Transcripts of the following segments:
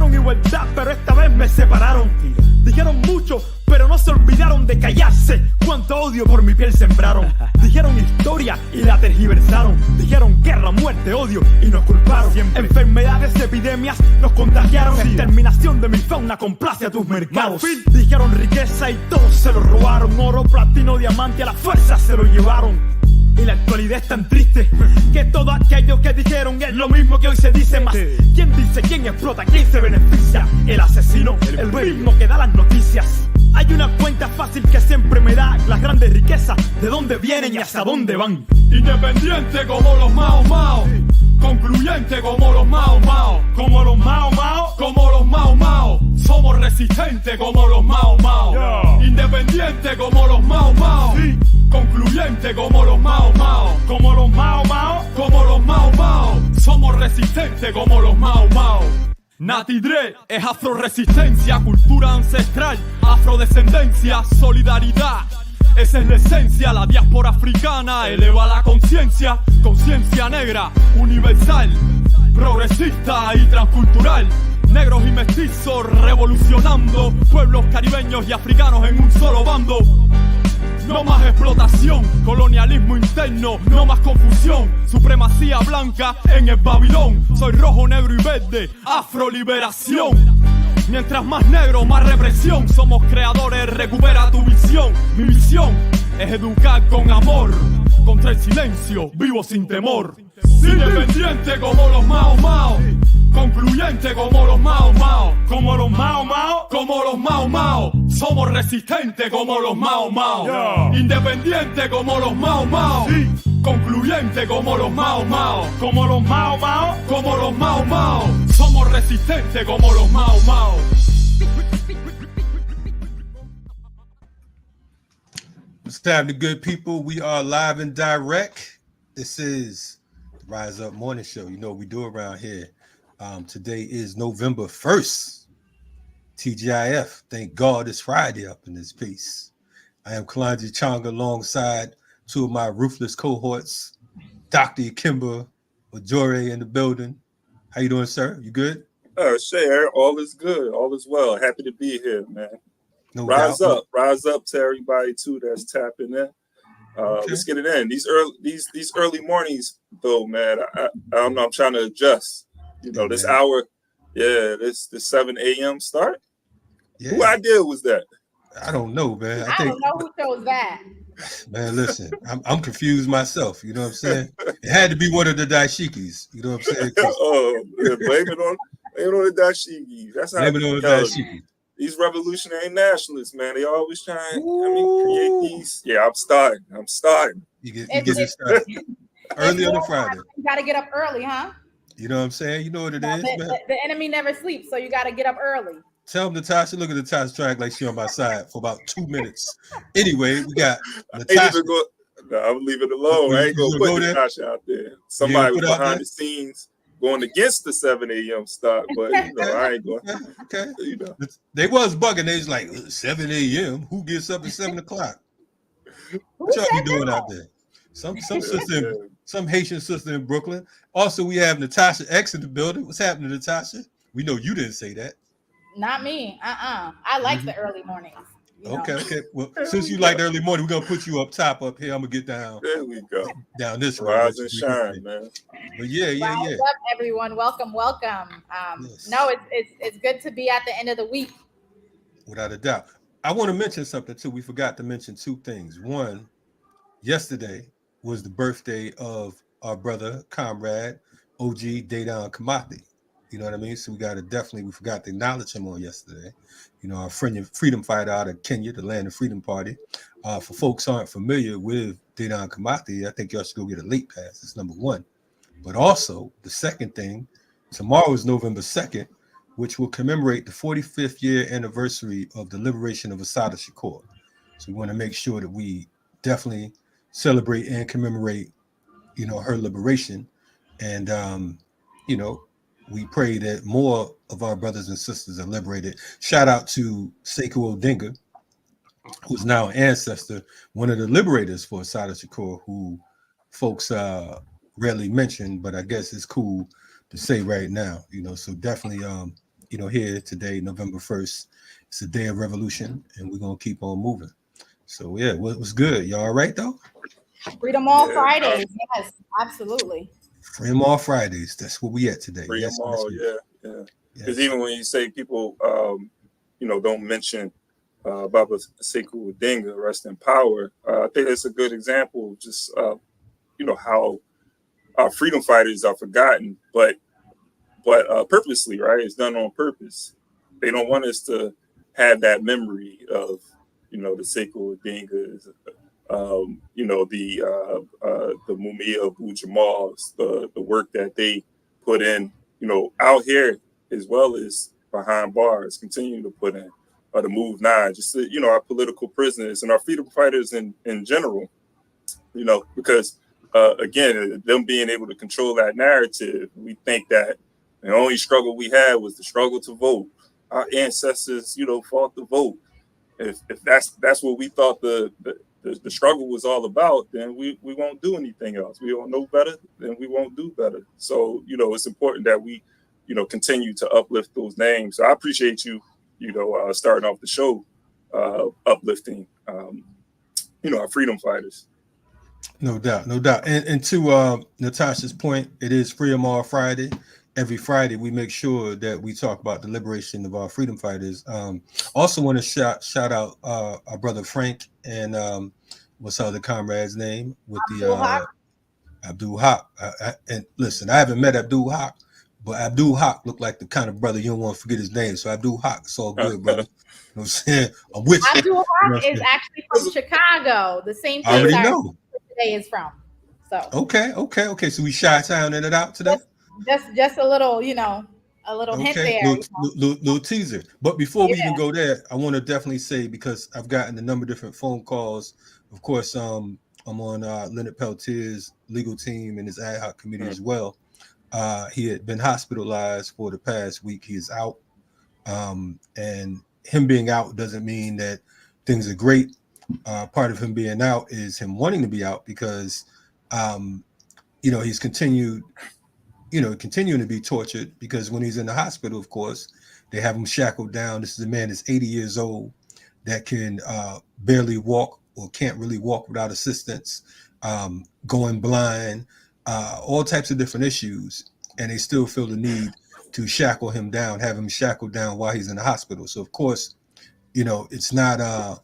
Dijeron igualdad, pero esta vez me separaron. Dijeron mucho, pero no se olvidaron de callarse. Cuánto odio por mi piel sembraron. Dijeron historia y la tergiversaron. Dijeron guerra, muerte, odio y nos culparon. Enfermedades, epidemias nos contagiaron. Exterminación de mi fauna complace a tus mercados. Dijeron riqueza y todo se lo robaron. Oro, platino, diamante, a la fuerza se lo llevaron. Y la actualidad es tan triste que todo aquello que dijeron es lo mismo que hoy se dice más. ¿Quién dice, quién explota, quién se beneficia? El asesino, el mismo que da las noticias. Hay una cuenta fácil que siempre me da las grandes riquezas, de dónde vienen y hacia dónde van. Independiente como los Mao Mao, concluyente como los Mao Mao, como los Mao Mao, como los Mao Mao. Somos resistentes como los Mao Mao. Independiente como los Mao Mao, concluyente como los Mao Mao, como los Mao Mao, como los Mao Mao. Somos resistentes como los Mao Mao. Nati Dre es afroresistencia, cultura ancestral, afrodescendencia, solidaridad. Esa es la esencia, la diáspora africana eleva la conciencia, conciencia negra, universal, progresista y transcultural. Negros y mestizos revolucionando, pueblos caribeños y africanos en un solo bando. No más explotación, colonialismo interno, no más confusión, supremacía blanca en el Babilón. Soy rojo, negro y verde, afroliberación. Mientras más negro, más represión. Somos creadores, recupera tu visión. Mi misión es educar con amor, contra el silencio, vivo sin temor. Independiente como los Mao Mao, concluyente como los Mao Mao, como los Mao Mao, como los Mao Mao. Somos resistentes como los Mao Mao. Independiente como los Mao Mao, concluyente como los Mao Mao, como los Mao Mao, como los Mao Mao. Somos resistentes como los Mao Mao. What's happening, good people? We are live and direct. This is the Rise Up Morning Show. You know what we do around here. Today is November 1st. TGIF. Thank God it's Friday up in this piece. I am Kalonji Changa alongside two of my ruthless cohorts, Dr. Ikemba Ojore in the building. How you doing, sir? You good? Share, all is good. All is well. Happy to be here, man. No rise doubt. up. Rise up to everybody, too, that's tapping in. Okay. Let's get it in. These early mornings, though, man, I'm trying to adjust. You know, this man. hour, this 7 a.m. start. Yeah. Who idea was that? I don't know, man. I don't know who chose that. Man, listen, I'm confused myself. You know what I'm saying? It had to be one of the dashikis. You know what I'm saying? Blame it on the dashikis. That's how Blame it on the dashiki. These revolutionary nationalists, man, they always trying create these. Yeah, I'm starting. You get it started early on a Friday. You got to get up early, huh? You know what I'm saying? You know what it is, man. The enemy never sleeps, so you got to get up early. Tell Natasha, look at Natasha track like she on my side for about 2 minutes. Anyway, we got Natasha. I'm leave it alone. I ain't gonna put Natasha out there. Somebody behind the scenes going against the 7 a.m. start, but you know, I ain't going. Okay. You know. They was bugging. They was like 7 a.m. Who gets up at 7 o'clock? What y'all be doing out there? Some sister, some Haitian sister in Brooklyn. Also, we have Natasha X in the building. What's happening, Natasha? We know you didn't say that. Not me. I like the early mornings. Okay. Well, since you like the early morning, we're gonna put you up top up here. I'm gonna get down. There we go. Down this road. Rise and shine, man. But yeah. Rise up, everyone. Welcome. Yes. No, it's good to be at the end of the week. Without a doubt. I want to mention something too. We forgot to mention two things. One, yesterday was the birthday of our brother, comrade, OG Dedan Kamati. You know what I mean? So we forgot to acknowledge him on yesterday. You know, our freedom fighter out of Kenya, the Land of Freedom Party. For folks who aren't familiar with Dedan Kamati, I think y'all should go get a late pass. That's number one. But also, the second thing, tomorrow is November 2nd, which will commemorate the 45th year anniversary of the liberation of Assata Shakur. So we want to make sure that we definitely celebrate and commemorate, you know, her liberation. And, you know, we pray that more of our brothers and sisters are liberated. Shout out to Sekou Odinga, who's now an ancestor, one of the liberators for Assata Shakur, who folks rarely mention, but I guess it's cool to say right now, you know. So definitely, here today, November 1st. It's a day of revolution, and we're gonna keep on moving. So yeah, what's good? Y'all all right though? Freedom All Fridays. Yes, absolutely. Freedom All Fridays. That's where we at today. Freedom Yes, All, yes. Because even when you say people, don't mention Baba Sekou Odinga, rest in power, I think it's a good example of just, how our freedom fighters are forgotten, but purposely, right? It's done on purpose. They don't want us to have that memory of, the Sekou Odingas, the Mumia Abu Jamals, the work that they put in, out here as well as behind bars, continue to put in, or the Move 9, just our political prisoners and our freedom fighters in general, because again, them being able to control that narrative, we think that the only struggle we had was the struggle to vote. Our ancestors, fought to vote. If that's what we thought the struggle was all about, then we won't do anything else. We don't know better, then we won't do better. So, it's important that we, continue to uplift those names. So I appreciate you, starting off the show, uplifting, our freedom fighters. No doubt, no doubt. And to Natasha's point, it is Freedom All Friday. Every Friday, we make sure that we talk about the liberation of our freedom fighters. Also want to shout out our brother Frank and what's our other comrade's name with Abdul Haq. And listen, I haven't met Abdul Haq, but Abdul Haq looked like the kind of brother you don't want to forget his name. So Abdul Haq, it's all good, brother. You know what I'm saying? I'm with you. Abdul Haq is actually from Chicago, the same I place already know. Today is from. So okay. So we Chi-towning it out today. Just a little, a little hint there. Little teaser. But before we even go there, I want to definitely say, because I've gotten a number of different phone calls. Of course, I'm on Leonard Peltier's legal team and his ad hoc committee as well. He had been hospitalized for the past week. He is out. And him being out doesn't mean that things are great. Part of him being out is him wanting to be out because, he's continuing to be tortured, because when he's in the hospital, of course, they have him shackled down. This is a man that's 80 years old that can barely walk or can't really walk without assistance, going blind, all types of different issues. And they still feel the need to shackle him down, have him shackled down while he's in the hospital. So, of course, it's not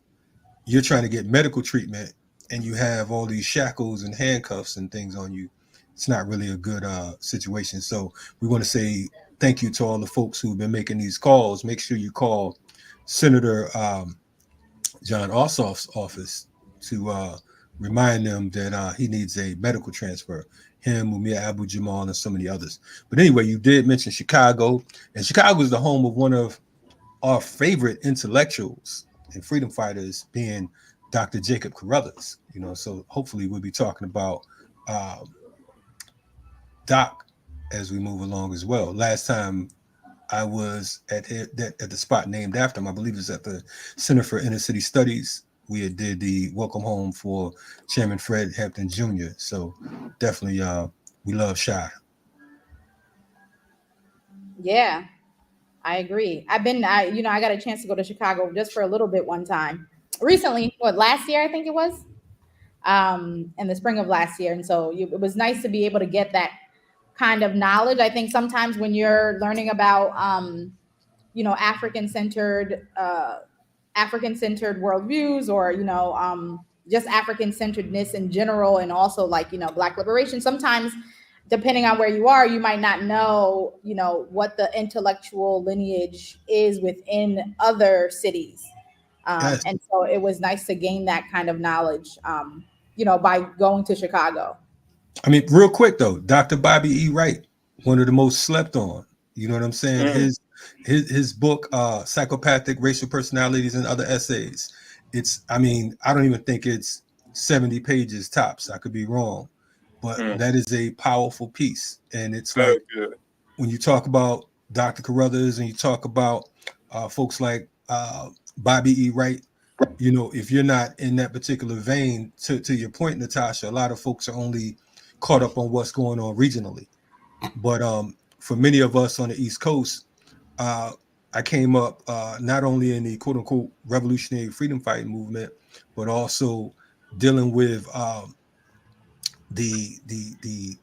you're trying to get medical treatment and you have all these shackles and handcuffs and things on you. It's not really a good situation. So we want to say thank you to all the folks who've been making these calls. Make sure you call Senator John Ossoff's office to remind them that he needs a medical transfer. Him, Mumia Abu Jamal, and so many others. But anyway, you did mention Chicago, and Chicago is the home of one of our favorite intellectuals and freedom fighters, being Dr. Jacob Carruthers. So hopefully we'll be talking about Doc as we move along as well. Last time I was at the spot named after him, I believe it's at the Center for Inner City Studies. We did the welcome home for Chairman Fred Hampton Jr. So definitely we love Shy. Yeah, I agree. I got a chance to go to Chicago just for a little bit one time recently. Last year, I think it was, in the spring of last year. And so it was nice to be able to get that kind of knowledge. I think sometimes when you're learning about, African-centered worldviews, or, just African-centeredness in general, and also Black liberation, sometimes depending on where you are, you might not know, what the intellectual lineage is within other cities. Yes. And so it was nice to gain that kind of knowledge, by going to Chicago. I mean, real quick though, Dr. Bobby E. Wright, one of the most slept on. You know what I'm saying? Mm. His book, Psychopathic Racial Personalities and Other Essays. I don't even think it's 70 pages tops. I could be wrong, but that is a powerful piece. And it's like when you talk about Dr. Carruthers and you talk about folks like Bobby E. Wright, if you're not in that particular vein, to your point, Natasha, a lot of folks are only caught up on what's going on regionally. But for many of us on the East Coast, I came up not only in the quote unquote revolutionary freedom fighting movement, but also dealing with the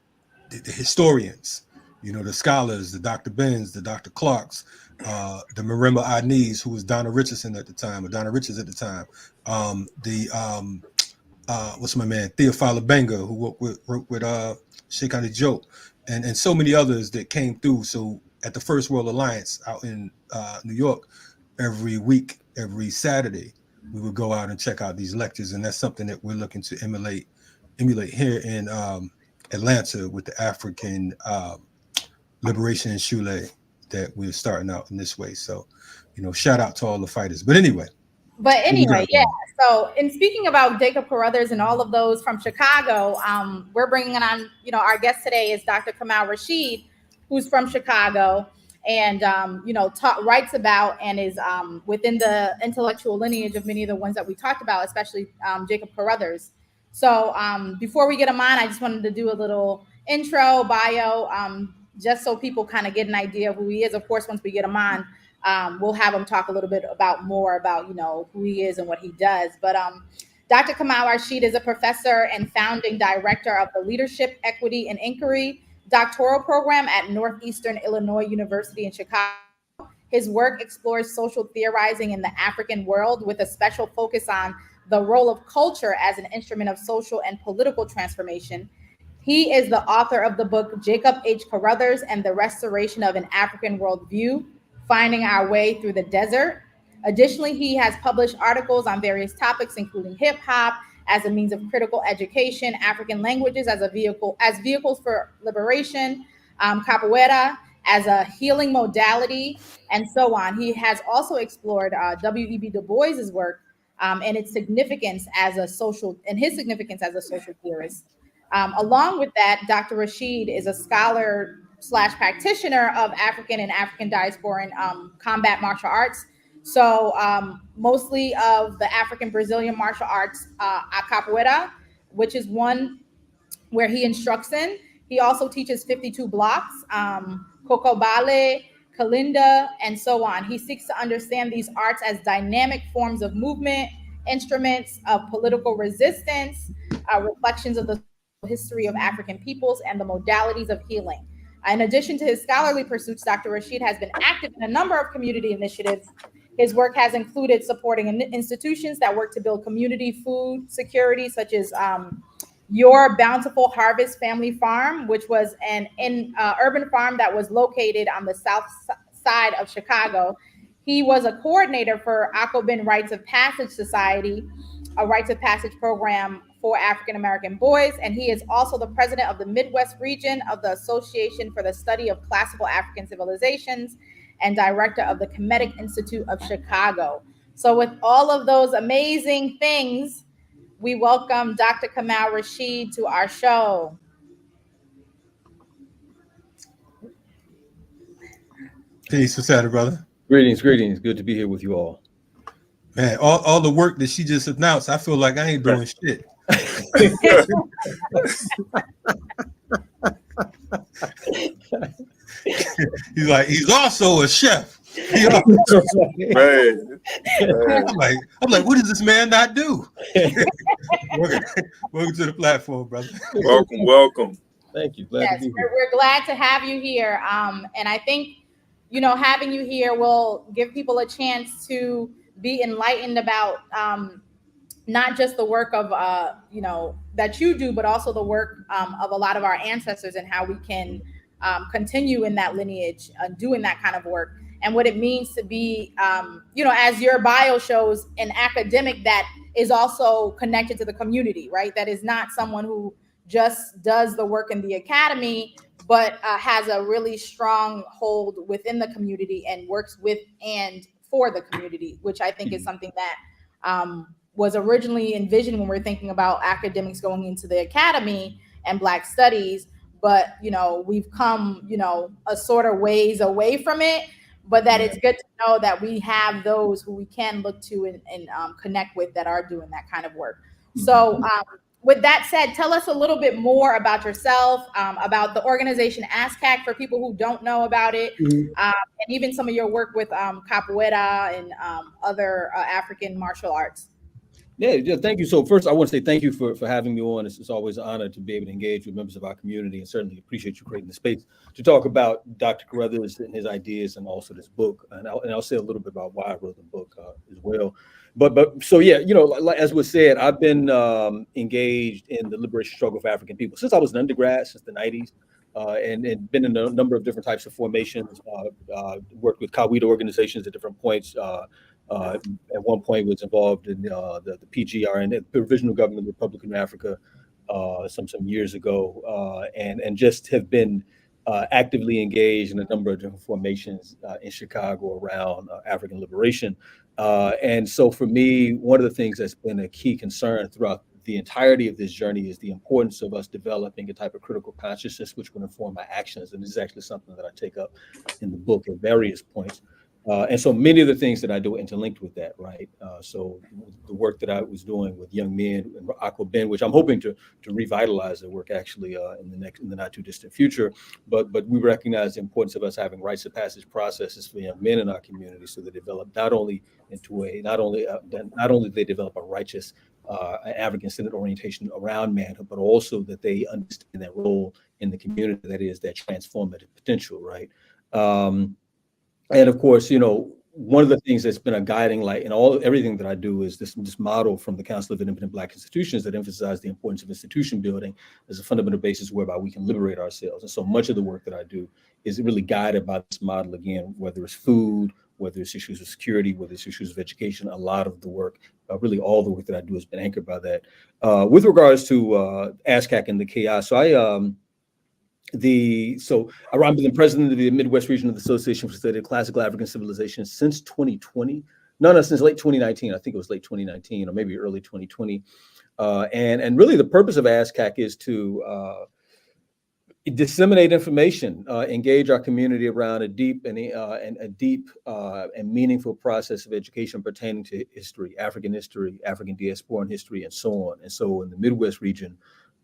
historians, the scholars, the Dr. Benz, the Dr. Clarks, the Marimba Inez, who was Donna Richardson at the time, or Donna Richards at the time, what's my man, Theophile Benga, who wrote with Sheikh Ali Joe, and so many others that came through. So at the First World Alliance out in New York, every week, every Saturday, we would go out and check out these lectures, and that's something that we're looking to emulate here in Atlanta with the African Liberation in Chile that we're starting out in this way. So, shout out to all the fighters. But anyway, yeah. So, in speaking about Jacob Carruthers and all of those from Chicago, we're bringing on, our guest today is Dr. Kamau Rashid, who's from Chicago, and writes about and is within the intellectual lineage of many of the ones that we talked about, especially Jacob Carruthers. So before we get him on, I just wanted to do a little intro bio, just so people kind of get an idea of who he is. Of course, once we get him on, we'll have him talk a little bit more about who he is and what he does. But Dr. Kamau Rashid is a professor and founding director of the Leadership, Equity, and Inquiry doctoral program at Northeastern Illinois University in Chicago. His work explores social theorizing in the African world with a special focus on the role of culture as an instrument of social and political transformation. He is the author of the book Jacob H. Carruthers and the Restoration of an African Worldview, Finding Our Way Through the Desert. Additionally, he has published articles on various topics, including hip hop as a means of critical education, African languages as vehicles for liberation, capoeira as a healing modality, and so on. He has also explored W.E.B. Du Bois's work and its significance as a social theorist. Along with that, Dr. Rashid is a scholar / practitioner of African and African diasporan combat martial arts. So mostly of the African Brazilian martial arts, a capoeira, which is one where he instructs in. He also teaches 52 blocks, Kokobale, Kalinda, and so on. He seeks to understand these arts as dynamic forms of movement, instruments of political resistance, reflections of the history of African peoples, and the modalities of healing. In addition to his scholarly pursuits, Dr. Rashid has been active in a number of community initiatives. His work has included supporting institutions that work to build community food security, such as Your Bountiful Harvest Family Farm, which was an urban farm that was located on the south side of Chicago. He was a coordinator for Akobin Rites of Passage Society, a rites of passage program for African American boys, and he is also the president of the Midwest region of the Association for the Study of Classical African Civilizations and director of the Kemetic Institute of Chicago. So with all of those amazing things, we welcome Dr. Kamau Rashid to our show. Peace, what's happening, brother? Greetings. Good to be here with you all. Man, all the work that she just announced, I feel like I ain't doing shit. He's like, he's also a chef. Right. I'm like, what does this man not do? Welcome to the platform, brother. Welcome. Thank you. Yes, we're glad to have you here. And I think, having you here will give people a chance to be enlightened about not just the work of, that you do, but also the work of a lot of our ancestors and how we can continue in that lineage, doing that kind of work, and what it means to be, as your bio shows, an academic that is also connected to the community, right? That is not someone who just does the work in the academy, but has a really strong hold within the community and works with and for the community, which I think is something that was originally envisioned when we're thinking about academics going into the academy and Black studies. But, we've come, a sort of ways away from it, but that it's good to know that we have those who we can look to and connect with that are doing that kind of work. So with that said, tell us a little bit more about yourself, about the organization ASCAC for people who don't know about it, and even some of your work with capoeira and other African martial arts. Yeah, thank you. So first, I want to say thank you for having me on. It's always an honor to be able to engage with members of our community, and certainly appreciate you creating the space to talk about Dr. Carruthers and his ideas, and also this book. And I'll say a little bit about why I wrote the book as well. But so yeah, like, as was said, I've been engaged in the liberation struggle for African people since I was an undergrad, since the 90s. And been in a number of different types of formations, worked with Kawita organizations at different points. At one point was involved in the PGR, the Provisional Government of the Republic of Africa, some years ago, and just have been actively engaged in a number of different formations in Chicago around African liberation. And so for me, one of the things that's been a key concern throughout the entirety of this journey is the importance of us developing a type of critical consciousness which will inform my actions. And this is actually something that I take up in the book at various points. And so many of the things that I do are interlinked with that, right? So the work that I was doing with young men in Aqua Ben, which I'm hoping to revitalize the work actually in the not too distant future. But we recognize the importance of us having rites of passage processes for young men in our community, so they develop not only they develop a righteous African-centered orientation around manhood, but also that they understand that role in the community, that is that transformative potential, right? And of course, one of the things that's been a guiding light in everything that I do is this model from the Council of Independent Black Institutions that emphasize the importance of institution building as a fundamental basis whereby we can liberate ourselves. And so much of the work that I do is really guided by this model, again, whether it's food, whether it's issues of security, whether it's issues of education. A lot of the work, really all the work that I do has been anchored by that. With regards to ASCAC and the KI, I've been the president of the Midwest region of the Association for the Study of Classical African Civilization since 2020. No, since late 2019. I think it was late 2019 or maybe early 2020. And really the purpose of ASCAC is to disseminate information, engage our community around a deep and meaningful process of education pertaining to history, African diasporan history, and so on. And so in the Midwest region,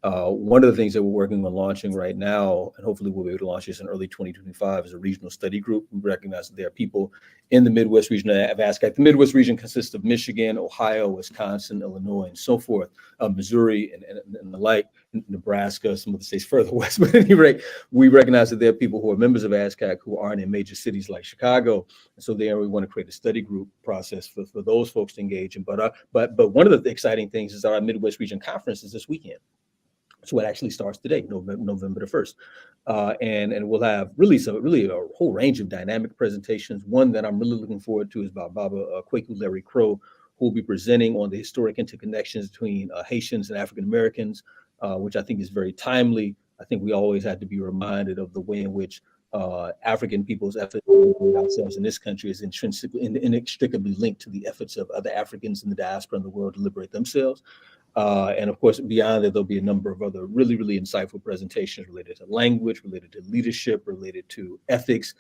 one of the things that we're working on launching right now, and hopefully we'll be able to launch this in early 2025, is a regional study group. We recognize that there are people in the Midwest region of ASCAC. The Midwest region consists of Michigan, Ohio, Wisconsin, Illinois, and so forth, Missouri, and the like, Nebraska, some of the states further west. But at any rate, we recognize that there are people who are members of ASCAC who aren't in major cities like Chicago. And so there we want to create a study group process for those folks to engage in. But one of the exciting things is our Midwest region conference is this weekend. So it actually starts today, November the 1st. And we'll have really a whole range of dynamic presentations. One that I'm really looking forward to is by Baba Kwaku Larry Crow, who will be presenting on the historic interconnections between Haitians and African Americans, which I think is very timely. I think we always have to be reminded of the way in which African people's efforts to liberate ourselves in this country is inextricably linked to the efforts of other Africans in the diaspora in the world to liberate themselves. And of course, beyond that, there'll be a number of other really, really insightful presentations related to language, related to leadership, related to ethics,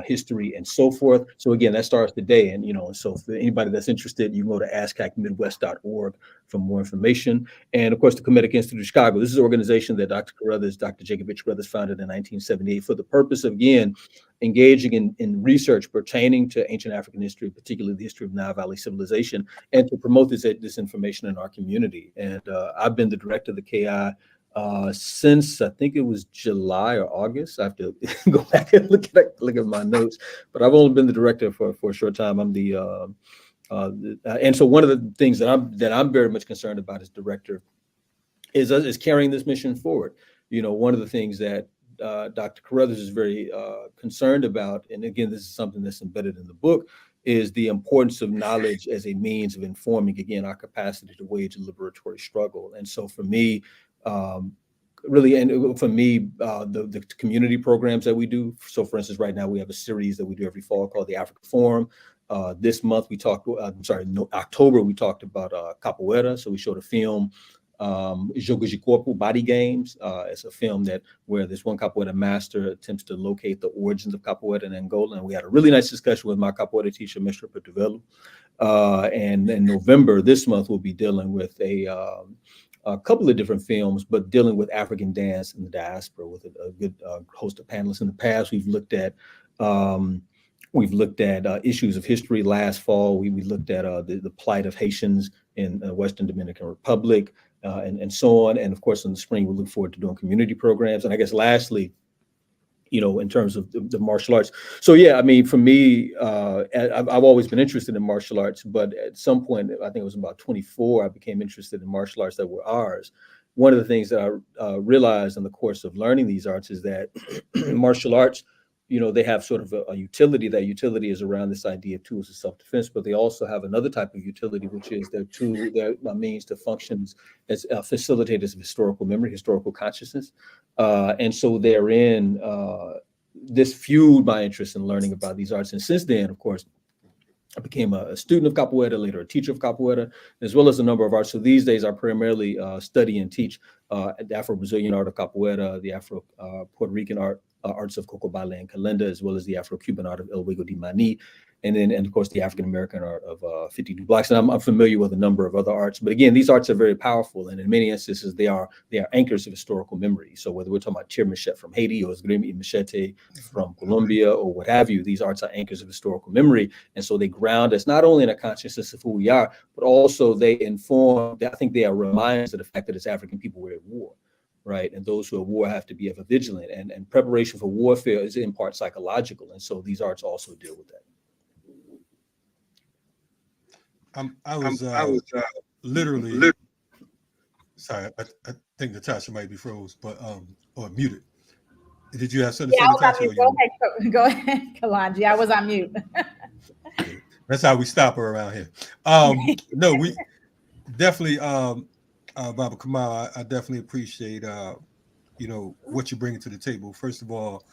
history, and so forth. So again, that starts today. And, so for anybody that's interested, you can go to ascacmidwest.org for more information. And of course, the Kemetic Institute of Chicago. This is an organization that Dr. Jacob H. Carruthers founded in 1978 for the purpose of, again, engaging in research pertaining to ancient African history, particularly the history of Nile Valley civilization, and to promote this information in our community. And I've been the director of the KI since I think it was July or August. I have to go back and look at my notes, but I've only been the director for a short time. I'm and so one of the things that I'm very much concerned about as director is carrying this mission forward. One of the things that Dr. Carruthers is very concerned about, and again, this is something that's embedded in the book, is the importance of knowledge as a means of informing, again, our capacity to wage a liberatory struggle. And so for me, the community programs that we do. So for instance, right now we have a series that we do every fall called the Africa Forum. This month October, we talked about capoeira. So we showed a film, Jogo de Corpo, Body Games. It's a film where this one capoeira master attempts to locate the origins of capoeira in Angola. And we had a really nice discussion with my capoeira teacher, Mr. Portuvelo. And in November, this month, we'll be dealing with a couple of different films, but dealing with African dance in the diaspora with a good host of panelists. In the past, we've looked at issues of history. Last fall, we looked at the plight of Haitians in Western Dominican Republic, and so on. And of course, in the spring, we look forward to doing community programs. And I guess lastly, in terms of the martial arts. So yeah, I mean, for me, I've always been interested in martial arts, but at some point, I think it was about 24, I became interested in martial arts that were ours. One of the things that I realized in the course of learning these arts is that martial arts, they have sort of a utility. That utility is around this idea of tools of self-defense, but they also have another type of utility, which is their means to function as facilitators of historical memory, historical consciousness. And so therein, this fueled my interest in learning about these arts. And since then, of course, I became a student of capoeira, later a teacher of capoeira, as well as a number of arts. So these days I primarily study and teach the Afro-Brazilian art of capoeira, the Afro-Puerto Rican arts of Coco Baile and Calenda, as well as the Afro-Cuban art of El Juego de Mani, and of course the African-American art of 52 Blocks. And I'm familiar with a number of other arts, but again, these arts are very powerful, and in many instances they are anchors of historical memory. So whether we're talking about Tir Machete from Haiti or Esgrima Machete from Colombia or what have you, these arts are anchors of historical memory, and so they ground us not only in a consciousness of who we are, but also they inform. I think they are reminders of the fact that as African people we're at war. Right. And those who are at war have to be ever vigilant. And preparation for warfare is in part psychological. And so these arts also deal with that. I was literally sorry, I think Natasha might be froze, but or muted. Did you have something to say, Natasha? Go ahead, Kalonji. I was on mute. That's how we stop her around here. No, we definitely Baba Kamau, I definitely appreciate what you're bringing to the table. First of all,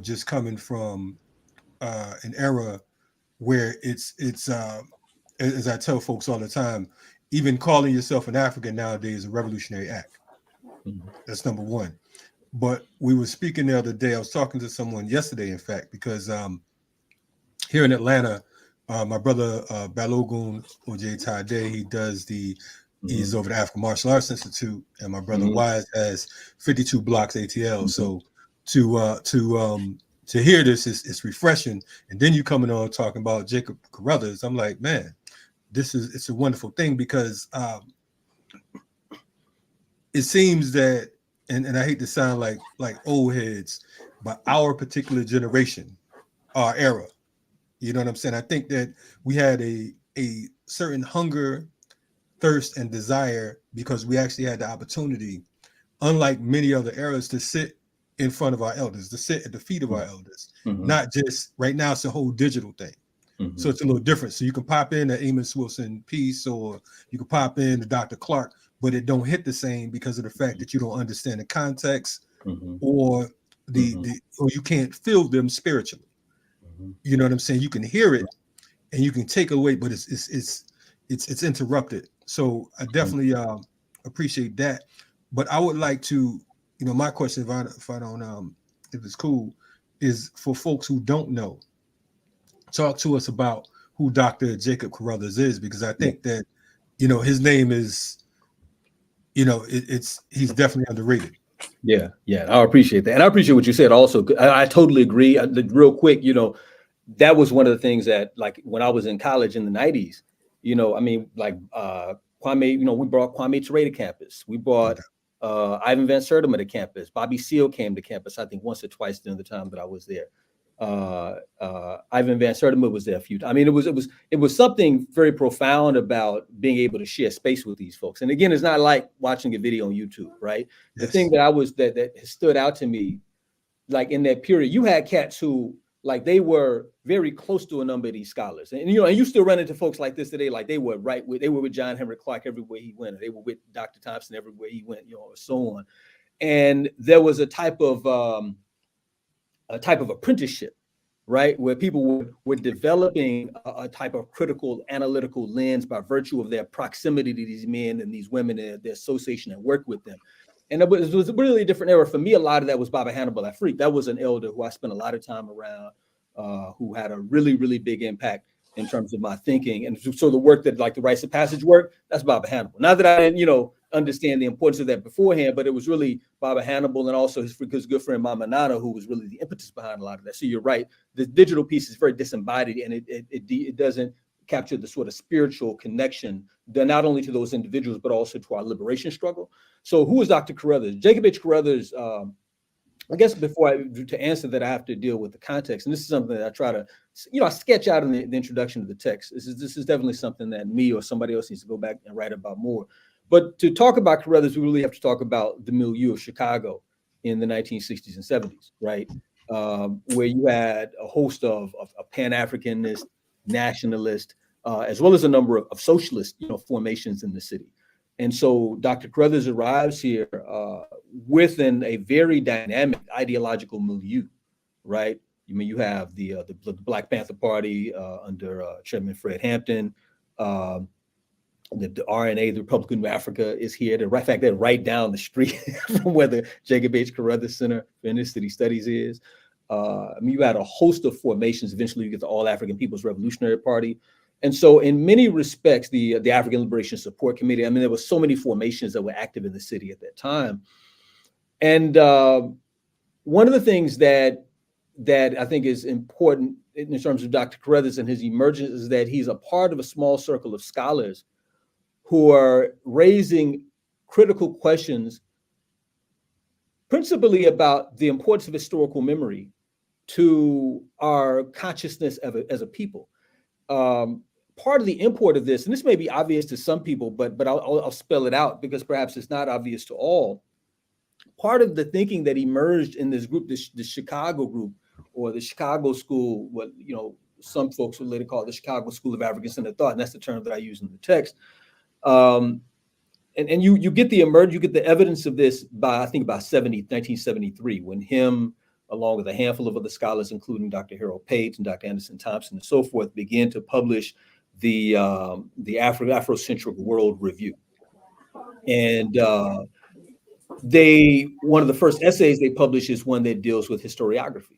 just coming from an era where it's as I tell folks all the time, even calling yourself an African nowadays is a revolutionary act. Mm-hmm. That's number one. But we were speaking the other day. I was talking to someone yesterday, in fact, because here in Atlanta, my brother Balogun Oj Tade, he does he's over the African Martial Arts Institute, and my brother Wise has 52 Blocks ATL. So to hear this is refreshing. And then you coming on talking about Jacob Carruthers. I'm like, man, it's a wonderful thing, because it seems that, and I hate to sound like old heads, but our particular generation, our era, you know what I'm saying? I think that we had a certain hunger, thirst, and desire, because we actually had the opportunity, unlike many other eras, to sit in front of our elders, to sit at the feet of our elders. Not just right now, it's a whole digital thing. So it's a little different. So you can pop in the Amos Wilson piece, or you can pop in the Dr. Clark, but it don't hit the same because of the fact that you don't understand the context, or or you can't feel them spiritually. You know what I'm saying? You can hear it and you can take away, but it's interrupted. So I definitely appreciate that. But I would like to, my question, if it's cool, is for folks who don't know, talk to us about who Dr. Jacob Carruthers is, because I think that, his name is, he's definitely underrated. Yeah, I appreciate that. And I appreciate what you said also. I totally agree. Real quick, that was one of the things that, like, when I was in college in the 90s, Kwame, we brought Kwame Ture to campus. We brought Ivan Van Sertima to campus. Bobby Seale came to campus, I think once or twice during the time that I was there. Ivan Van Sertima was there a few times. I mean, it was something very profound about being able to share space with these folks. And again, it's not like watching a video on YouTube, right? Yes. The thing that stood out to me, like in that period, you had cats who, like, they were very close to a number of these scholars, and you still run into folks like this today. Like they were with John Henry Clark everywhere he went, or they were with Dr. Thompson everywhere he went, or so on. And there was a type of apprenticeship, right, where people were developing a type of critical analytical lens by virtue of their proximity to these men and these women and their association and work with them. And it was a really different era for me. A lot of that was Baba Hannibal Afrique. That was an elder who I spent a lot of time around, who had a really, really big impact in terms of my thinking. And so the work that, like the rites of passage work, that's Baba Hannibal. Not that I didn't, understand the importance of that beforehand, but it was really Baba Hannibal and also his good friend Mama Nana who was really the impetus behind a lot of that. So you're right, the digital piece is very disembodied, and it doesn't capture the sort of spiritual connection, not only to those individuals, but also to our liberation struggle. So who is Dr. Carruthers? Jacob H. Carruthers, I guess to answer that, I have to deal with the context. And this is something that I try to, I sketch out in the introduction to the text. This is definitely something that me or somebody else needs to go back and write about more. But to talk about Carruthers, we really have to talk about the milieu of Chicago in the 1960s and 70s, right? Where you had a host of Pan-Africanist, nationalist, as well as a number of socialist, formations in the city. And so Dr. Carruthers arrives here within a very dynamic ideological milieu, right? You have the Black Panther Party under Chairman Fred Hampton. The RNA, the Republican of Africa, is here. In fact, they're right down the street from where the Jacob H. Carruthers Center for Inner-City Studies is. You had a host of formations. Eventually, you get the All African People's Revolutionary Party. And so in many respects, the African Liberation Support Committee, there were so many formations that were active in the city at that time. And one of the things that I think is important in terms of Dr. Carruthers and his emergence is that he's a part of a small circle of scholars who are raising critical questions, principally about the importance of historical memory to our consciousness as a people. Part of the import of this, and this may be obvious to some people, but I'll spell it out because perhaps it's not obvious to all. Part of the thinking that emerged in this group, the Chicago group, or the Chicago School, what some folks would later call it the Chicago School of African-Centered Thought, and that's the term that I use in the text. And you get the evidence of this by, I think, about 1973, when him, along with a handful of other scholars, including Dr. Harold Page and Dr. Anderson Thompson and so forth, began to publish the Afrocentric World Review. And one of the first essays they publish is one that deals with historiography.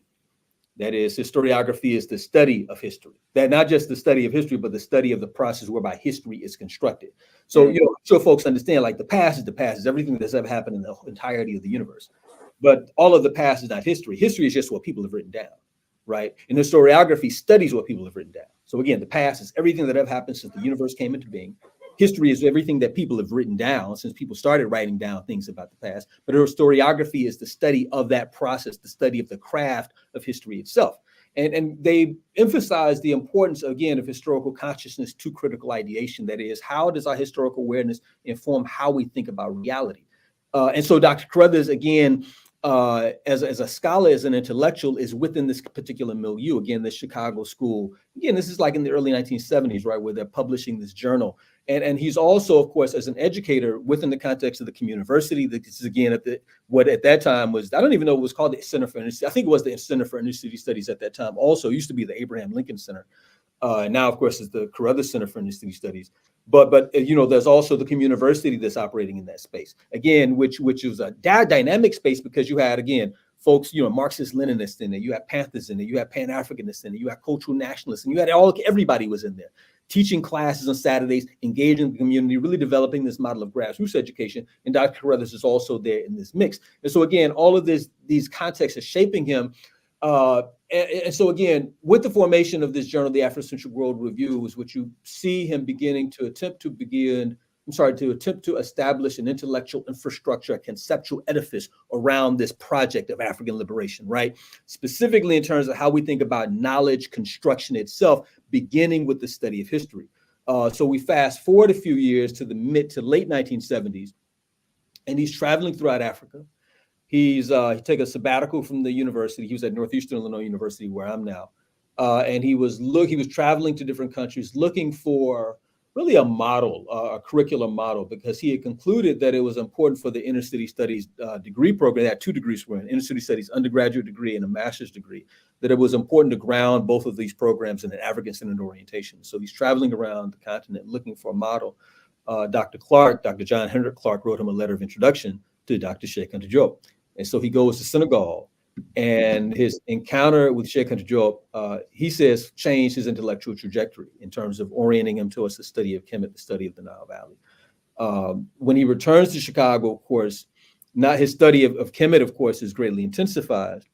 That is, historiography is the study of history. That not just the study of history, but the study of the process whereby history is constructed. So, I'm sure folks understand, like, the past is everything that's ever happened in the entirety of the universe. But all of the past is not history. History is just what people have written down, right? And historiography studies what people have written down. So again, the past is everything that ever happened since the universe came into being. History is everything that people have written down since people started writing down things about the past. But historiography is the study of that process, the study of the craft of history itself. And they emphasize the importance, again, of historical consciousness to critical ideation. That is, how does our historical awareness inform how we think about reality? And so Dr. Carruthers, again, as a scholar, as an intellectual, is within this particular milieu. Again, the Chicago School. Again, this is like in the early 1970s, right, where they're publishing this journal. And he's also, of course, as an educator within the context of the community. This is, again, what at that time was, I don't even know, it was called the Center for Inner City. I think it was the Center for Inner City Studies at that time. Also, it used to be the Abraham Lincoln Center. Now, of course, it's the Carruthers Center for Inner City Studies. But there's also the community that's operating in that space, again, which is a dynamic space, because you had, again, folks, Marxist-Leninists in there, you had Panthers in there, you had Pan-Africanists in there, you had cultural nationalists, and you had everybody was in there, teaching classes on Saturdays, engaging the community, really developing this model of grassroots education. And Dr. Carruthers is also there in this mix. And so, again, all of these contexts are shaping him. And so, again, with the formation of this journal, the Afrocentric World Review, is what you see him beginning to attempt to establish an intellectual infrastructure, a conceptual edifice around this project of African liberation, right? Specifically in terms of how we think about knowledge construction itself, beginning with the study of history. So we fast forward a few years to the mid to late 1970s, and he's traveling throughout Africa. He took a sabbatical from the university. He was at Northeastern Illinois University, where I'm now, and he was traveling to different countries looking for really a model, a curriculum model, because he had concluded that it was important for the Inner City Studies degree program. They had 2 degrees for an Inner City Studies undergraduate degree and a master's degree, that it was important to ground both of these programs in an African-centered orientation. So he's traveling around the continent looking for a model. Dr. John Hendrik Clark, wrote him a letter of introduction to Dr. Cheikh Anta Diop. And so he goes to Senegal, and his encounter with Cheikh Anta Diop, he says, changed his intellectual trajectory in terms of orienting him towards the study of Kemet, the study of the Nile Valley. When he returns to Chicago, of course, not his study of Kemet, of course, is greatly intensified.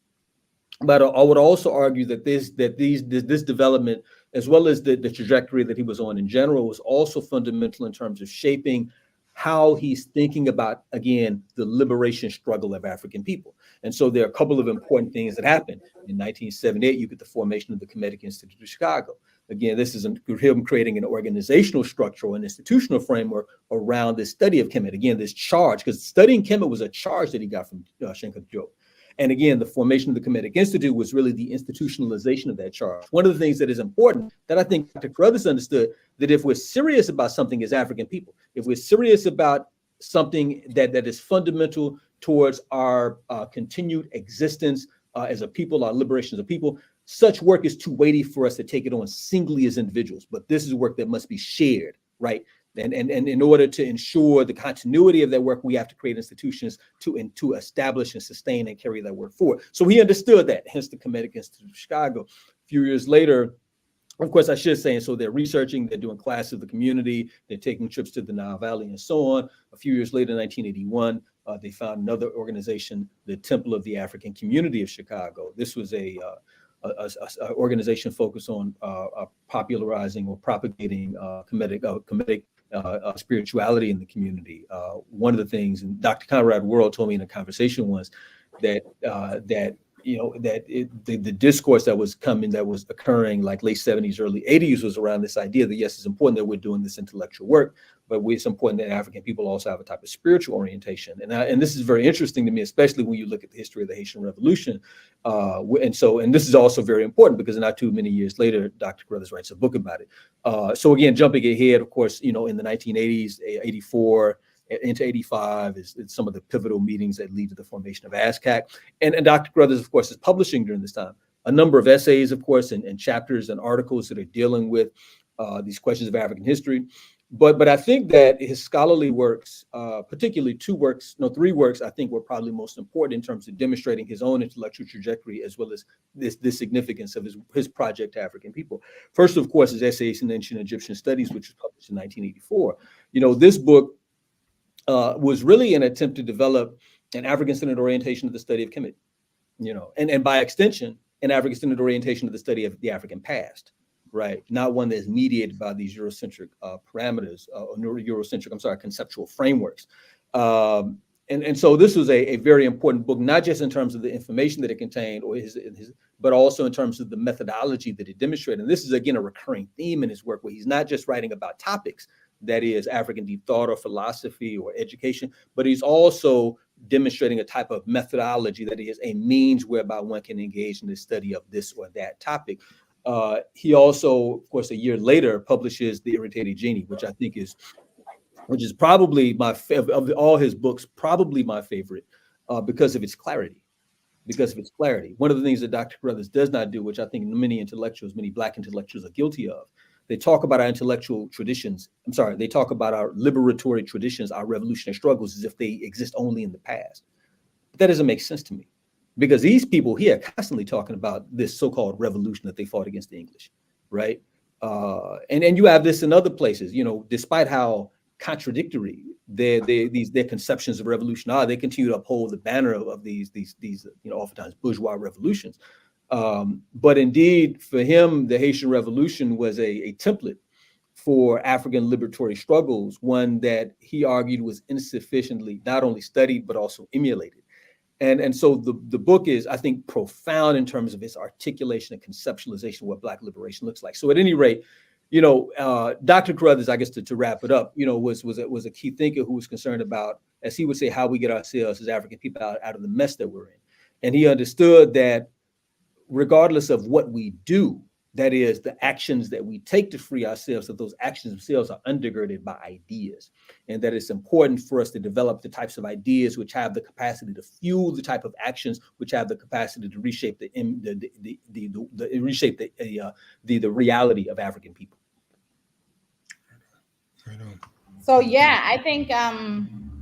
But I would also argue that this development, as well as the trajectory that he was on in general, was also fundamental in terms of shaping how he's thinking about, again, the liberation struggle of African people. And so there are a couple of important things that happened. In 1978, you get the formation of the Kemetic Institute of Chicago. Again, this is him creating an organizational structure or an institutional framework around this study of Kemet. Again, this charge, because studying Kemet was a charge that he got from Shenka Joe. And again, the formation of the Kemetic Institute was really the institutionalization of that charge. One of the things that is important that I think Dr. Carruthers understood, that if we're serious about something as African people, if we're serious about something that is fundamental towards our continued existence as a people, our liberation as a people, such work is too weighty for us to take it on singly as individuals. But this is work that must be shared, right? And in order to ensure the continuity of that work, we have to create institutions to establish and sustain and carry that work forward. So he understood that, hence the Kemetic Institute of Chicago. A few years later, of course, I should say, and so they're researching, they're doing classes of the community, they're taking trips to the Nile Valley and so on. A few years later, in 1981, they found another organization, the Temple of the African Community of Chicago. This was a organization focused on popularizing or propagating Kemetic spirituality in the community. One of the things, and Dr. Conrad Worrell told me in a conversation once, that the discourse that was occurring like late 70s, early 80s was around this idea that yes, it's important that we're doing this intellectual work, but it's important that African people also have a type of spiritual orientation. And this is very interesting to me, especially when you look at the history of the Haitian Revolution. And this is also very important because not too many years later, Dr. Carruthers writes a book about it. So again, jumping ahead, of course, in the 1980s, 84, into 85 is some of the pivotal meetings that lead to the formation of ASCAC. And Dr. Carruthers, of course, is publishing during this time a number of essays, of course, and chapters and articles that are dealing with these questions of African history. But I think that his scholarly works, particularly three works, I think were probably most important in terms of demonstrating his own intellectual trajectory as well as the significance of his project to African people. First, of course, is Essays in Ancient Egyptian Studies, which was published in 1984. This book was really an attempt to develop an African-centered orientation of the study of Kemet, and by extension, an African-centered orientation of the study of the African past, right? Not one that's mediated by these Eurocentric parameters, conceptual frameworks. And so this was a very important book, not just in terms of the information that it contained, but also in terms of the methodology that it demonstrated. And this is, again, a recurring theme in his work, where he's not just writing about topics, that is African deep thought or philosophy or education, but he's also demonstrating a type of methodology that is a means whereby one can engage in the study of this or that topic. He also, of course, a year later publishes The Irritated Genie, which I think is probably of all his books, probably my favorite because of its clarity. One of the things that Dr. Carruthers does not do, which I think many Black intellectuals are guilty of, they talk about our intellectual traditions. They talk about our liberatory traditions, our revolutionary struggles, as if they exist only in the past. But that doesn't make sense to me, because these people here are constantly talking about this so-called revolution that they fought against the English, right? And you have this in other places, despite how contradictory their conceptions of revolution are, they continue to uphold the banner of these oftentimes bourgeois revolutions. But indeed, for him, the Haitian Revolution was a template for African liberatory struggles, one that he argued was insufficiently not only studied, but also emulated. And so the book is, I think, profound in terms of its articulation and conceptualization of what Black liberation looks like. So at any rate, Dr. Carruthers, I guess to wrap it up, was a key thinker who was concerned about, as he would say, how we get ourselves as African people out of the mess that we're in. And he understood that regardless of what we do, that is, the actions that we take to free ourselves, that those actions themselves are undergirded by ideas, and that it's important for us to develop the types of ideas which have the capacity to fuel the type of actions which have the capacity to reshape the reality of African people. So yeah, I think I'm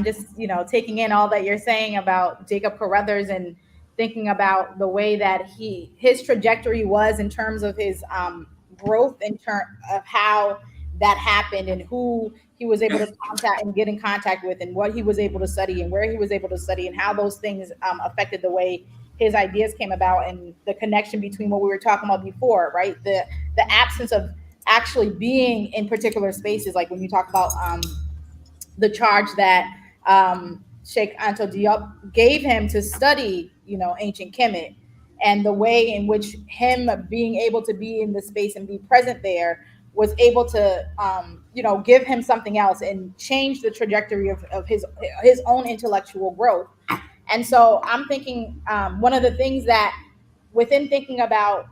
just taking in all that you're saying about Jacob Carruthers and thinking about the way that his trajectory was in terms of his growth, in terms of how that happened and who he was able to contact and get in contact with and what he was able to study and where he was able to study and how those things affected the way his ideas came about, and the connection between what we were talking about before, right? The absence of actually being in particular spaces, like when you talk about the charge that Sheikh Anta Diop gave him to study, ancient Kemet, and the way in which him being able to be in the space and be present there was able to, give him something else and change the trajectory of his own intellectual growth. And so I'm thinking one of the things that within thinking about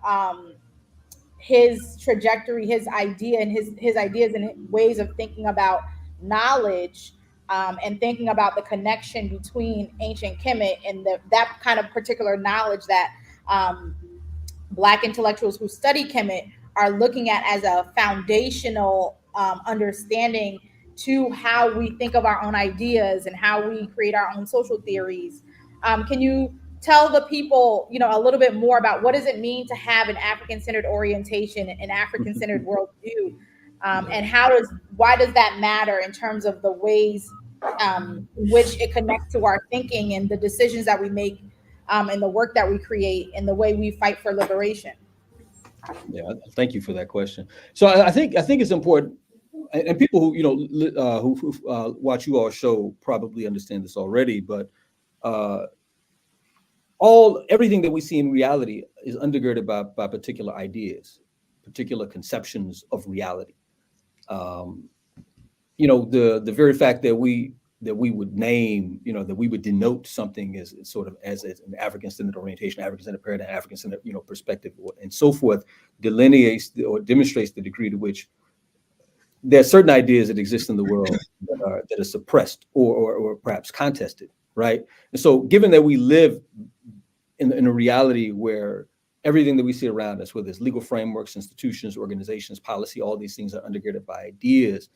his trajectory, his idea, and his ideas and ways of thinking about knowledge, and thinking about the connection between ancient Kemet and that kind of particular knowledge that Black intellectuals who study Kemet are looking at as a foundational understanding to how we think of our own ideas and how we create our own social theories. Can you tell the people, a little bit more about what does it mean to have an African-centered orientation, an African-centered worldview, and why does that matter in terms of the ways in which it connects to our thinking and the decisions that we make, and the work that we create and the way we fight for liberation? Yeah, thank you for that question. So I think it's important, and people who who watch you all show probably understand this already, but everything that we see in reality is undergirded by particular ideas, particular conceptions of reality. The very fact that we would name, that we would denote something as sort of as an African-centered orientation, African-centered paradigm, African-centered, perspective, and so forth, delineates or demonstrates the degree to which there are certain ideas that exist in the world that are suppressed or perhaps contested, right? And so, given that we live in a reality where everything that we see around us, whether it's legal frameworks, institutions, organizations, policy, all these things are undergirded by ideas.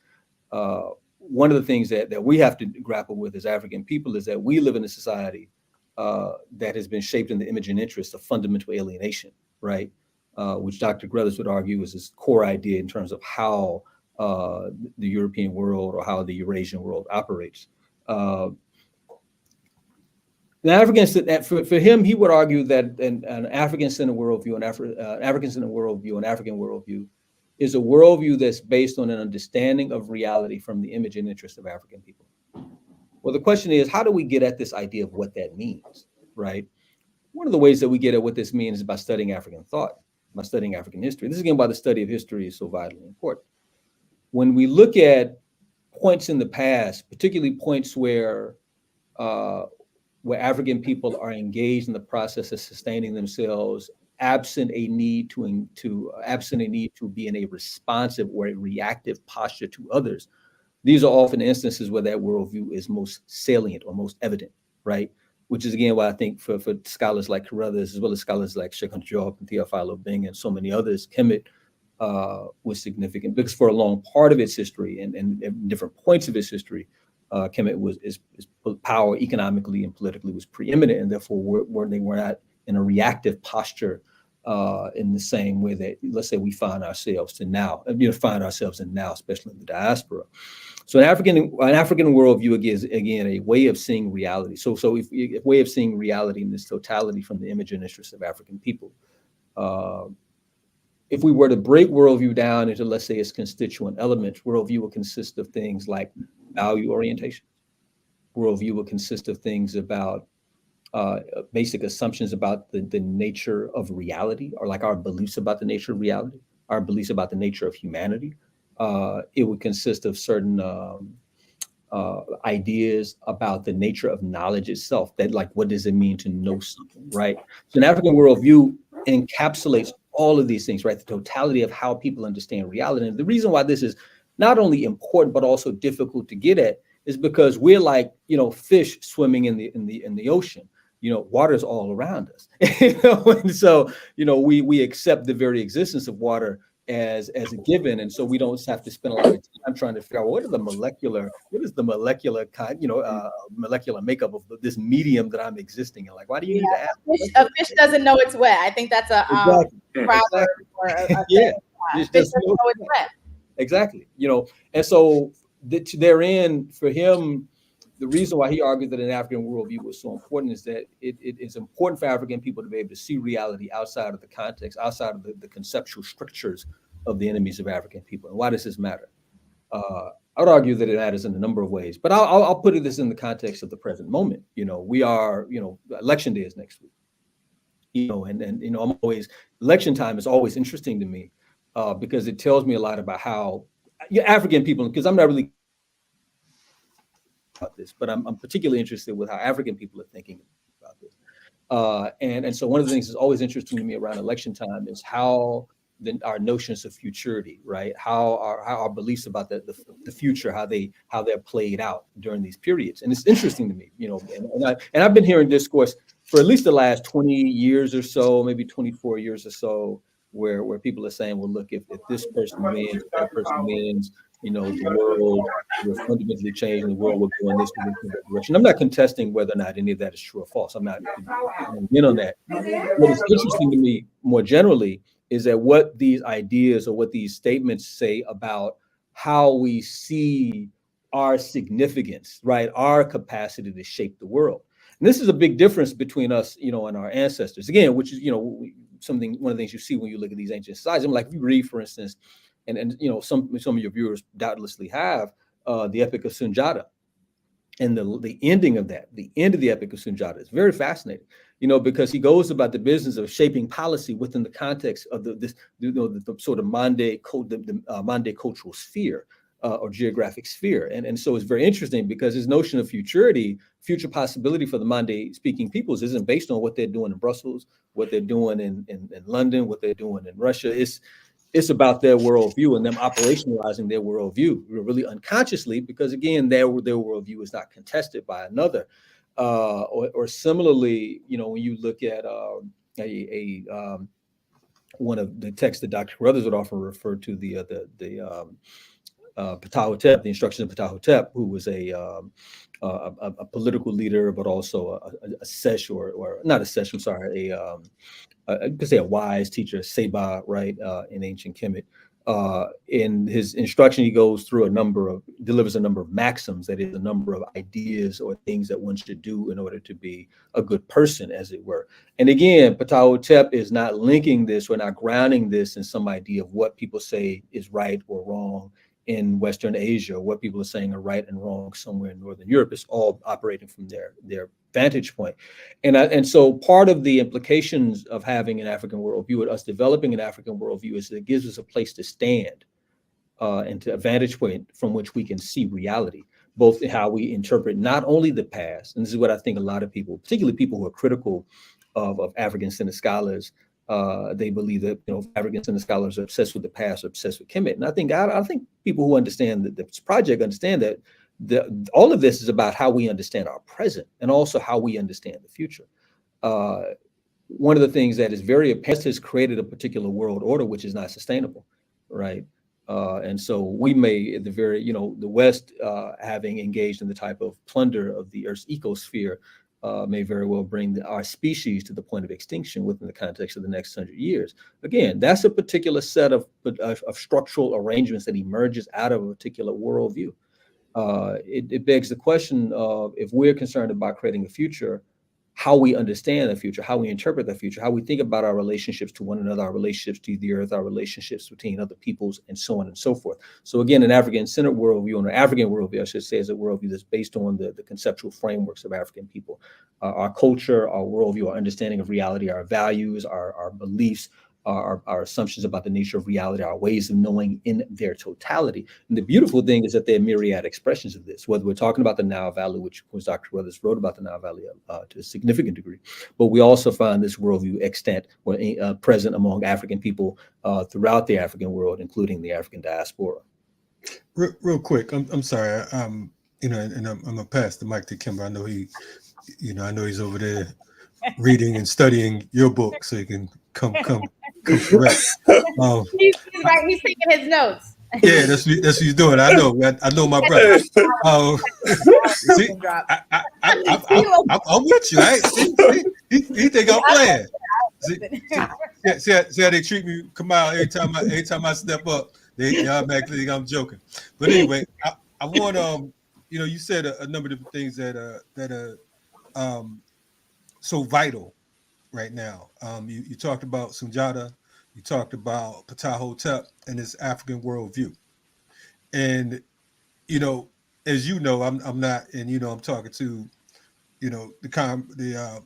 One of the things that we have to grapple with as African people is that we live in a society that has been shaped in the image and interest of fundamental alienation, right? Which Dr. Carruthers would argue is his core idea in terms of how the European world or how the Eurasian world operates. The African, for him, he would argue that an African-centered worldview, an African-centered worldview, an African worldview, is a worldview that's based on an understanding of reality from the image and interest of African people. Well, the question is, how do we get at this idea of what that means, right? One of the ways that we get at what this means is by studying African thought, by studying African history. This is again why the study of history is so vitally important. When we look at points in the past, particularly points where African people are engaged in the process of sustaining themselves, absent a need to be in a responsive or a reactive posture to others, these are often instances where that worldview is most salient or most evident, right? Which is again why I think for scholars like Carruthers, as well as scholars like Sheikh Anta Diop and Theophilo Bing and so many others, Kemet was significant because for a long part of its history and different points of its history, Kemet is power economically and politically was preeminent, and therefore they were not in a reactive posture in the same way that, let's say, we find ourselves in now, especially in the diaspora. So an African worldview is again a way of seeing reality. So a way of seeing reality in this totality from the image and interest of African people. If we were to break worldview down into, let's say, its constituent elements, worldview will consist of things like value orientation. Worldview will consist of things about basic assumptions about the nature of reality, or like our beliefs about the nature of reality, our beliefs about the nature of humanity. It would consist of certain ideas about the nature of knowledge itself, that like, what does it mean to know something, right? So an African worldview encapsulates all of these things, right? The totality of how people understand reality. And the reason why this is not only important, but also difficult to get at is because we're like, fish swimming in the ocean. Water is all around us. And so, we accept the very existence of water as a given. And so we don't have to spend a lot of time trying to figure out what is the molecular makeup of this medium that I'm existing in. Like, why do you need to ask? A fish doesn't know it's wet. I think that's a proverb or a yeah. fish doesn't know it's wet. Exactly. And so therein, for him, the reason why he argued that an African worldview was so important is that it is important for African people to be able to see reality outside of the context, outside of the conceptual strictures of the enemies of African people. And why does this matter? I would argue that it matters in a number of ways, but I'll put this in the context of the present moment. We are, election day is next week. And I'm always, election time is always interesting to me because it tells me a lot about how African people, because I'm not really about this, but I'm particularly interested with how African people are thinking about this. And so one of the things that's always interesting to me around election time is how our notions of futurity, right? How our beliefs about the future, how they're played out during these periods. And it's interesting to me, and I've been hearing discourse for at least the last 20 years or so, maybe 24 years or so, where people are saying, well, look, if this person wins, that person wins, the world will fundamentally change and the world will go in this direction. I'm not contesting whether or not any of that is true or false. I'm not in on that. What is interesting to me more generally is that what these ideas or what these statements say about how we see our significance, right? Our capacity to shape the world. And this is a big difference between us, and our ancestors. Again, which is, one of the things you see when you look at these ancient societies. Like if you read, for instance, and some of your viewers doubtlessly have the Epic of Sunjata, and the ending of that, the end of the Epic of Sunjata is very fascinating, because he goes about the business of shaping policy within the context of the sort of Mande cultural sphere or geographic sphere. And so it's very interesting because his notion of futurity, future possibility for the Mande speaking peoples isn't based on what they're doing in Brussels, what they're doing in London, what they're doing in Russia. It's about their worldview and them operationalizing their worldview really unconsciously, because again, their worldview is not contested by another. Or similarly, when you look at one of the texts that Dr. Carruthers would often refer to, the Ptahhotep, the instructions of Ptahhotep, who was a political leader, but also a sesh or not a sesh, I'm sorry, I could say a wise teacher, Seba, right, in ancient Kemet. In his instruction, he goes through delivers a number of maxims, that is, a number of ideas or things that one should do in order to be a good person, as it were. And again, Ptahhotep is not linking this or not grounding this in some idea of what people say is right or wrong in Western Asia, what people are saying are right and wrong somewhere in Northern Europe. It's all operating from their vantage point. And so part of the implications of having an African worldview, and us developing an African worldview, is that it gives us a place to stand and to a vantage point from which we can see reality, both in how we interpret not only the past, and this is what I think a lot of people, particularly people who are critical of African-centered scholars, they believe that African-centered scholars are obsessed with the past, or obsessed with Kemet. And I think people who understand this project understand that all of this is about how we understand our present and also how we understand the future. One of the things that is very apparent has created a particular world order which is not sustainable, right? And so we may, at the very, the West, having engaged in the type of plunder of the Earth's ecosphere, may very well bring our species to the point of extinction within the context of the next 100 years. Again, that's a particular set of structural arrangements that emerges out of a particular worldview. It begs the question of, if we're concerned about creating a future, how we understand the future, how we interpret the future, how we think about our relationships to one another, our relationships to the earth, our relationships between other peoples, and so on and so forth. So again, an African-centered worldview, and an African worldview, I should say, is a worldview that's based on the conceptual frameworks of African people. Our culture, our worldview, our understanding of reality, our values, our beliefs, our assumptions about the nature of reality, our ways of knowing in their totality. And the beautiful thing is that there are myriad expressions of this, whether we're talking about the Nile Valley, which was Dr. Carruthers wrote about the Nile Valley to a significant degree, but we also find this worldview extant or present among African people throughout the African world, including the African diaspora. Real quick, I'm sorry, and I'm gonna pass the mic to Kimber. I know I know he's over there reading and studying your book, so you can come correct. He's right. He's taking his notes. Yeah, that's what he's doing. I know my brother. See, I'm with you. Right? He think I'm playing. See how they treat me, Kamau, every time I step up. Y'all back think I'm joking. But anyway, I want you said a number of different things that are so vital right now. You talked about Sunjata, you talked about Ptah and this African worldview. And as you know, I'm not, and I'm talking to the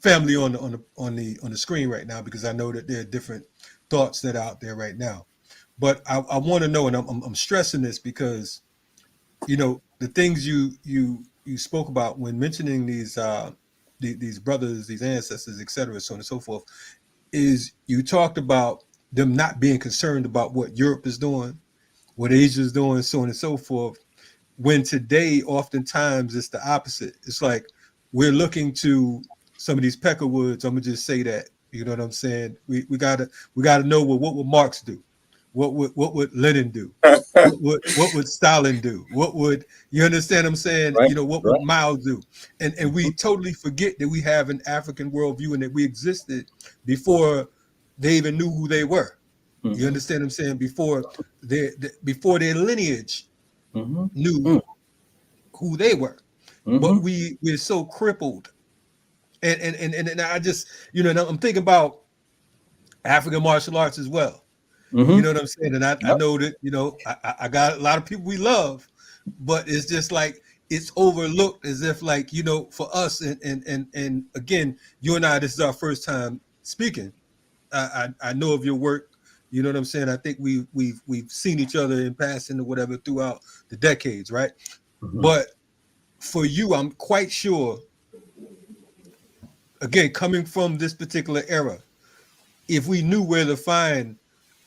family on the screen right now, because I know that there are different thoughts that are out there right now. But I want to know, and I'm stressing this because the things you spoke about when mentioning these brothers, these ancestors, etc., so on and so forth, is you talked about them not being concerned about what Europe is doing, what Asia is doing, so on and so forth. When today, oftentimes, it's the opposite. It's like we're looking to some of these peckerwoods. I'm gonna just say that. You know what I'm saying? We gotta know what would Marx do, what would Lenin do, what would Stalin do, what would, you understand what I'm saying? Right, What would Mao do? And we totally forget that we have an African worldview and that we existed before they even knew who they were. You understand what I'm saying? Before their lineage knew who they were. But we're so crippled. And I just, I'm thinking about African martial arts as well. You know what I'm saying? And I know that, I got a lot of people we love, but it's just like it's overlooked, as if like, for us, and again, you and I, this is our first time speaking. I know of your work. You know what I'm saying? I think we've seen each other in passing or whatever throughout the decades, right? But for you, I'm quite sure, again, coming from this particular era, if we knew where to find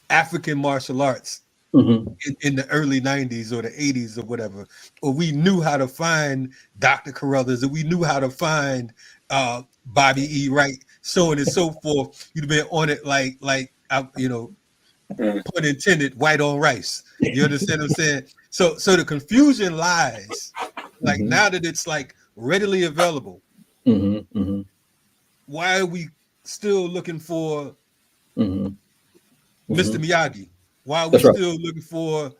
African martial arts in the early 90s or the 80s or whatever, or we knew how to find Dr. Carruthers, or we knew how to find Bobby E. Wright, so on and so forth, you'd have been on it like pun intended, white on rice. You understand what I'm saying? So the confusion lies, like now that it's like readily available, why are we still looking for Mr. Miyagi? Why are we still looking for,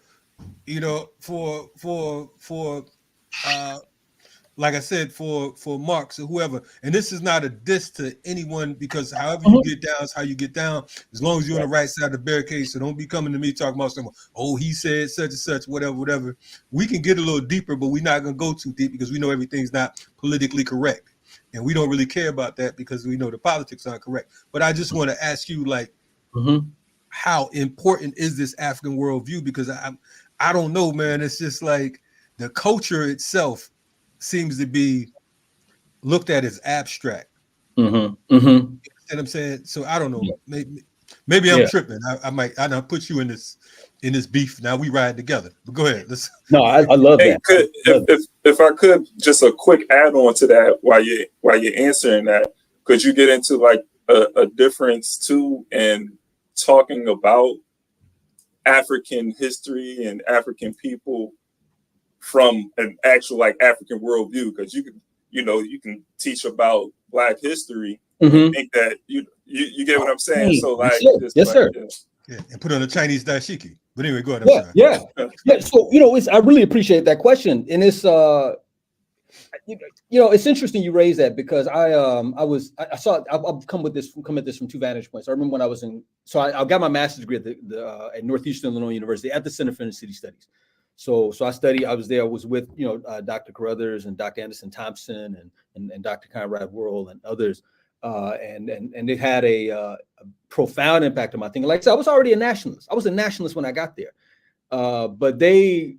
like I said, for Marx or whoever? And this is not a diss to anyone, because however you get down is how you get down, as long as you're on the right side of the barricade. So don't be coming to me talking about someone, oh, he said such and such, whatever. We can get a little deeper, but we're not going to go too deep, because we know everything's not politically correct. And we don't really care about that because we know the politics aren't correct. But I just want to ask you, like, how important is this African worldview? Because I don't know, man. It's just like the culture itself seems to be looked at as abstract. You know what I'm saying? So I don't know. Maybe I'm tripping. I don't put you in this beef. Now we ride together. But go ahead. No, I love that. If I could, just a quick add on to that while you're answering that, could you get into like a difference too in talking about African history and African people from an actual like African worldview? Because you can teach about Black history and think that you get what I'm saying. So like, yes, sir. Yeah, and put on a Chinese dashiki. But anyway, go ahead. Yeah. So I really appreciate that question, and it's it's interesting you raise that, because I've come at this from two vantage points. I remember when I was I got my master's degree at Northeastern Illinois University at the Center for Inner City Studies. So I was with Dr. Carruthers and Dr. Anderson Thompson and Dr. Conrad Worrell and others, and it had a profound impact on my thinking. Like I said, I was already a nationalist. I was a nationalist when I got there, but they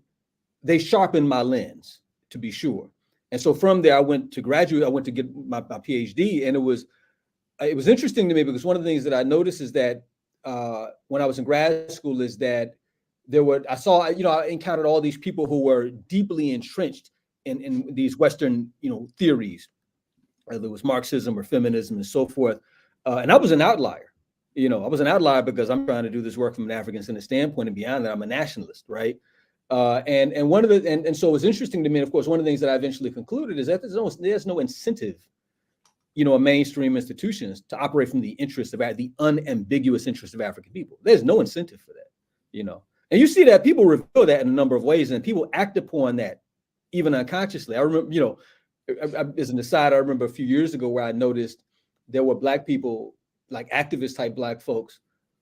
sharpened my lens, to be sure. And so from there, I went to graduate. I went to get my PhD, and it was interesting to me, because one of the things that I noticed is that when I was in grad school is that I encountered all these people who were deeply entrenched in these Western theories, whether it was Marxism or feminism and so forth. And I was an outlier. I was an outlier because I'm trying to do this work from an African-centered standpoint, and beyond that, I'm a nationalist, right? And one of the so it was interesting to me. Of course, one of the things that I eventually concluded is that there's no incentive, in mainstream institutions to operate from the interest of the unambiguous interest of African people. There's no incentive for that, And you see that people reveal that in a number of ways, and people act upon that even unconsciously. I remember, as an aside, I remember a few years ago where I noticed there were Black people, like activist type Black folks,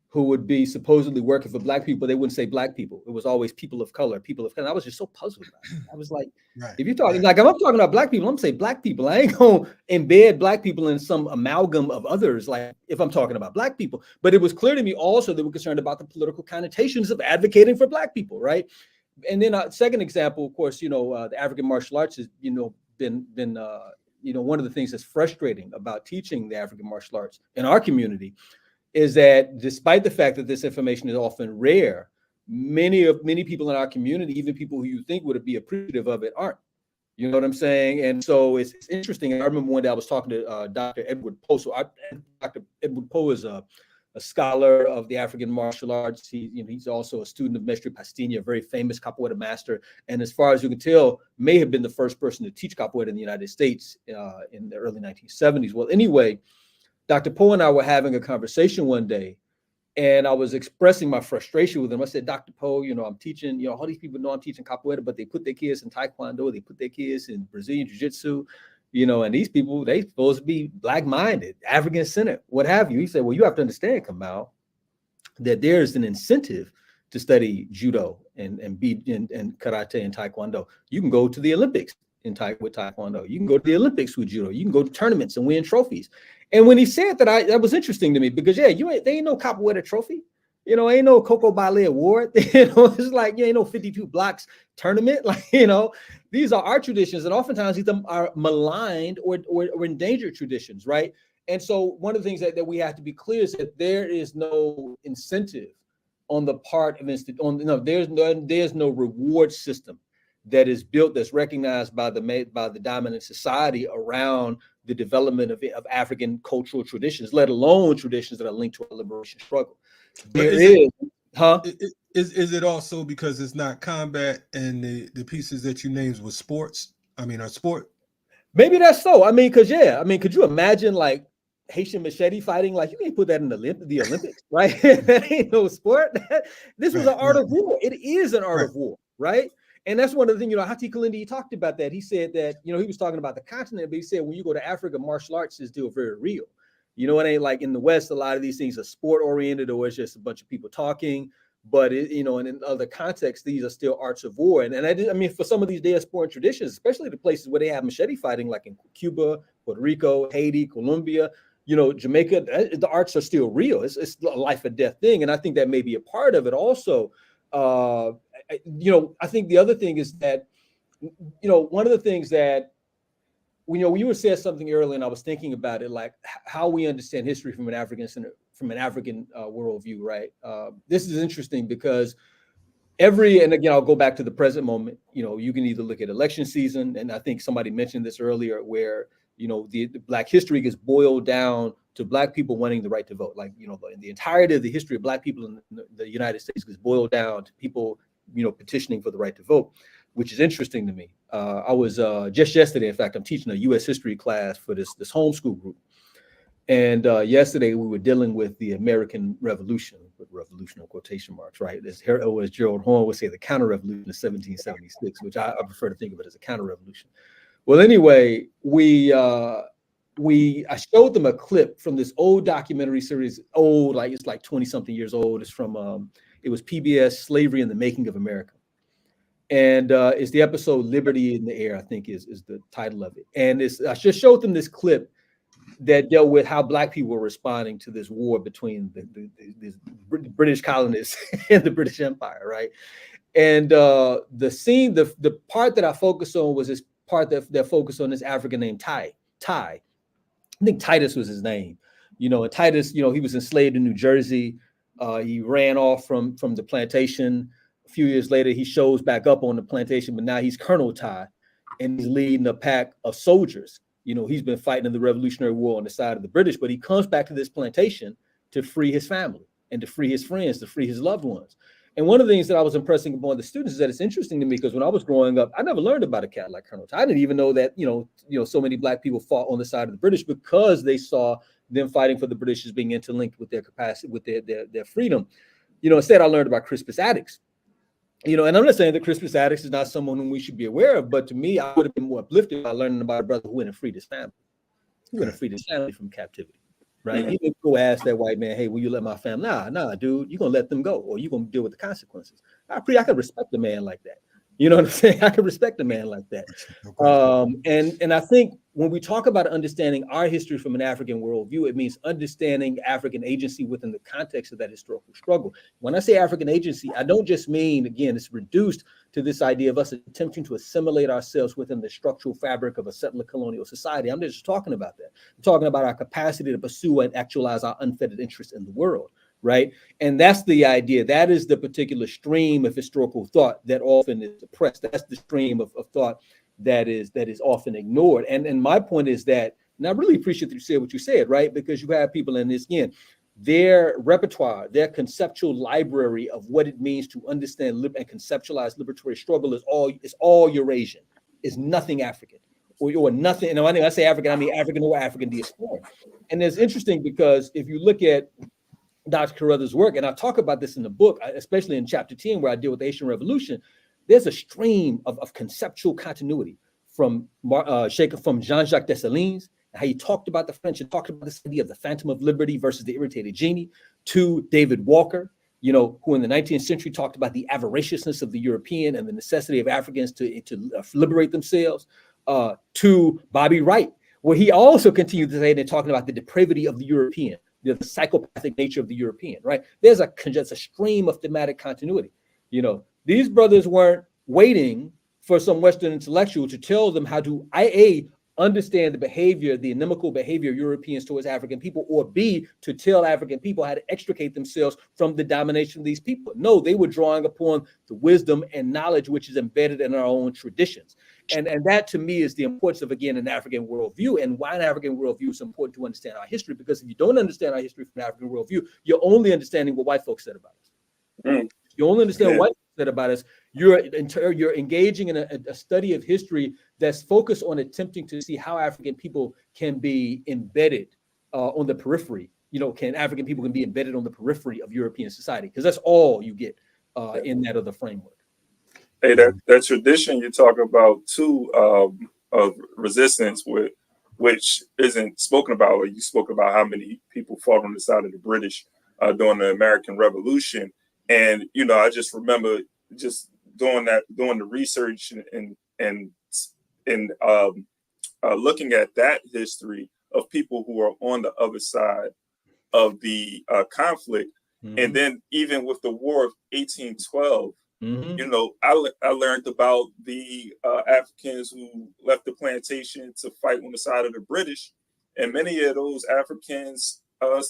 who would be supposedly working for Black people. They wouldn't say Black people. It was always people of color, people of color. I was just so puzzled by it. I was like, if you're talking, like, if I'm talking about Black people, I'm saying Black people. I ain't going to embed Black people in some amalgam of others, like if I'm talking about Black people. But it was clear to me also they were concerned about the political connotations of advocating for Black people, right? And then a second example, of course, the African martial arts has, been one of the things that's frustrating about teaching the African martial arts in our community is that despite the fact that this information is often rare, many people in our community, even people who you think would be appreciative of it, aren't. You know what I'm saying? And so it's interesting. And I remember one day I was talking to Dr. Edward Poe. So Dr. Edward Poe is a scholar of the African martial arts. He's also a student of Mestre Pastinha, a very famous capoeira master. And as far as you can tell, may have been the first person to teach capoeira in the United States in the early 1970s. Well, anyway, Dr. Poe and I were having a conversation one day, and I was expressing my frustration with him. I said, Dr. Poe, I'm teaching, all these people know I'm teaching capoeira, but they put their kids in Taekwondo, they put their kids in Brazilian Jiu-Jitsu, and these people, they supposed to be Black-minded, African-centered, what have you. He said, well, you have to understand, Kamau, that there's an incentive to study judo and karate and Taekwondo. You can go to the Olympics with Taekwondo. You can go to the Olympics with judo. You can go to tournaments and win trophies. And when he said that, that was interesting to me because they ain't no capoeira trophy, ain't no Coco Ballet award. It's like ain't no 52 blocks tournament. Like these are our traditions, and oftentimes these are maligned or endangered traditions, right? And so one of the things that we have to be clear is that there is no incentive on the part of there's no reward system that is built, that's recognized by the dominant society around the development of African cultural traditions, let alone traditions that are linked to a liberation struggle. Is it also because it's not combat and the pieces that you named was sports? Are sport? Maybe that's so. Could you imagine like Haitian machete fighting? Like you can't put that in the Olympics, right? That ain't no sport. This was an art of war. It is an art of war, right? And that's one of the things, Hati Kalindi, he talked about that. He said that, he was talking about the continent, but he said, when you go to Africa, martial arts is still very real. It ain't like in the West, a lot of these things are sport oriented or it's just a bunch of people talking. But, and in other contexts, these are still arts of war. And for some of these diasporan traditions, especially the places where they have machete fighting, like in Cuba, Puerto Rico, Haiti, Colombia, Jamaica, the arts are still real. It's a life or death thing. And I think that may be a part of it also. I think the other thing is that, one of the things that, you were saying something earlier, and I was thinking about it, like how we understand history from an African worldview, right? This is interesting because and again, I'll go back to the present moment. You can either look at election season, and I think somebody mentioned this earlier, where the Black history gets boiled down to Black people wanting the right to vote. Like the entirety of the history of Black people in the United States gets boiled down to people petitioning for the right to vote, which is interesting to me. I was just yesterday, in fact, I'm teaching a U.S. history class for this homeschool group. And yesterday we were dealing with the American Revolution, with revolution in quotation marks, right? As Gerald Horne would say, the counter-revolution of 1776, which I prefer to think of it as a counter-revolution. Well, anyway, I showed them a clip from this old documentary series, it's like 20-something years old. It's from, it was PBS, Slavery in the Making of America. And it's the episode Liberty in the Air, I think is the title of it. And I just showed them this clip that dealt with how Black people were responding to this war between the British colonists and the British Empire, right? And the scene, the part that I focused on was this part that focused on this African named Ty. I think Titus was his name. And Titus, he was enslaved in New Jersey. He ran off from the plantation. A few years later, he shows back up on the plantation, but now he's Colonel Ty, and he's leading a pack of soldiers. He's been fighting in the Revolutionary War on the side of the British, but he comes back to this plantation to free his family and to free his friends, to free his loved ones. And one of the things that I was impressing upon the students is that it's interesting to me because when I was growing up, I never learned about a cat like Colonel Ty. I didn't even know that, so many Black people fought on the side of the British because they saw them fighting for the British as being interlinked with their capacity, with their freedom. Instead I learned about Crispus Attucks, You know, and I'm not saying that Crispus Attucks is not someone whom we should be aware of, but to me, I would have been more uplifted by learning about a brother who went and freed his family. He went and freed his family from captivity, right? He didn't go ask that white man, hey, will you let my family? Nah, dude, you're going to let them go, or you're going to deal with the consequences. I could respect a man like that. You know what I'm saying? I can respect a man like that. And I think when we talk about understanding our history from an African worldview, it means understanding African agency within the context of that historical struggle. When I say African agency, I don't just mean, again, it's reduced to this idea of us attempting to assimilate ourselves within the structural fabric of a settler colonial society. I'm not just talking about that. I'm talking about our capacity to pursue and actualize our unfettered interests in the world. Right. And that's the idea. That is the particular stream of historical thought that often is suppressed. That's the stream of thought that is often ignored. And my point is that, and I really appreciate that you said what you said, right? Because you have people in this, again, their repertoire, their conceptual library of what it means to understand and conceptualize liberatory struggle is all Eurasian, is nothing African or nothing. And when I say African, I mean African or African diaspora. And it's interesting because if you look at Dr. Carruthers' work, and I talk about this in the book, especially in chapter 10, where I deal with the Haitian Revolution, there's a stream of conceptual continuity from Jean-Jacques Dessalines, how he talked about the French and talked about this idea of the phantom of liberty versus the irritated genie, to David Walker, you know, who in the 19th century talked about the avariciousness of the European and the necessity of Africans to liberate themselves, to Bobby Wright, where he also continued to say, they're talking about the depravity of the European, the psychopathic nature of the European, right? There's just a stream of thematic continuity. You know, these brothers weren't waiting for some Western intellectual to tell them how to, understand the behavior, the inimical behavior of Europeans towards African people, or B, to tell African people how to extricate themselves from the domination of these people. No, they were drawing upon the wisdom and knowledge which is embedded in our own traditions. And that to me is the importance of, again, an African worldview, and why an African worldview is important to understand our history, because if you don't understand our history from an African worldview, you're only understanding what white folks said about us. You only understand what white folks said about us. You're engaging in a study of history that's focused on attempting to see how African people can be embedded on the periphery. You know, African people can be embedded on the periphery of European society, because that's all you get in that other framework. Hey, that tradition you talk about too, of resistance, which isn't spoken about, or you spoke about how many people fought on the side of the British during the American Revolution. And, you know, I just remember just doing the research and looking at that history of people who are on the other side of the conflict. And then even with the War of 1812, you know, I learned about the Africans who left the plantation to fight on the side of the British, and many of those Africans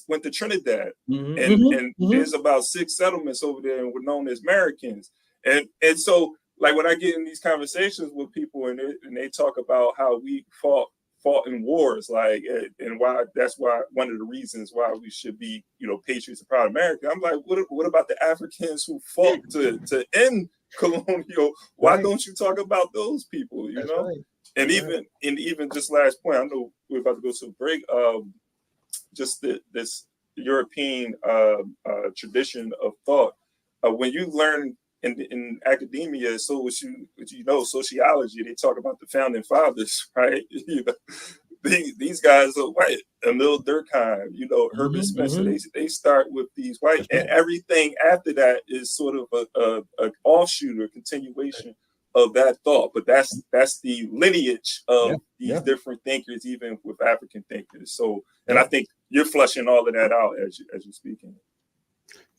went to Trinidad, and there's about 6 settlements over there, and were known as Americans. And so, like, when I get in these conversations with people, and they talk about how we fought in wars, like, and why that's why one of the reasons why we should be, you know, patriots and proud American. I'm like, what about the Africans who fought to end colonial? Why don't you talk about those people? You know, and even just last point, I know we're about to go to a break. Just this European tradition of thought. When you learn in academia, so what you know, sociology, they talk about the founding fathers, right? You know, these guys are white. Emil Durkheim, you know, Herbert Spencer. They start with these white, and everything after that is sort of a offshoot or continuation of that thought. But that's the lineage of these different thinkers, even with African thinkers. So, and I think you're flushing all of that out as you're speaking.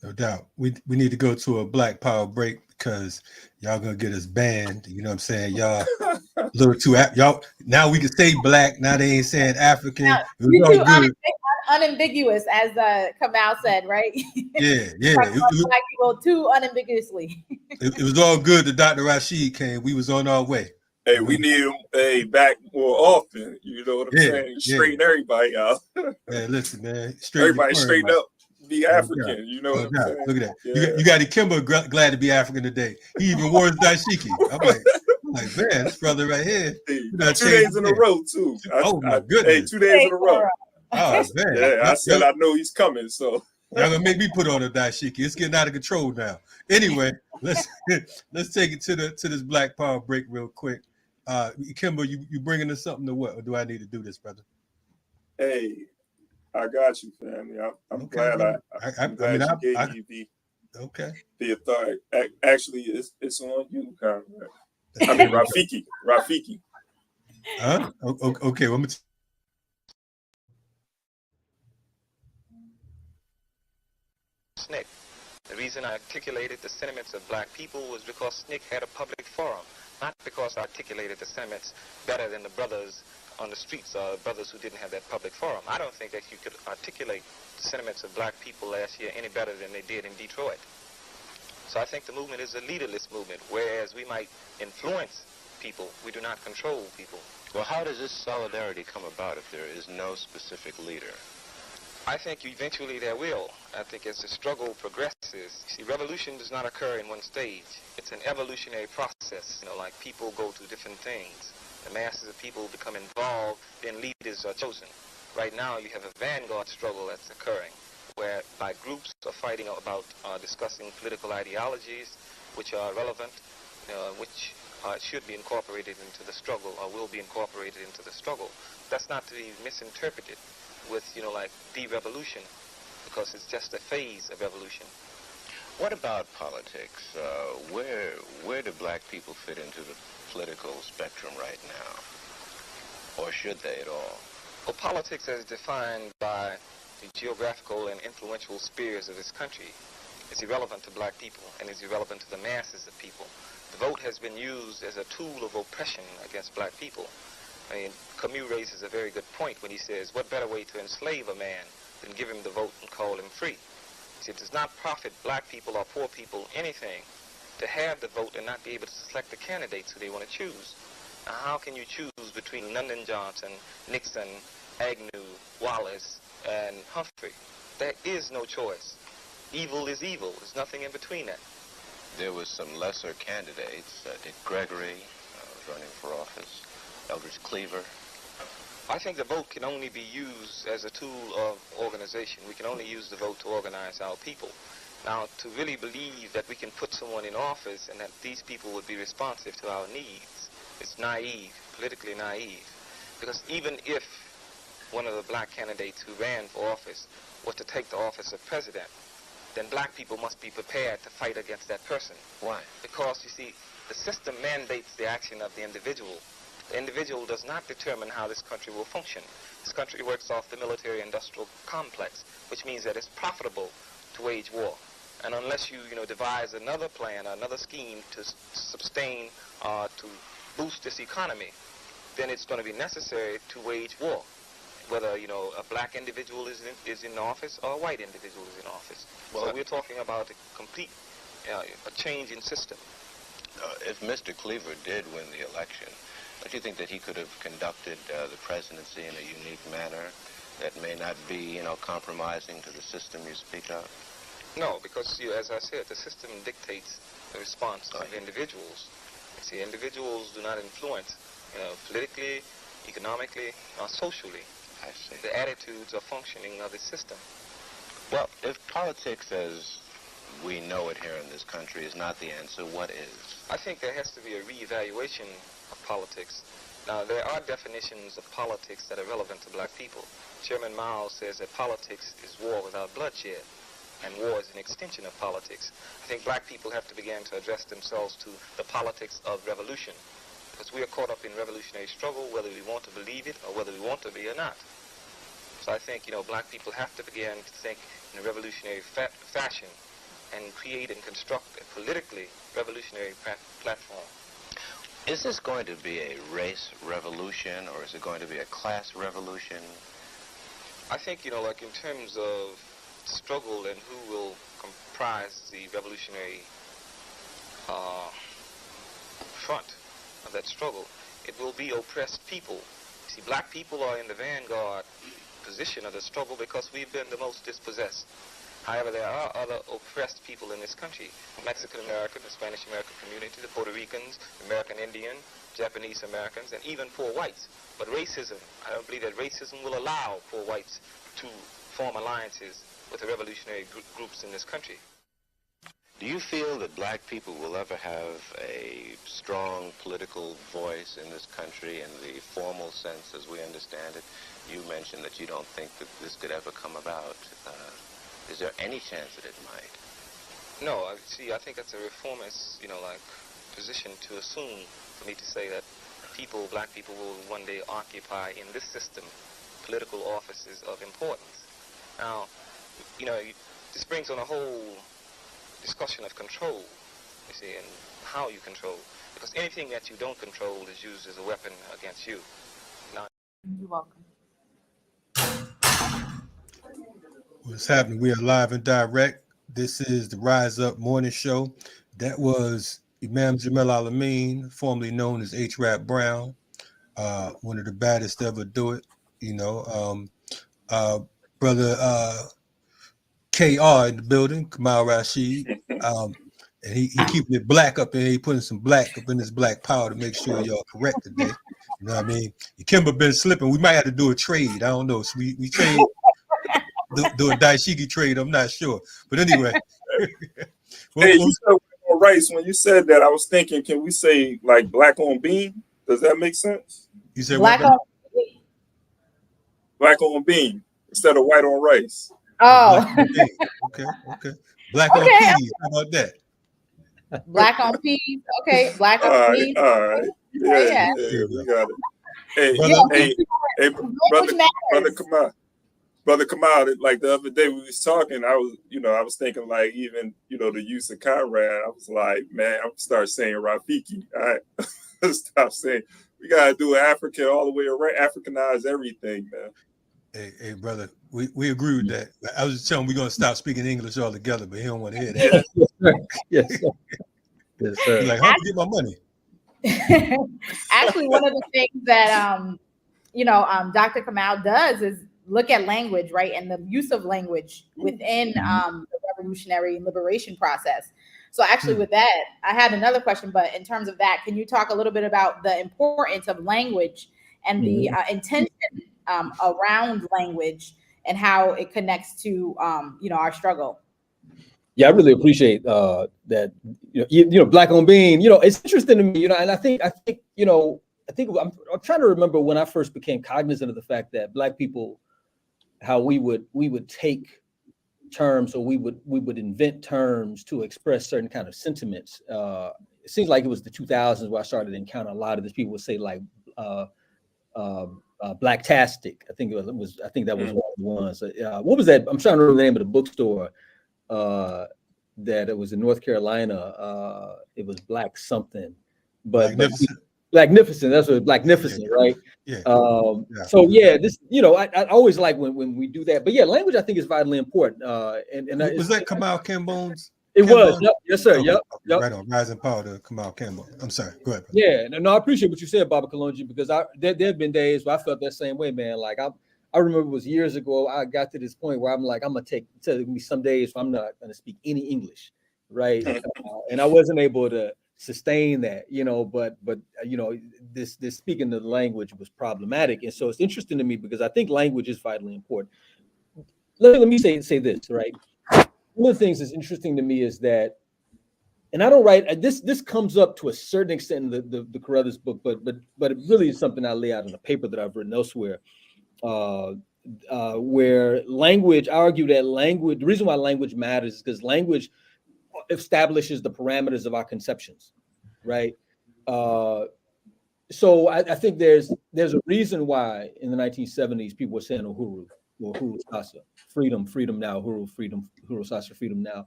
No doubt. We need to go to a Black Power break, because y'all gonna get us banned. You know what I'm saying? Y'all a little too y'all. Now we can say black. Now they ain't saying African. You too unambiguous, as Kamau said, right? Yeah. Black people too unambiguously. It was all good that Dr. Rashid came. We was on our way. Hey, we need him back more often. You know what I'm saying? Straighten everybody out. Yeah, listen, man. Everybody straighten up. Be African, you know what I'm saying? Look at that. Yeah. You got Ikemba glad to be African today. He even wore his dashiki. I'm like, man, this brother right here. Hey, 2 days in a row, too. Oh, my goodness. Hey, 2 days in a row. Oh, man. Yeah, I said I know he's coming, so. Y'all gonna make me put on a dashiki. It's getting out of control now. Anyway, let's take it to this Black Power break real quick. Kimber, you bringing us something to what? Or do I need to do this, brother? Hey, I got you, family. I'm Okay, glad brother. I'm glad you gave me the authority. Actually, it's on you, Conrad. I mean Rafiki. Huh? Okay, well, SNCC. The reason I articulated the sentiments of black people was because SNCC had a public forum, not because I articulated the sentiments better than the brothers on the streets or brothers who didn't have that public forum. I don't think that you could articulate the sentiments of black people last year any better than they did in Detroit. So I think the movement is a leaderless movement, whereas we might influence people, we do not control people. Well, how does this solidarity come about if there is no specific leader? I think eventually there will. I think as the struggle progresses, see, revolution does not occur in one stage. It's an evolutionary process, you know, like people go through different things. The masses of people become involved, then leaders are chosen. Right now you have a vanguard struggle that's occurring, whereby groups are fighting about discussing political ideologies which are relevant, which should be incorporated into the struggle or will be incorporated into the struggle. That's not to be misinterpreted with, like de-revolution, because it's just a phase of evolution. What about politics? Where do black people fit into the political spectrum right now? Or should they at all? Well, politics as defined by the geographical and influential spheres of this country is irrelevant to black people and is irrelevant to the masses of people. The vote has been used as a tool of oppression against black people. I mean, Camus raises a very good point when he says, what better way to enslave a man than give him the vote and call him free? See, it does not profit black people or poor people anything to have the vote and not be able to select the candidates who they want to choose. Now, how can you choose between Lyndon Johnson, Nixon, Agnew, Wallace, and Humphrey? There is no choice. Evil is evil. There's nothing in between that. There was some lesser candidates. Dick Gregory was running for office. Eldridge Cleaver. I think the vote can only be used as a tool of organization. We can only use the vote to organize our people. Now, to really believe that we can put someone in office and that these people would be responsive to our needs is naive, politically naive. Because even if one of the black candidates who ran for office was to take the office of president, then black people must be prepared to fight against that person. Why? Because, you see, the system mandates the action of the individual. The individual does not determine how this country will function. This country works off the military-industrial complex, which means that it's profitable to wage war. And unless you, devise another plan, another scheme to sustain, to boost this economy, then it's going to be necessary to wage war, whether, a black individual is in office or a white individual is in office. Well, so we're talking about a complete a change in system. If Mr. Cleaver did win the election, don't you think that he could have conducted the presidency in a unique manner that may not be, compromising to the system you speak of? No, because, as I said, the system dictates the response of individuals. See, individuals do not influence, politically, economically, or socially. I see. The attitudes or functioning of the system. Well, if politics as we know it here in this country is not the answer, what is? I think there has to be a reevaluation of politics. Now, there are definitions of politics that are relevant to black people. Chairman Mao says that politics is war without bloodshed, and war is an extension of politics. I think black people have to begin to address themselves to the politics of revolution, because we are caught up in revolutionary struggle, whether we want to believe it or whether we want to be or not. So I think, black people have to begin to think in a revolutionary fashion and create and construct a politically revolutionary platform. Is this going to be a race revolution, or is it going to be a class revolution? I think, like in terms of struggle and who will comprise the revolutionary front of that struggle, it will be oppressed people. See, black people are in the vanguard position of the struggle because we've been the most dispossessed. However, there are other oppressed people in this country. Mexican American, the Spanish American community, the Puerto Ricans, American Indian, Japanese Americans, and even poor whites. But racism, I don't believe that racism will allow poor whites to form alliances with the revolutionary groups in this country. Do you feel that black people will ever have a strong political voice in this country in the formal sense as we understand it? You mentioned that you don't think that this could ever come about. Is there any chance that it might? No, I think that's a reformist, position to assume for me to say that black people will one day occupy in this system political offices of importance. Now, this brings on a whole discussion of control, you see, and how you control. Because anything that you don't control is used as a weapon against you. Now, You're welcome. What's happening? We are live and direct. This is the Rise Up Morning Show. That was Imam Jamel Alameen, formerly known as H. Rap Brown, one of the baddest to ever do it. Brother KR in the building, Kamau Rashid. And he keeping it black up there. He putting some black up in this black powder to make sure y'all correct today. You know what I mean? Kimber been slipping. We might have to do a trade. I don't know. So we trade, do a daishiki trade. I'm not sure. But anyway. Hey, you said on rice. When you said that, I was thinking, can we say like black on bean? Does that make sense? You said Black what? on. Black on bean instead of white on rice. Oh. Okay. Black on peas. How about that? Black on peas. Okay. Black on peas. All right. Yeah, we got it. Hey, brother Kamau, like the other day we was talking, I was thinking like even, the use of Conrad, I was like, man, I'm gonna start saying Rafiki. All right. Stop saying, we gotta do African all the way around, Africanize everything, man. Hey, brother, we agree with that. I was just telling him we're gonna stop speaking English altogether, but he don't want to hear that. Yes, sir. Yes, sir. He's like, how do I get my money? Actually, one of the things that Dr. Kamau does is look at language, right, and the use of language within the revolutionary liberation process. So actually with that, I had another question, but in terms of that, can you talk a little bit about the importance of language and the intention around language and how it connects to our struggle? Yeah, I really appreciate that. Black on bean. It's interesting to me. And I think I'm trying to remember when I first became cognizant of the fact that Black people, how we would take terms, or we would invent terms to express certain kind of sentiments. It seems like it was the 2000s where I started to encounter a lot of this. People would say like blacktastic. I think that was one of the ones. What was that? I'm trying to remember the name of the bookstore. That it was in North Carolina. It was Black something, but Blacknificent. That's what Blacknificent, right? Yeah. So yeah, this I always like when we do that. But yeah, language I think is vitally important. And was that Kamau Cambone's? It was. Yep. Yes, sir. Yep. Right on. Rising Power to Kamau Campbell. I'm sorry. Go ahead. Yeah. No, I appreciate what you said, Baba Kalonji, because there have been days where I felt that same way, man. Like I remember it was years ago, I got to this point where I'm like, I'm going to tell me some days I'm not going to speak any English, right? And I wasn't able to sustain that, but this speaking the language was problematic. And so it's interesting to me because I think language is vitally important. Let me say this, right? One of the things that's interesting to me is that, and I don't write, this comes up to a certain extent in the Carruthers book, but it really is something I lay out in a paper that I've written elsewhere. Where language, I argue that language, the reason why language matters is because language establishes the parameters of our conceptions, right? So I think there's a reason why in the 1970s people were saying Uhuru or Uhuru Sasa, freedom now, Uhuru, freedom, Uhuru Sasa, freedom now.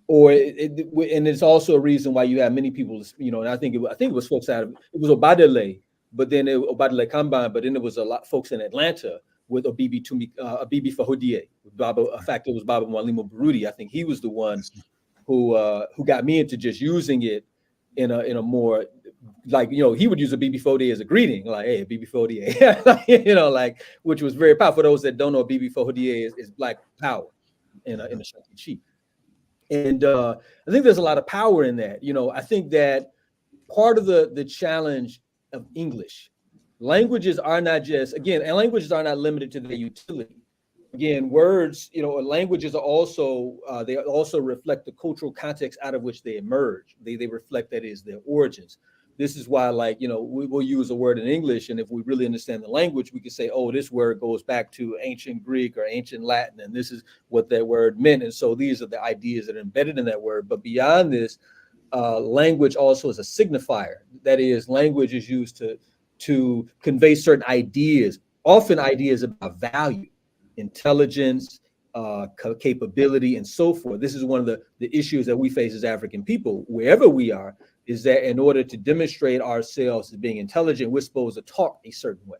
And it's also a reason why you have many people, and I think it was folks it was Obadele, but then Obadele Kamban, but then there was a lot of folks in Atlanta with Abibi Fahodie. In fact, it was Baba Mwalimu Barudi. I think he was the one who got me into just using it in a more like, he would use Abibi Fahodie as a greeting, like, hey, Abibi Fahodie, which was very powerful. For those that don't know, Abibi Fahodie is Black power in a Shanti chief. And I think there's a lot of power in that. I think that part of the challenge of English, languages are not limited to their utility, again, words, languages are also, they also reflect the cultural context out of which they emerge. They reflect, that is, their origins. This is why, like, we'll use a word in English, and if we really understand the language, we can say, oh, this word goes back to ancient Greek or ancient Latin, and this is what that word meant. And so these are the ideas that are embedded in that word. But beyond this, language also is a signifier. That is, language is used to convey certain ideas, often ideas about value, intelligence, capability, and so forth. This is one of the issues that we face as African people, wherever we are, is that in order to demonstrate ourselves as being intelligent, we're supposed to talk a certain way.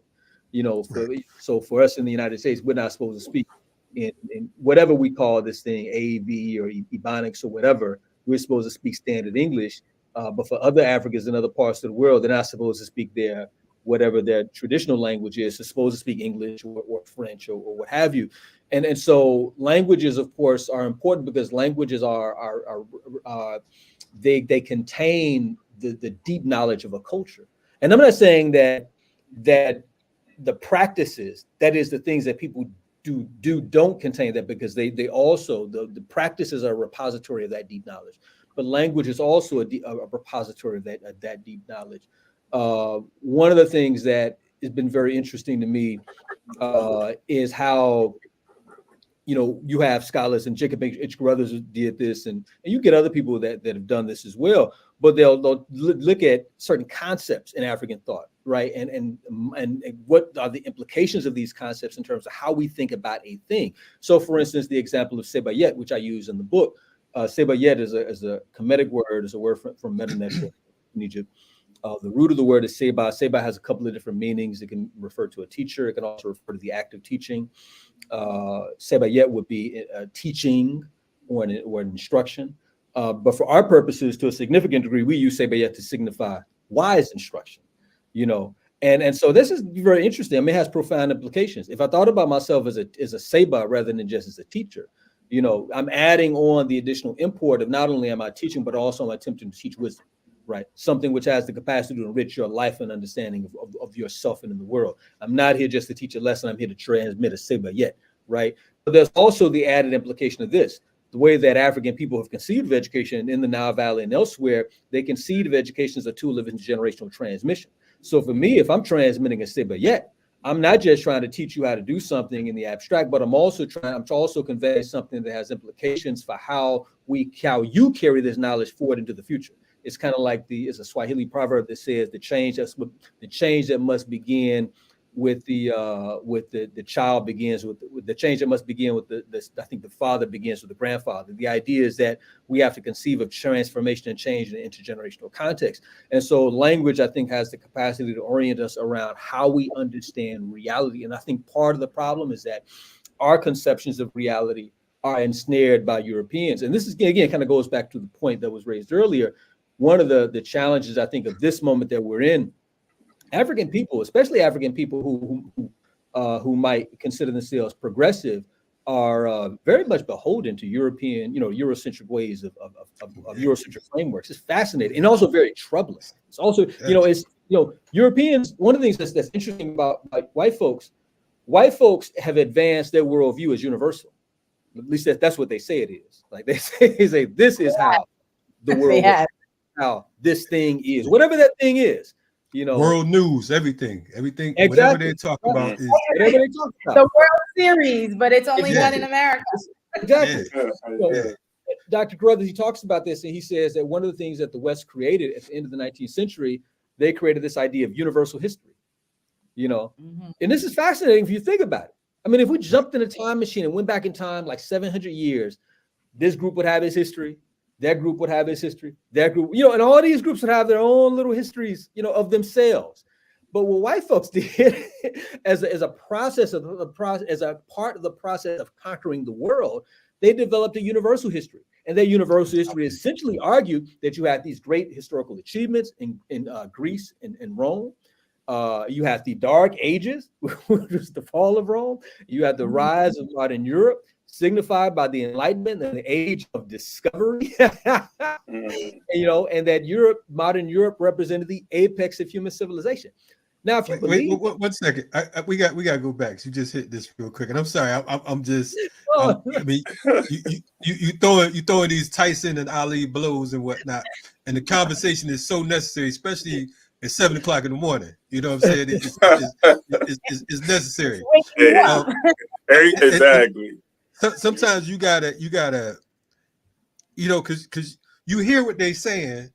So for us in the United States, we're not supposed to speak in whatever we call this thing, AV or Ebonics or whatever. We're supposed to speak standard English. But for other Africans in other parts of the world, they're not supposed to speak whatever their traditional language is. They're supposed to speak English or French or what have you. And so languages, of course, are important because languages they contain the deep knowledge of a culture. And I'm not saying that the practices, that is, the things that people don't contain that, because they also, the practices are a repository of that deep knowledge. But language is also a repository of that deep knowledge. One of the things that has been very interesting to me is how, you have scholars, and Jacob H. Carruthers did this, and you get other people that have done this as well, but they'll look at certain concepts in African thought, right? And what are the implications of these concepts in terms of how we think about a thing. So for instance, the example of Sebayet, which I use in the book, Sebayet is a Kemetic word, is a word from Metanetia in Egypt. The root of the word is Seba. Seba has a couple of different meanings. It can refer to a teacher. It can also refer to the act of teaching. Sebayet would be teaching or an instruction. But for our purposes, to a significant degree, we use Sebayet to signify wise instruction, And so this is very interesting. I mean, it has profound implications. If I thought about myself as a Seba rather than just as a teacher, I'm adding on the additional import of not only am I teaching, but also I'm attempting to teach wisdom. Right, something which has the capacity to enrich your life and understanding of yourself and in the world. I'm not here just to teach a lesson. I'm here to transmit a Sebayet, right? But there's also the added implication of this. The way that African people have conceived of education in the Nile Valley and elsewhere, they conceive of education as a tool of intergenerational transmission. So for me, if I'm transmitting a Sebayet, I'm not just trying to teach you how to do something in the abstract, but I'm also conveying something that has implications for how you carry this knowledge forward into the future. It's kind of like it's a Swahili proverb that says the change that must begin with the child begins with the change that must begin with I think the father begins with the grandfather. The idea is that we have to conceive of transformation and change in an intergenerational context. And so language, I think, has the capacity to orient us around how we understand reality. And I think part of the problem is that our conceptions of reality are ensnared by Europeans. And this is, again, kind of goes back to the point that was raised earlier. One of the challenges, I think, of this moment that we're in, African people, especially African people who might consider themselves progressive, are very much beholden to European, Eurocentric ways of Eurocentric frameworks. It's fascinating and also very troubling. It's also, Europeans. One of the things that's interesting about white folks have advanced their worldview as universal. At least that's what they say it is. Like they say this is how the world. How this thing is, whatever that thing is, world news, everything, exactly. Whatever they talk about is whatever they talk about. The World Series, but it's only done in America. Exactly. Dr. Carruthers, he talks about this, and he says that one of the things that the West created at the end of the 19th century, they created this idea of universal history, and this is fascinating if you think about it. I mean, if we jumped in a time machine and went back in time like 700 years, this group would have its history. That group would have its history. That group, and all these groups would have their own little histories, of themselves. But what white folks did, as a part of the process of conquering the world, they developed a universal history, and that universal history essentially argued that you had these great historical achievements in Greece and Rome. You had the Dark Ages, which was the fall of Rome. You had the rise of modern Europe, signified by the Enlightenment and the age of discovery, and that modern Europe represented the apex of human civilization. Now, if you believe, wait, 1 second. We got to go back. You just hit this real quick, and I'm sorry. I'm just. oh, I mean, you throwing these Tyson and Ali blows and whatnot, and the conversation is so necessary, especially at 7 o'clock in the morning. You know what I'm saying? It's necessary. Waking you up. Exactly. Sometimes you gotta, because you hear what they saying,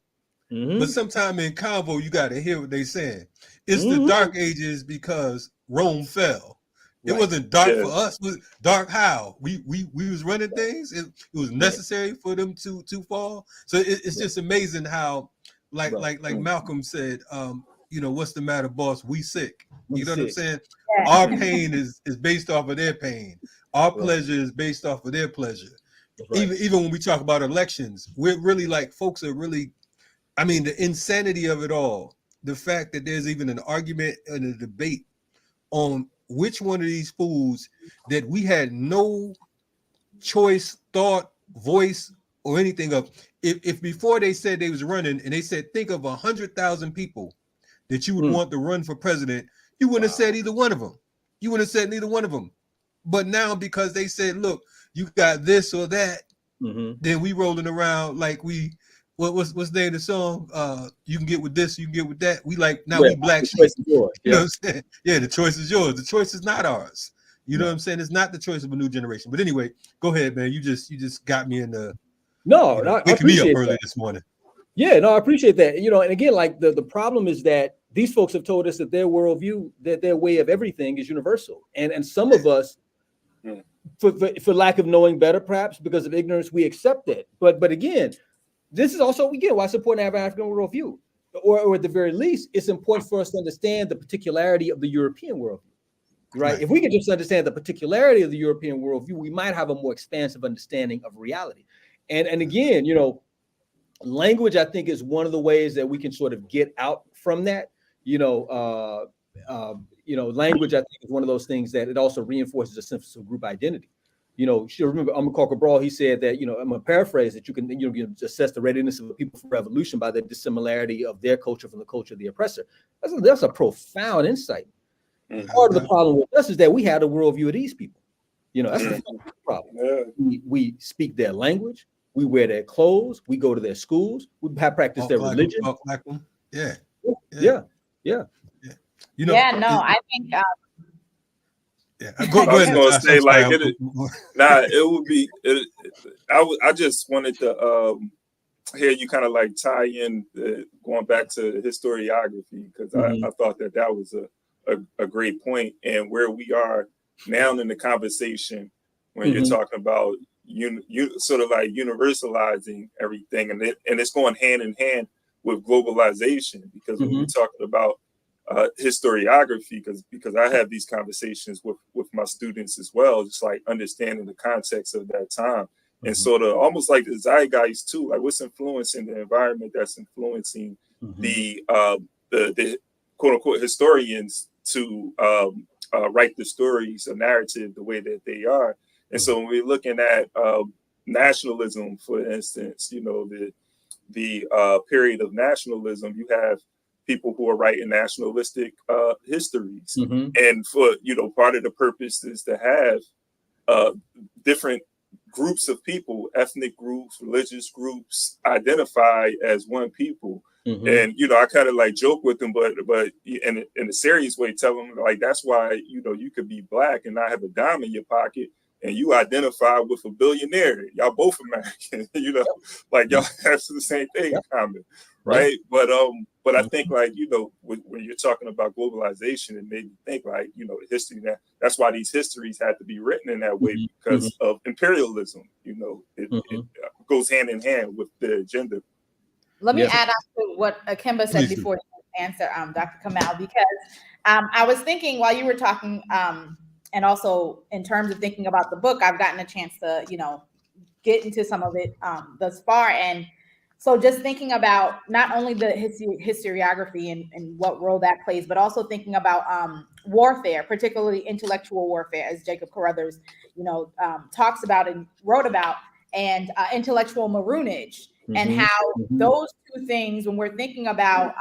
mhm. but sometimes in convo you gotta hear what they saying. It's the dark ages because Rome fell. It Right. wasn't dark Yeah. for us. It was dark how we was running things. It was necessary for them to fall. So it's just amazing how, like Malcolm said, what's the matter, boss? We sick. You know what I'm saying? Yeah. Our pain is based off of their pain. Our Right. pleasure is based off of their pleasure. Right. Even when we talk about elections, we're really like, folks are really, I mean, the insanity of it all, the fact that there's even an argument and a debate on which one of these foods that we had no choice, thought, voice, or anything of. If before they said they was running and they said, think of 100,000 people that you would want to run for president, you wouldn't have said either one of them. You wouldn't have said neither one of them. But now, because they said, look, you got this or that, then we rolling around like we, what's the name of the song? You can get with this, you can get with that. We like, now we black sheep. You know what I'm saying? Yeah, the choice is yours. The choice is not ours. You know what I'm saying? It's not the choice of a new generation. But anyway, go ahead, man. You just got me in the waking me up early this morning. Yeah, no, I appreciate that. And again, like the problem is that these folks have told us that their worldview, that their way of everything is universal. And some of us, for lack of knowing better, perhaps because of ignorance, we accept it. But again, this is also, again, why it's important to have an African worldview. Or at the very least, it's important for us to understand the particularity of the European worldview. Right? If we could just understand the particularity of the European worldview, we might have a more expansive understanding of reality. And again, language, I think, is one of the ways that we can sort of get out from that. Language, I think, is one of those things that it also reinforces a sense of group identity. Remember, Amilcar Cabral, he said that, I'm going to paraphrase that you can assess the readiness of a people for revolution by the dissimilarity of their culture from the culture of the oppressor. That's a profound insight. Part of the problem with us is that we have the worldview of these people. That's the problem. Yeah. We speak their language, we wear their clothes, we go to their schools, we have practiced their religion. Yeah. I think. Go ahead. I was gonna say, like, it would be. I just wanted to hear you kind of like tie in going back to historiography, because I thought that was a great point, and where we are now in the conversation when you're talking about sort of like universalizing everything, and it's going hand in hand with globalization, because when we're talking about historiography, because I have these conversations with my students as well, just like understanding the context of that time, and sort of almost like the zeitgeist too, like what's influencing the environment that's influencing the quote unquote historians to write the stories, a narrative, the way that they are. And so when we're looking at nationalism, for instance, the period of nationalism, you have people who are writing nationalistic histories. And for, part of the purpose is to have different groups of people, ethnic groups, religious groups, identify as one people. And, I kind of like joke with them, but in a serious way, tell them like, that's why, you could be black and not have a dime in your pocket, and you identify with a billionaire. Y'all both American, like y'all have the same thing in common. Right. But I think like, when you're talking about globalization, it made me think like, the history that's why these histories had to be written in that way, because of imperialism. It goes hand in hand with the agenda. Let me add on to what Akimba said before you answer, Dr. Kamau, because I was thinking while you were talking, and also in terms of thinking about the book, I've gotten a chance to, get into some of it thus far. And so just thinking about not only the historiography and what role that plays, but also thinking about warfare, particularly intellectual warfare, as Jacob Carruthers, talks about and wrote about, and intellectual maroonage. and how those two things, when we're thinking about,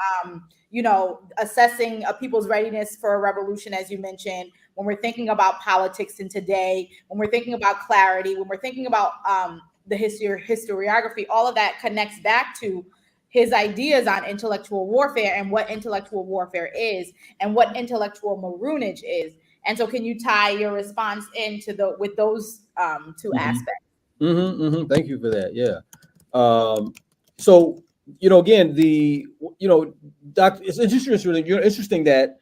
assessing a people's readiness for a revolution, as you mentioned, when we're thinking about politics in today, when we're thinking about clarity, when we're thinking about the historiography, all of that connects back to his ideas on intellectual warfare and what intellectual warfare is and what intellectual maroonage is. And so can you tie your response into with those two aspects? Thank you for that. Yeah. So, again, it's interesting that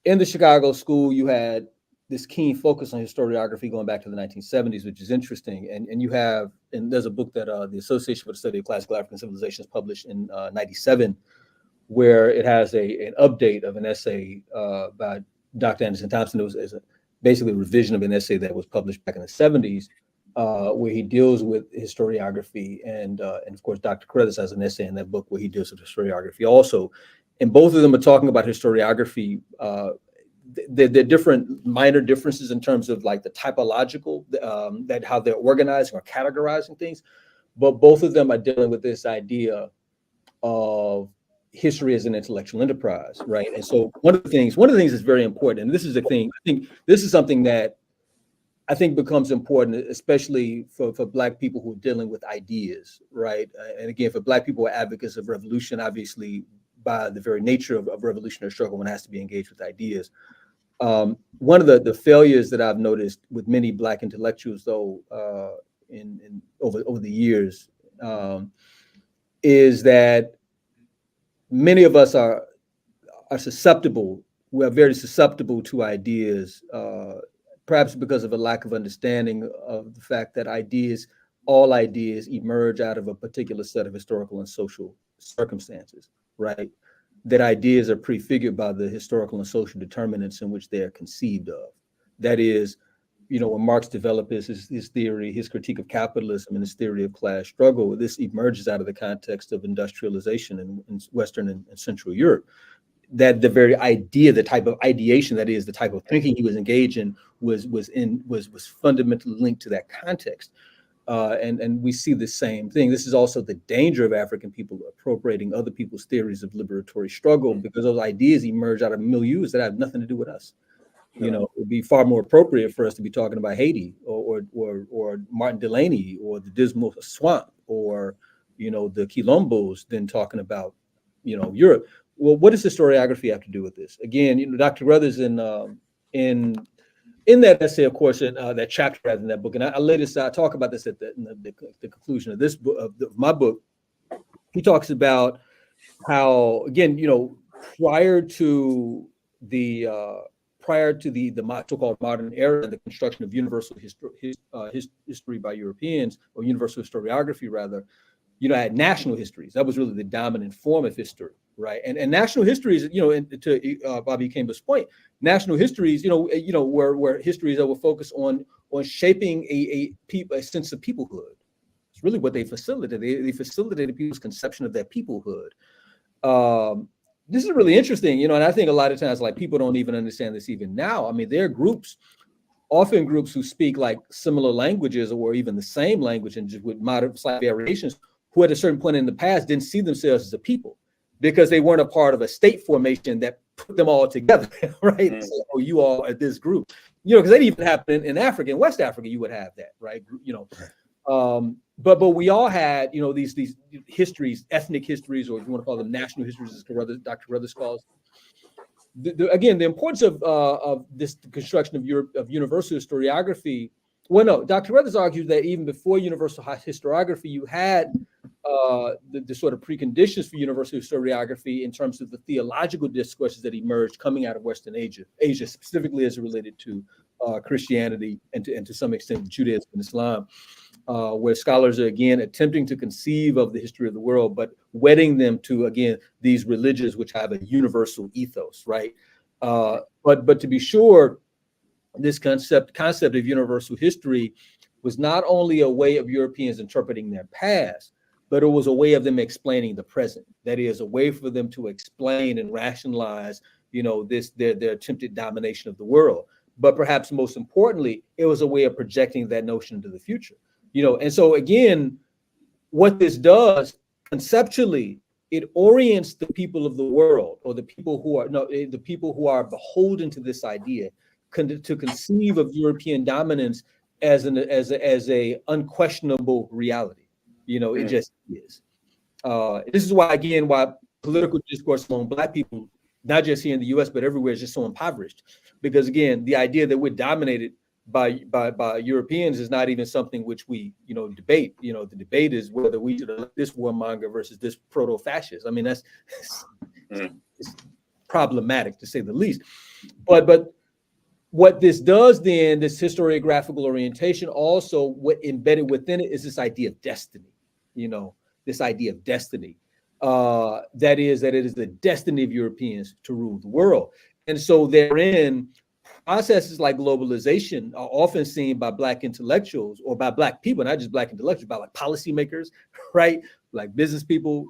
in the Chicago school, you had this keen focus on historiography going back to the 1970s, which is interesting. And you have, and there's a book that the Association for the Study of Classical African Civilizations published in 97, where it has an update of an essay by Dr. Anderson Thompson. It was basically a revision of an essay that was published back in the 70s, where he deals with historiography. And of course, Dr. Carruthers has an essay in that book where he deals with historiography also. And both of them are talking about historiography. They're different minor differences in terms of like the typological, that how they're organizing or categorizing things. But both of them are dealing with this idea of history as an intellectual enterprise, right? And so one of the things that's very important, and this is the thing, I think this is something that I think becomes important, especially for Black people who are dealing with ideas, right? And again, for Black people who are advocates of revolution, obviously, by the very nature of revolutionary struggle, one has to be engaged with ideas. One of the failures that I've noticed with many Black intellectuals, though, over the years, is that many of us are susceptible. We are very susceptible to ideas, perhaps because of a lack of understanding of the fact that all ideas emerge out of a particular set of historical and social circumstances, right? That ideas are prefigured by the historical and social determinants in which they are conceived of. That is, when Marx developed his theory, his critique of capitalism and his theory of class struggle, this emerges out of the context of industrialization in Western and Central Europe. That the very idea, the type of ideation, that is, the type of thinking he was engaged in, was fundamentally linked to that context. And we see the same thing. This is also the danger of African people appropriating other people's theories of liberatory struggle, because those ideas emerge out of milieus that have nothing to do with us. It would be far more appropriate for us to be talking about Haiti or Martin Delany or the Dismal Swamp or, the Quilombos than talking about, Europe. Well, what does historiography have to do with this? Again, Dr. Carruthers in that essay, of course, in that chapter rather than that book, and I talk about this at the conclusion of this book, of my book. He talks about how, again, prior to the so-called modern era and the construction of universal history by Europeans, or universal historiography rather, had national histories. That was really the dominant form of history, right? And national histories, to Bobby Kemba's point, national histories, were histories that were focused on shaping a sense of peoplehood. It's really what they facilitated. They facilitated people's conception of their peoplehood. This is really interesting, and I think a lot of times, like, people don't even understand this even now. I mean, there are often groups who speak like similar languages or even the same language and just with moderate slight variations, who at a certain point in the past didn't see themselves as a people because they weren't a part of a state formation that put them all together, right? Mm-hmm. So, you all are this group, because that even happened in Africa, in West Africa, you would have that, right? But we all had, these histories, ethnic histories, or if you want to call them national histories, as Dr. Carruthers calls. Again, the importance of this construction of universal historiography. Well, no, Dr. Carruthers argues that even before universal historiography, you had the sort of preconditions for universal historiography in terms of the theological discourses that emerged coming out of Western Asia specifically as it related to Christianity and to some extent Judaism and Islam, where scholars are again attempting to conceive of the history of the world, but wedding them to, again, these religions which have a universal ethos, right? But to be sure, this concept of universal history was not only a way of Europeans interpreting their past, but it was a way of them explaining the present. That is, a way for them to explain and rationalize, their attempted domination of the world. But perhaps most importantly, it was a way of projecting that notion into the future. And so again, what this does conceptually, it orients the people of the world, or the people who are beholden to this idea, to conceive of European dominance as a unquestionable reality. It just is. This is why political discourse among Black people, not just here in the U.S. but everywhere, is just so impoverished. Because again, the idea that we're dominated by Europeans is not even something which we debate. The debate is whether we should elect this warmonger versus this proto-fascist. I mean, that's it's problematic to say the least. But what this does then, this historiographical orientation, also what embedded within it is this idea of destiny. This idea of destiny. That it is the destiny of Europeans to rule the world. And so therein, processes like globalization are often seen by Black intellectuals, or by Black people, not just Black intellectuals, by like policymakers, right? Like business people,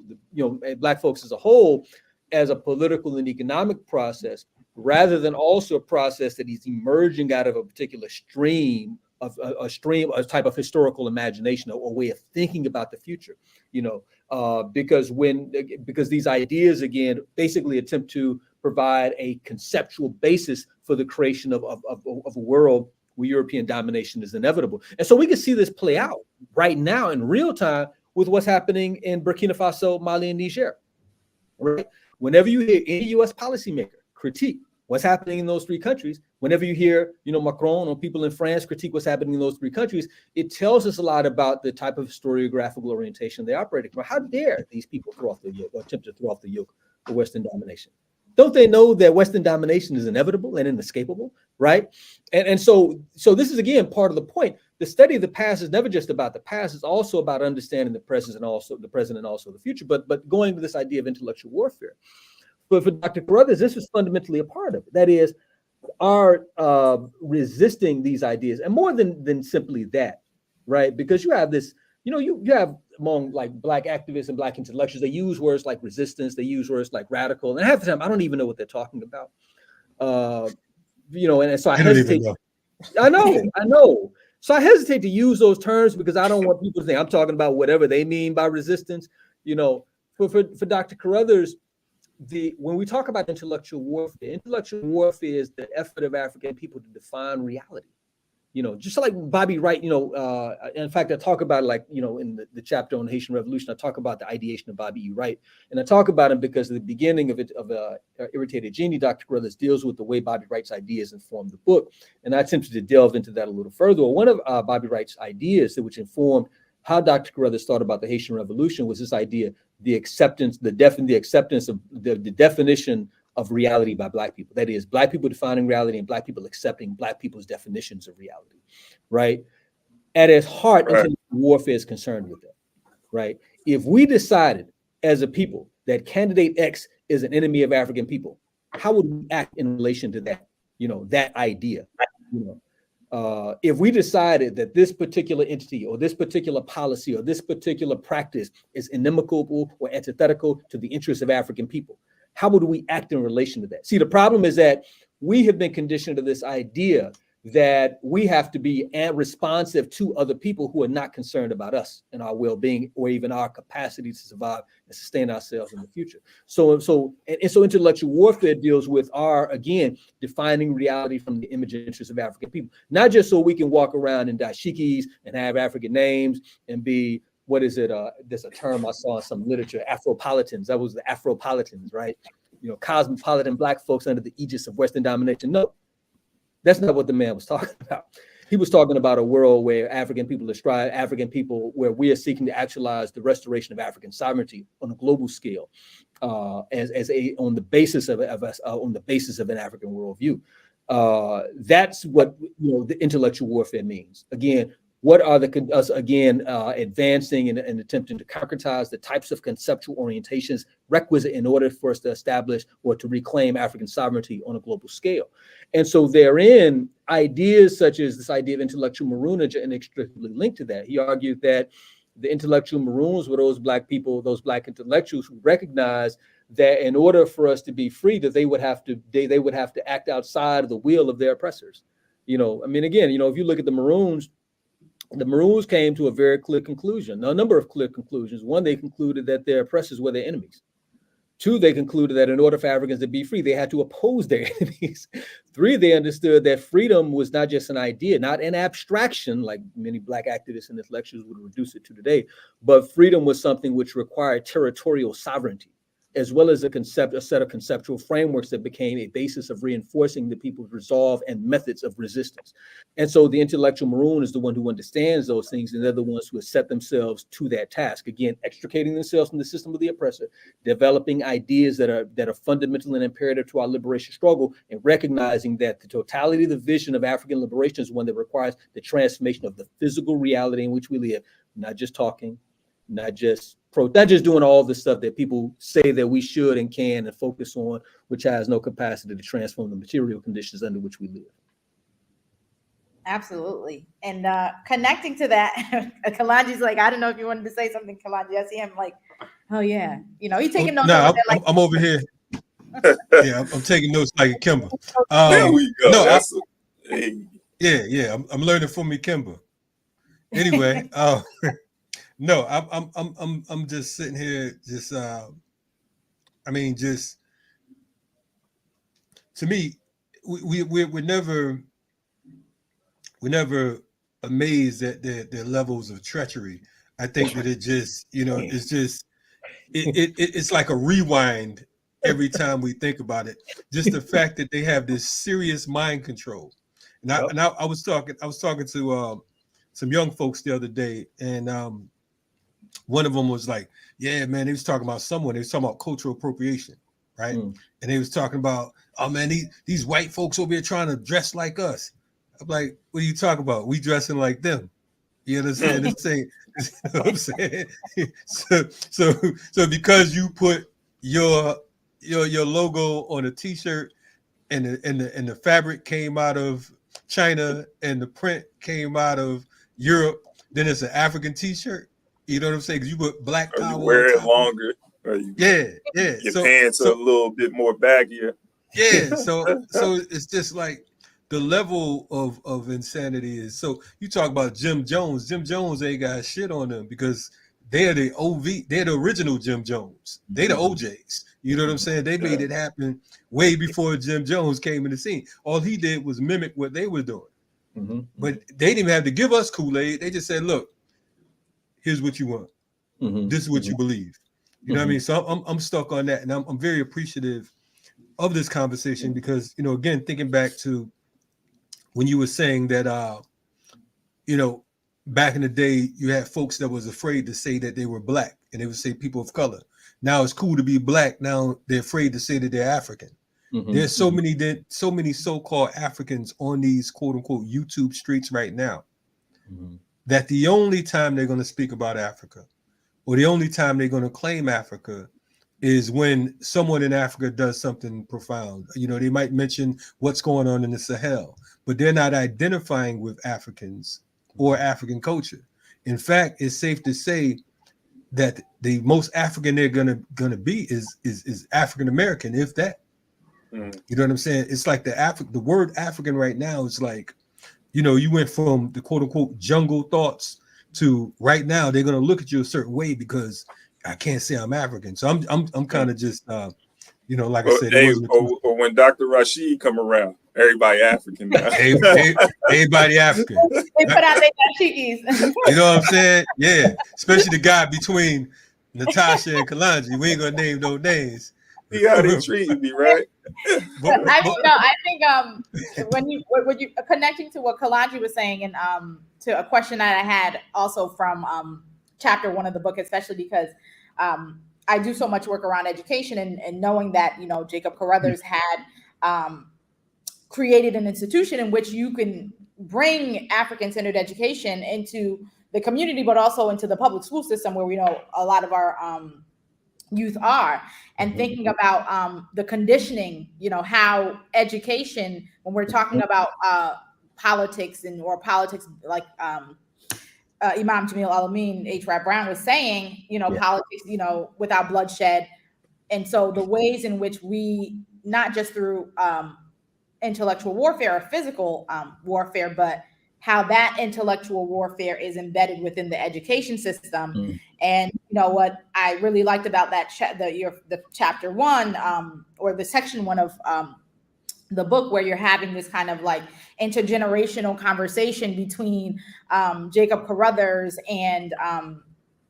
Black folks as a whole, as a political and economic process, rather than also a process that is emerging out of a particular stream, a type of historical imagination, or way of thinking about the future. Because these ideas, again, basically attempt to provide a conceptual basis for the creation of a world where European domination is inevitable. And so we can see this play out right now in real time with what's happening in Burkina Faso, Mali, and Niger. Right? Whenever you hear any U.S. policymaker critique what's happening in those three countries, whenever you hear, Macron or people in France critique what's happening in those three countries, it tells us a lot about the type of historiographical orientation they operate from. How dare these people throw off the yoke, or attempt to throw off the yoke of Western domination? Don't they know that Western domination is inevitable and inescapable, right? And so this is, again, part of the point. The study of the past is never just about the past. It's also about understanding the present and also the future, but going to this idea of intellectual warfare. But for Dr. Carruthers, this was fundamentally a part of it. That is, our resisting these ideas, and more than simply that, right? Because you have this, you have among like Black activists and Black intellectuals, they use words like resistance, they use words like radical, and half the time I don't even know what they're talking about. And so I hesitate. I know. So I hesitate to use those terms because I don't want people to think I'm talking about whatever they mean by resistance. For Dr. Carruthers, when we talk about intellectual warfare is the effort of African people to define reality. Just like Bobby Wright, in fact, I talk about it in the chapter on the Haitian Revolution, I talk about the ideation of Bobby E. Wright. And I talk about him because at the beginning of Irritated Genie, Dr. Carruthers deals with the way Bobby Wright's ideas informed the book. And I attempted to delve into that a little further. One of Bobby Wright's ideas, which informed how Dr. Carruthers thought about the Haitian Revolution, was this idea, the definition of reality by Black people. That is, Black people defining reality and Black people accepting Black people's definitions of reality, right? At its heart, intellectual warfare is concerned with that, right? If we decided as a people that candidate X is an enemy of African people, how would we act in relation to that, that idea? If we decided that this particular entity or this particular policy or this particular practice is inimical or antithetical to the interests of African people, how would we act in relation to that? See, the problem is that we have been conditioned to this idea that we have to be responsive to other people who are not concerned about us and our well-being or even our capacity to survive and sustain ourselves in the future. So intellectual warfare deals with our, defining reality from the image and interests of African people, not just so we can walk around in dashikis and have African names and be, there's a term I saw in some literature, Afropolitans. That was the Afropolitans, right? Cosmopolitan Black folks under the aegis of Western domination. No, that's not what the man was talking about. He was talking about a world where African people where we are seeking to actualize the restoration of African sovereignty on a global scale, on the basis of an African worldview. That's what the intellectual warfare means. Again, what are advancing and attempting to concretize the types of conceptual orientations requisite in order for us to establish or to reclaim African sovereignty on a global scale. And so therein, ideas such as this idea of intellectual maroonage are inextricably linked to that. He argued that the intellectual maroons were those Black people, those Black intellectuals who recognized that in order for us to be free, that they would have to act outside of the will of their oppressors. If you look at the Maroons, the Maroons came to a very clear conclusion, a number of clear conclusions. One, they concluded that their oppressors were their enemies. Two, they concluded that in order for Africans to be free, they had to oppose their enemies. Three, they understood that freedom was not just an idea, not an abstraction, like many Black activists and intellectuals would reduce it to today, but freedom was something which required territorial sovereignty, as well as a set of conceptual frameworks that became a basis of reinforcing the people's resolve and methods of resistance. And so the intellectual Maroon is the one who understands those things, and they're the ones who have set themselves to that task. Again, extricating themselves from the system of the oppressor, developing ideas that are fundamental and imperative to our liberation struggle, and recognizing that the totality of the vision of African liberation is one that requires the transformation of the physical reality in which we live, not just talking, not just doing all the stuff that people say that we should and can and focus on, which has no capacity to transform the material conditions under which we live. Absolutely. And connecting to that, Kalanji's like, I don't know if you wanted to say something, Kalanji. I see him like, oh yeah. You know, he's taking notes. No, like, I'm over here. Yeah, I'm taking notes like Kimber. There we go. No, hey. I'm learning from me, Kimber. Anyway, no, I'm just sitting here, just just to me, we're never amazed at their levels of treachery. I think that it just, it's just it's like a rewind every time we think about it. Just the fact that they have this serious mind control. And I was talking to some young folks the other day, and one of them was like, yeah, man, they was talking about cultural appropriation, right? And they was talking about, oh man, these white folks over here trying to dress like us. I'm like, what are you talking about? We dressing like them. You understand? You know what I'm saying? So because you put your logo on a t-shirt and the fabric came out of China and the print came out of Europe, then it's an African t-shirt. You know what I'm saying? Because you put Black power. You wear it longer. Yeah. Your pants are a little bit more baggier. Yeah. So it's just like the level of insanity is. So you talk about Jim Jones. Jim Jones ain't got shit on them because they're the they're the original Jim Jones. They the OJs. You know what I'm saying? They made it happen way before Jim Jones came in the scene. All he did was mimic what they were doing. But they didn't even have to give us Kool-Aid. They just said, look, here's what you want. This is what you believe. You know what I mean? So I'm stuck on that. And I'm very appreciative of this conversation because, again, thinking back to when you were saying that, back in the day, you had folks that was afraid to say that they were Black and they would say people of color. Now it's cool to be Black. Now they're afraid to say that they're African. There's so many so-called Africans on these quote unquote YouTube streets right now that the only time they're going to speak about Africa or the only time they're going to claim Africa is when someone in Africa does something profound. They might mention what's going on in the Sahel, but they're not identifying with Africans or African culture. In fact, it's safe to say that the most African they're gonna be is African American, if that. You know what I'm saying? It's like the word African right now is like, you went from the quote unquote jungle thoughts to right now they're gonna look at you a certain way because I can't say I'm African. So I'm kind of just like I said, or when Dr. Rashid come around, everybody African now. Everybody African. They put out their dashikis. You know what I'm saying? Yeah. Especially the guy between Natasha and Kalanji. We ain't gonna name no names. See how they treating me, right? I think when you connecting to what Kalanji was saying and to a question that I had also from chapter 1 of the book, especially because I do so much work around education and knowing that Jacob Carruthers had created an institution in which you can bring African-centered education into the community, but also into the public school system where we know a lot of our youth are, and thinking about the conditioning, how education, when we're talking about politics or politics like Imam Jamil Al-Amin, H. Rap Brown was saying, politics, without bloodshed. And so the ways in which we, not just through intellectual warfare or physical warfare, but how that intellectual warfare is embedded within the education system. And you know what I really liked about that the chapter 1 or the section 1 of the book, where you're having this kind of like intergenerational conversation between Jacob Carruthers and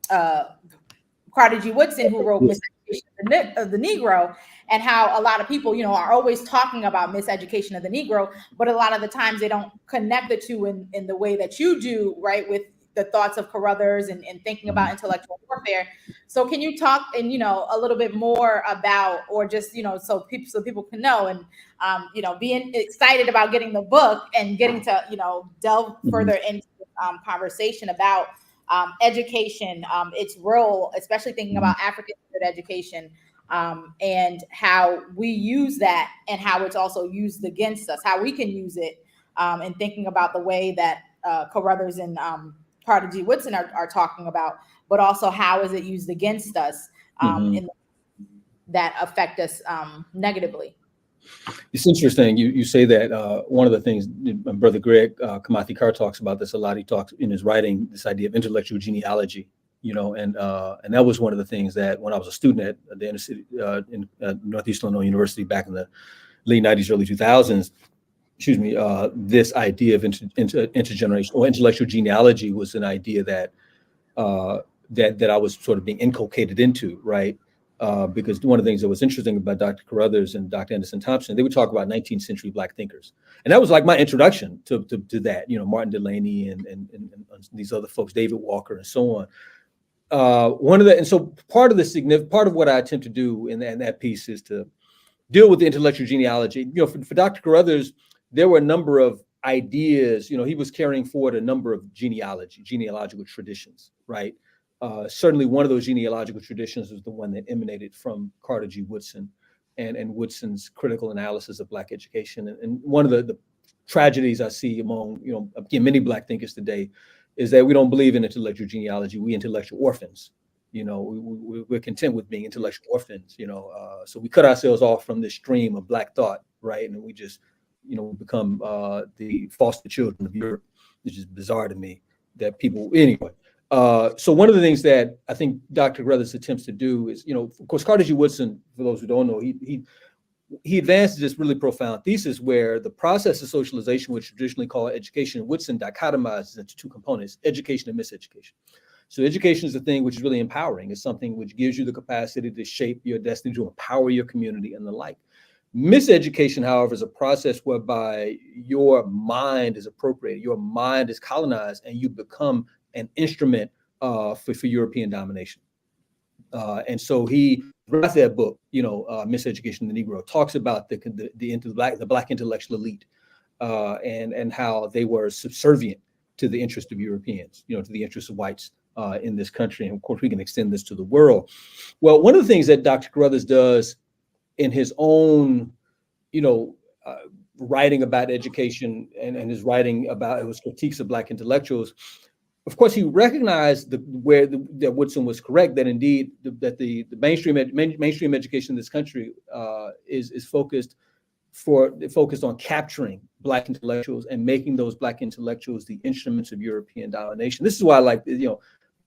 Carter G. Woodson, who wrote Miseducation of the Negro, and how a lot of people, you know, are always talking about miseducation of the Negro, but a lot of the times they don't connect the two in the way that you do, right, with the thoughts of Carruthers and thinking about intellectual warfare. So can you talk and, you know, a little bit more about, or just, you know, so people can know, and you know, being excited about getting the book and getting to, you know, delve further into conversation about education, its role, especially thinking about African education, and how we use that and how it's also used against us, how we can use it, and thinking about the way that Carruthers and Carter G. Woodson are talking about, but also how is it used against us that affect us negatively. It's interesting you say that. One of the things my brother Greg Kamathi Carr talks about this a lot. He talks in his writing this idea of intellectual genealogy, you know, and that was one of the things that when I was a student at the inner city in Northeastern Illinois University back in the late 90s, early 2000s, this idea of intergenerational or intellectual genealogy was an idea that I was sort of being inculcated into, right? Because one of the things that was interesting about Dr. Carruthers and Dr. Anderson Thompson, they would talk about 19th century Black thinkers. And that was like my introduction to that, you know, Martin Delany and these other folks, David Walker and so on. So part of what I attempt to do in that piece is to deal with the intellectual genealogy. You know, for Dr. Carruthers, there were a number of ideas, you know, he was carrying forward a number of genealogical traditions, right? Certainly one of those genealogical traditions was the one that emanated from Carter G. Woodson and Woodson's critical analysis of Black education. And one of the tragedies I see among, you know, again, many Black thinkers today is that we don't believe in intellectual genealogy. We intellectual orphans. You know, we're content with being intellectual orphans, you know, so we cut ourselves off from this stream of Black thought, right? And we just, you know, become the foster children of Europe, which is bizarre to me that people, anyway. So one of the things that I think Dr. Carruthers attempts to do is, you know, of course, Carter G. Woodson, for those who don't know, he advanced this really profound thesis where the process of socialization, which traditionally called education, Woodson dichotomizes into two components, education and miseducation. So education is a thing which is really empowering. It's something which gives you the capacity to shape your destiny, to empower your community and the like. Miseducation, however, is a process whereby your mind is appropriated, your mind is colonized, and you become an instrument for European domination. And so he wrote that book, you know, Miseducation of the Negro, talks about the Black intellectual elite and how they were subservient to the interest of Europeans, you know, to the interest of whites in this country. And of course, we can extend this to the world. Well, one of the things that Dr. Carruthers does in his own, you know, writing about education and his writing about his critiques of Black intellectuals, of course, he recognized that Woodson was correct, that indeed that the mainstream education in this country is focused on capturing Black intellectuals and making those Black intellectuals the instruments of European domination. This is why I like, you know,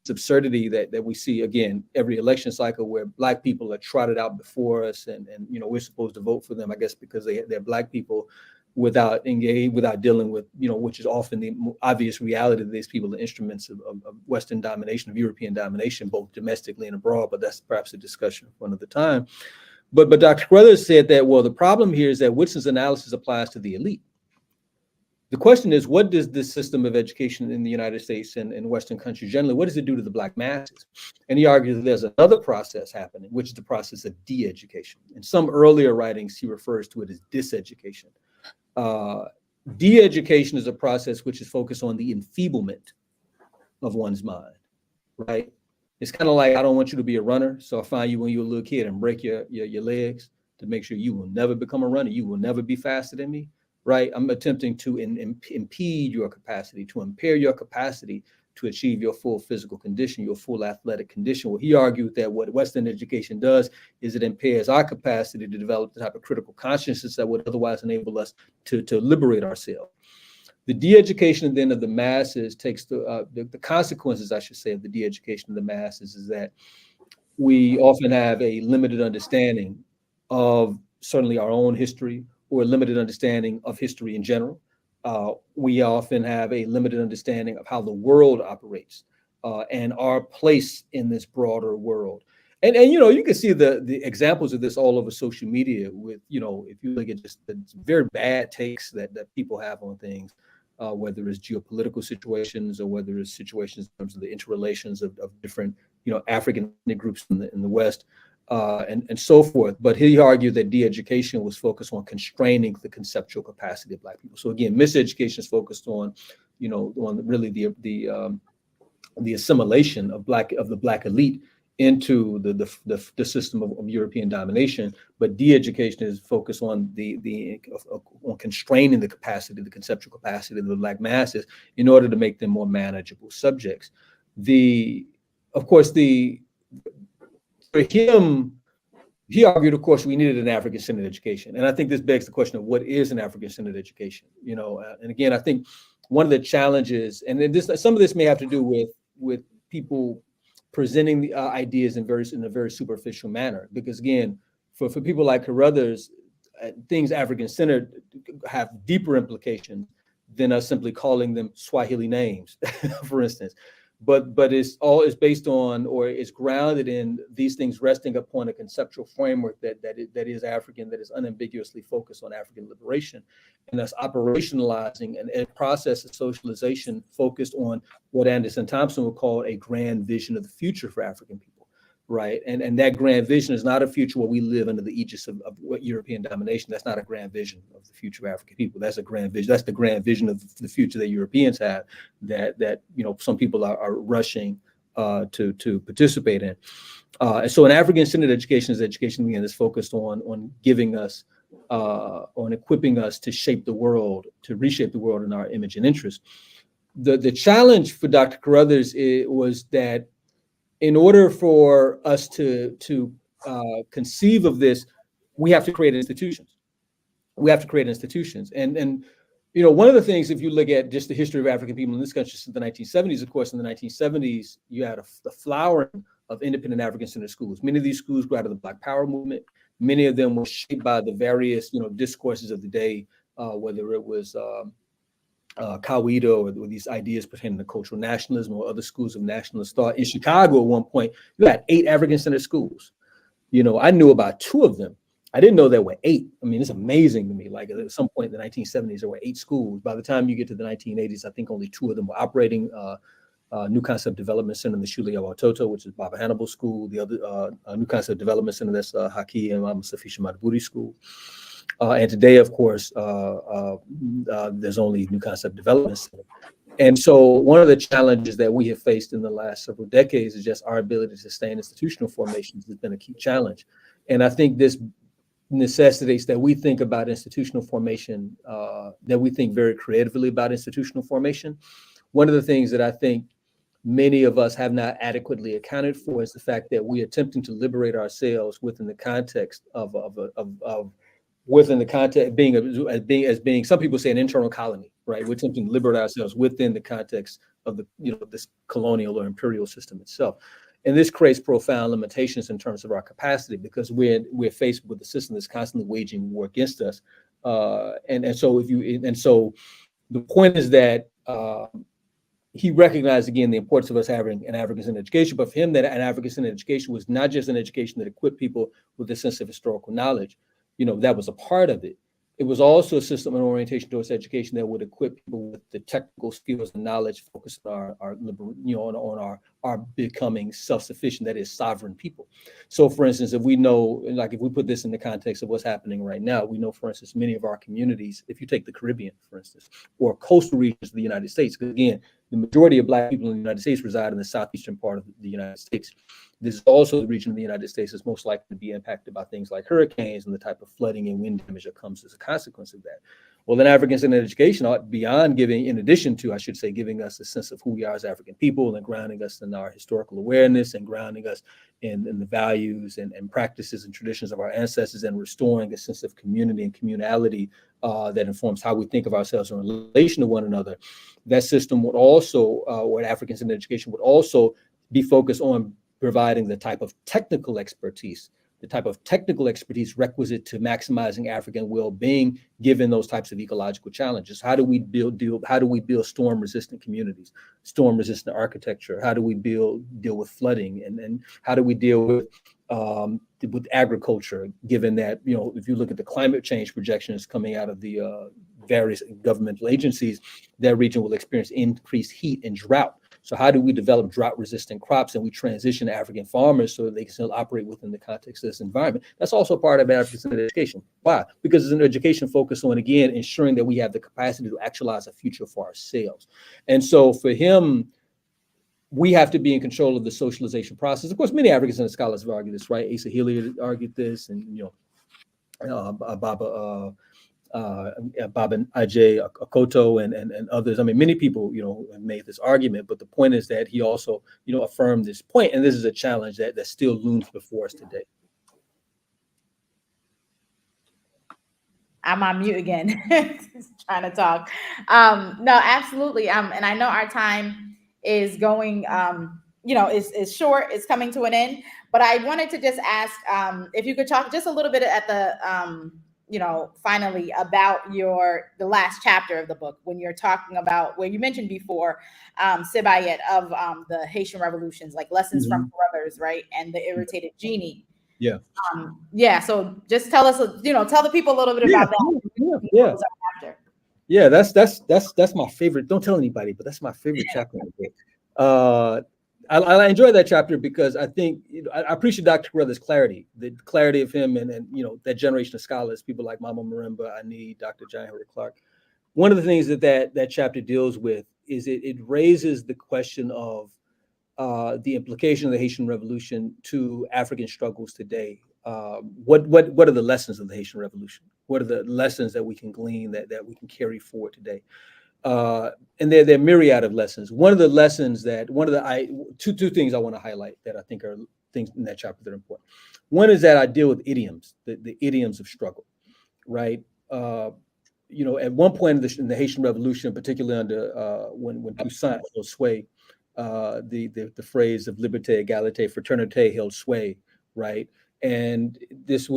this absurdity that we see again every election cycle, where Black people are trotted out before us, and you know, we're supposed to vote for them, I guess, because they're Black people, without dealing with, you know, which is often the obvious reality that these people are instruments of Western domination, of European domination, both domestically and abroad. But that's perhaps a discussion for another time. But Dr. Carruthers said that, well, the problem here is that Woodson's analysis applies to the elite. The question is, what does this system of education in the United States and Western countries generally, what does it do to the Black masses? And he argues that there's another process happening, which is the process of de-education. In some earlier writings, he refers to it as diseducation. De-education is a process which is focused on the enfeeblement of one's mind, right? It's kind of like, I don't want you to be a runner, so I find you when you're a little kid and break your legs to make sure you will never become a runner. You will never be faster than me, right? I'm attempting to impede your capacity, to impair your capacity to achieve your full physical condition, your full athletic condition. Well, he argued that what Western education does is it impairs our capacity to develop the type of critical consciousness that would otherwise enable us to liberate ourselves. The de-education then of the masses takes the consequences, I should say, of the de-education of the masses is that we often have a limited understanding of certainly our own history, or a limited understanding of history in general. We often have a limited understanding of how the world operates and our place in this broader world. And you can see the examples of this all over social media with, if you look at just the very bad takes that people have on things, whether it's geopolitical situations or whether it's situations in terms of the interrelations of different, African groups in the West, and so forth. But he argued that de-education was focused on constraining the conceptual capacity of Black people. So again, miseducation is focused on, on really the assimilation of the Black elite into the system of European domination, but de-education is focused on on constraining the conceptual capacity of the Black masses in order to make them more manageable subjects. For him, he argued, of course, we needed an African-centered education, and I think this begs the question of what is an African-centered education. And again, I think one of the challenges, and some of this may have to do with people presenting the ideas in a very superficial manner, because again, for people like Carruthers, things African-centered have deeper implications than us simply calling them Swahili names, for instance. But it's based on, or it's grounded in these things resting upon a conceptual framework that is African, that is unambiguously focused on African liberation, and thus operationalizing a process of socialization focused on what Anderson Thompson would call a grand vision of the future for African people, right? And that grand vision is not a future where we live under the aegis of what European domination. That's not a grand vision of the future of African people. That's a grand vision. That's the grand vision of the future that Europeans have that some people are rushing to participate in. And so an African-centered education is education, again, that's focused on giving us, on equipping us to shape the world, to reshape the world in our image and interest. The challenge for Dr. Carruthers was that in order for us to conceive of this, we have to create institutions. And one of the things, if you look at just the history of African people in this country since the 1970s, of course, in the 1970s, you had the flowering of independent African-centered schools. Many of these schools grew out of the Black Power movement. Many of them were shaped by the various, discourses of the day, whether it was Kawaida or these ideas pertaining to cultural nationalism or other schools of nationalist thought. In Chicago, at one point, you had 8 African-centered schools. I knew about 2 of them. I didn't know there were 8. I mean, it's amazing to me. Like at some point in the 1970s, there were 8 schools. By the time you get to the 1980s, I think only 2 of them were operating. New Concept Development Center in the Shule ya Watoto, which is Baba Hannibal School. The other New Concept Development Center, that's Haki and Safisha Madburi School. And today, of course, there's only New Concept Development Center. And so one of the challenges that we have faced in the last several decades is just our ability to sustain institutional formations has been a key challenge. And I think this necessitates that we think about institutional formation, that we think very creatively about institutional formation. One of the things that I think many of us have not adequately accounted for is the fact that we are attempting to liberate ourselves within the context of within the context being some people say an internal colony, right? We're attempting to liberate ourselves within the context of this colonial or imperial system itself. And this creates profound limitations in terms of our capacity, because we're faced with a system that's constantly waging war against us. And so the point is that he recognized again the importance of us having an African-centered education, but for him that an African-centered education was not just an education that equipped people with a sense of historical knowledge. That was a part of it. It was also a system and orientation towards education that would equip people with the technical skills and knowledge focused on our becoming self-sufficient, that is, sovereign people. So, for instance, if we put this in the context of what's happening right now, we know, for instance, many of our communities, if you take the Caribbean, for instance, or coastal regions of the United States, because again, the majority of Black people in the United States reside in the southeastern part of the United States. This is also the region of the United States that's most likely to be impacted by things like hurricanes and the type of flooding and wind damage that comes as a consequence of that. Well, then African-centered education ought, beyond giving, in addition to, I should say, giving us a sense of who we are as African people and grounding us in our historical awareness and grounding us in the values and practices and traditions of our ancestors and restoring a sense of community and communality that informs how we think of ourselves in relation to one another. That system would also, or African-centered education would also be focused on providing the type of technical expertise requisite to maximizing African well-being, given those types of ecological challenges. How do we build storm-resistant communities, storm-resistant architecture? How do we deal with flooding, and how do we deal with agriculture, given that, if you look at the climate change projections coming out of the various governmental agencies, that region will experience increased heat and drought. So how do we develop drought-resistant crops, and we transition African farmers so that they can still operate within the context of this environment? That's also part of African education. Why? Because it's an education focused on, again, ensuring that we have the capacity to actualize a future for ourselves. And so for him, we have to be in control of the socialization process. Of course, many African scholars have argued this, right? Asa Hilliard argued this, and Baba Ajay Akoto and others. I mean, many people, have made this argument, but the point is that he also, affirmed this point, and this is a challenge that still looms before us today. I'm on mute again, trying to talk. No, absolutely. And I know our time is going, is short, it's coming to an end, but I wanted to just ask if you could talk just a little bit at the, finally about the last chapter of the book, when you're talking about where you mentioned before, Sibayet, of the Haitian revolutions, like lessons from Carruthers, right? And the irritated genie. Yeah. So just tell us, tell the people a little bit about that. Yeah, that's my favorite. Don't tell anybody, but that's my favorite chapter in the book. I enjoy that chapter because I think I appreciate Dr. Carruthers' clarity, the clarity of him and that generation of scholars, people like Mama Marimba, Ani, Dr. John Henry Clark. One of the things that chapter deals with is it raises the question of the implication of the Haitian Revolution to African struggles today. What are the lessons of the Haitian Revolution? What are the lessons that we can glean that we can carry forward today? And there are myriad of lessons. One of the lessons two things I want to highlight that I think are things in that chapter that are important. One is that I deal with idioms, the idioms of struggle, right? At one point in the Haitian Revolution, particularly under when Toussaint held sway, the phrase of liberté, égalité, fraternité held sway, right? And this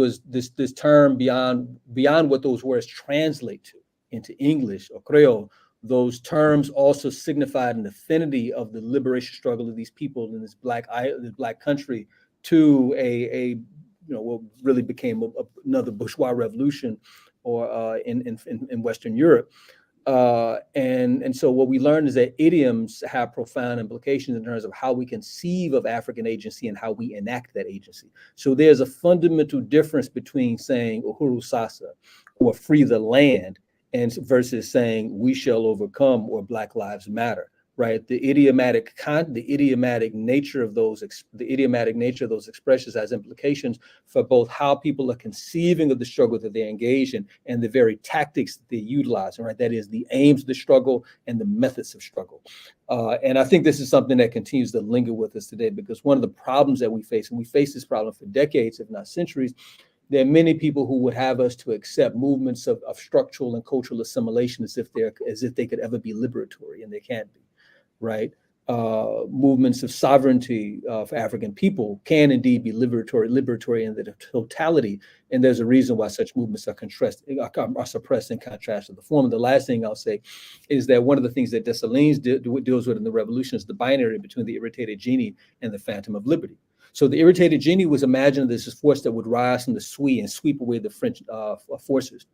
term beyond what those words translate to into English or Creole. Those terms also signified an affinity of the liberation struggle of these people in this black country to what really became another bourgeois revolution, or in Western Europe. And so what we learned is that idioms have profound implications in terms of how we conceive of African agency and how we enact that agency. So there's a fundamental difference between saying Uhuru Sasa or free the land and versus saying we shall overcome or Black Lives Matter, right? The idiomatic nature of those expressions has implications for both how people are conceiving of the struggle that they engage in and the very tactics that they utilize, right? That is the aims of the struggle and the methods of struggle. And I think this is something that continues to linger with us today, because one of the problems that we face, and we face this problem for decades, if not centuries, there are many people who would have us to accept movements of structural and cultural assimilation as if they could ever be liberatory, and they can't be, right? Movements of sovereignty for African people can indeed be liberatory in the totality, and there's a reason why such movements are suppressed in contrast to the form. And the last thing I'll say is that one of the things that Dessalines deals with in the revolution is the binary between the irritated genie and the phantom of liberty. So the irritated genie was imagined as this force that would rise from the sea and sweep away the French forces,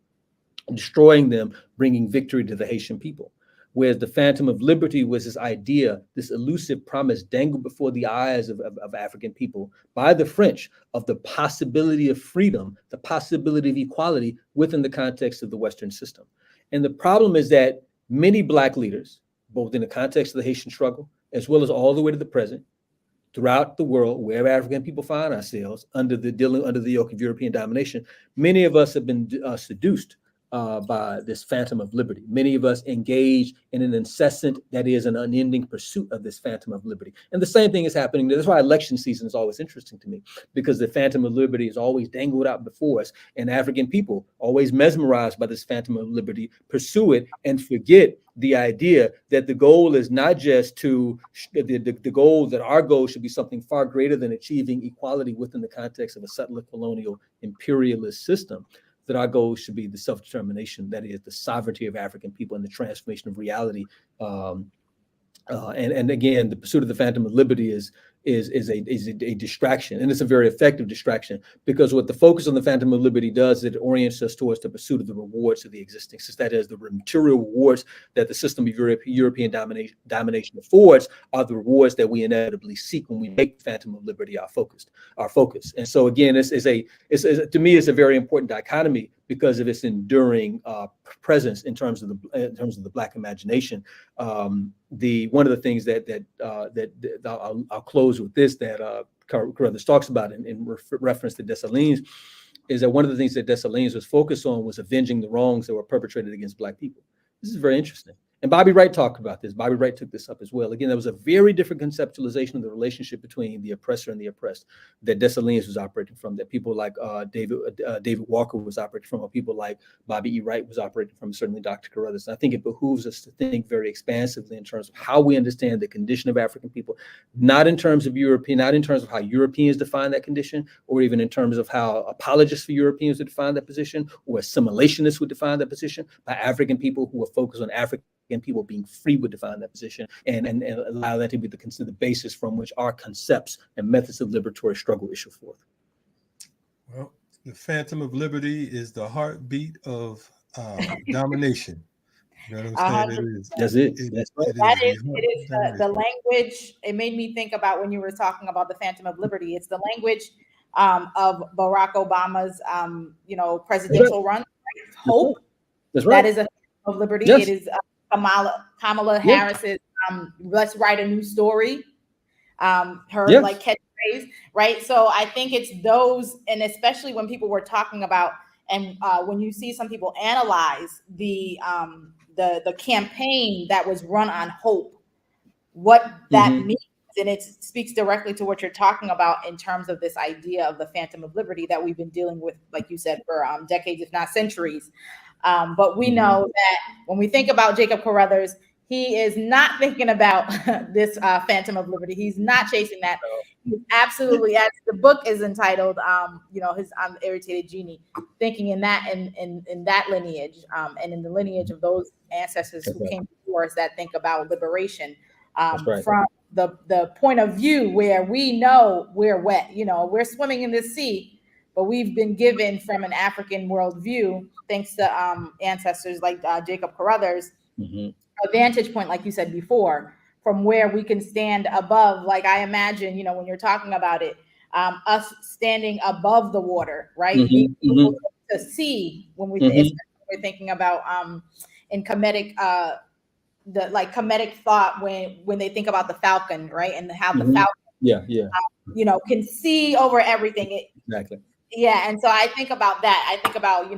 destroying them, bringing victory to the Haitian people. Whereas the phantom of liberty was this idea, this elusive promise dangled before the eyes of African people by the French of the possibility of freedom, the possibility of equality within the context of the Western system. And the problem is that many Black leaders, both in the context of the Haitian struggle, as well as all the way to the present, throughout the world, wherever African people find ourselves under the yoke of European domination, many of us have been seduced by this phantom of liberty. Many of us engage in an incessant, that is an unending pursuit of this phantom of liberty. And the same thing is happening. That's why election season is always interesting to me, because the phantom of liberty is always dangled out before us. And African people, always mesmerized by this phantom of liberty, pursue it and forget the idea that the goal is not just to, the goal, that our goal should be something far greater than achieving equality within the context of a settler colonial imperialist system. That our goal should be the self-determination, that is the sovereignty of African people and the transformation of reality. And again, the pursuit of the phantom of liberty is a distraction, and it's a very effective distraction, because what the focus on the phantom of liberty does is it orients us towards the pursuit of the rewards of the existing system. That is, the material rewards that the system of European domination affords are the rewards that we inevitably seek when we make the phantom of liberty our focus. And so again, to me, it's a very important dichotomy because of its enduring presence in terms of the Black imagination. One of the things that I'll close with this, that Carruthers talks about in reference to Dessalines, is that one of the things that Dessalines was focused on was avenging the wrongs that were perpetrated against Black people. This is very interesting. And Bobby Wright talked about this. Bobby Wright took this up as well. Again, that was a very different conceptualization of the relationship between the oppressor and the oppressed that Dessalines was operating from, that people like David Walker was operating from, or people like Bobby E. Wright was operating from, certainly Dr. Carruthers. And I think it behooves us to think very expansively in terms of how we understand the condition of African people, not in terms of how Europeans define that condition, or even in terms of how apologists for Europeans would define that position, or assimilationists would define that position, by African people who are focused on African people being free would define that position, and allow that to be the basis from which our concepts and methods of liberatory struggle issue forth. Well, the phantom of liberty is the heartbeat of domination. You know what I'm saying? It is the language. It made me think about when you were talking about the phantom of liberty. It's the language of Barack Obama's presidential run. Right? Hope. That's right. That is a of liberty. Yes. It is Kamala Harris's let's write a new story. Her like catchphrase, right? So I think it's those, and especially when people were talking about, and when you see some people analyze the campaign that was run on hope, what that means, and it speaks directly to what you're talking about in terms of this idea of the phantom of liberty that we've been dealing with, like you said, for decades, if not centuries. But we know that when we think about Jacob Carruthers, he is not thinking about this phantom of liberty. He's not chasing that. He's absolutely, as the book is entitled, his Irritated Genie, thinking in that lineage, and in the lineage of those ancestors who came before us that think about liberation from the point of view where we know we're wet. We're swimming in this sea, but we've been given from an African worldview, thanks to ancestors like Jacob Carruthers, a vantage point, like you said before, from where we can stand above. Like I imagine, when you're talking about it, us standing above the water, right? Being able to see when we're thinking about in Kemetic, the Kemetic thought when they think about the falcon, right? And how the falcon, can see over everything. Exactly. Yeah, and so I think about that. I think about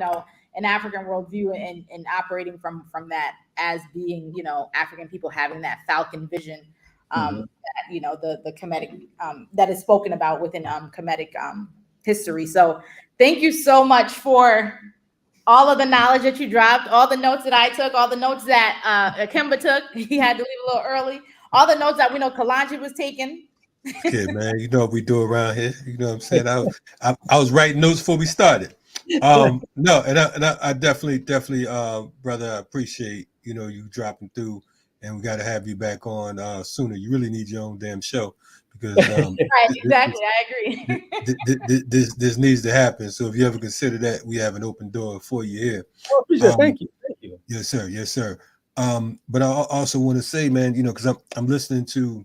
an African worldview and operating from that as being African people having that falcon vision, the Kemetic that is spoken about within Kemetic history. So thank you so much for all of the knowledge that you dropped, all the notes that I took, all the notes that Kemba took. He had to leave a little early. All the notes that we know Kalanji was taking. Yeah, man, you know what we do around here. You know what I'm saying? I was writing notes before we started. No, and I definitely, brother, I appreciate you dropping through, and we got to have you back on sooner. You really need your own damn show because right, exactly, I agree. This needs to happen. So if you ever consider that, we have an open door for you here. Oh, appreciate it. Thank you. Yes, sir. But I also want to say, man, because I'm listening to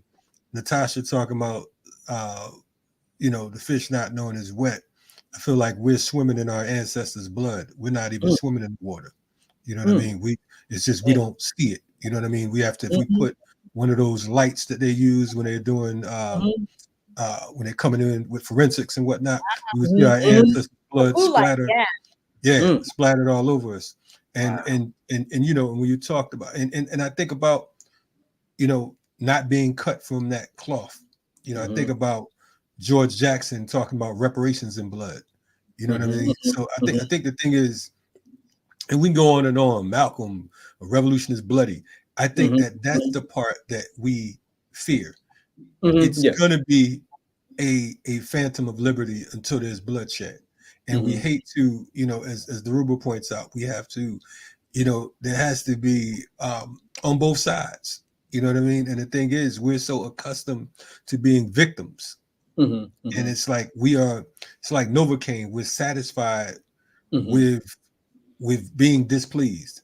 Natasha talking about the fish not knowing is wet. I feel like we're swimming in our ancestors' blood. We're not even swimming in the water. You know what I mean? It's just we don't see it. You know what I mean? We have to, if we put one of those lights that they use when they're doing when they're coming in with forensics and whatnot, we see our ancestors' blood splatter. Splattered all over us. And and you know, when you talked about and I think about, you know, not being cut from that cloth. You know, I think about George Jackson talking about reparations in blood. You know what I mean? So I think the thing is, and we can go on and on. Malcolm, a revolution is bloody. I think that that's the part that we fear. It's gonna be a phantom of liberty until there's bloodshed. And we hate to, you know, as the Ruber points out, we have to, you know, there has to be on both sides. You know what I mean? And the thing is, we're so accustomed to being victims. And it's like it's like Novocaine, we're satisfied with being displeased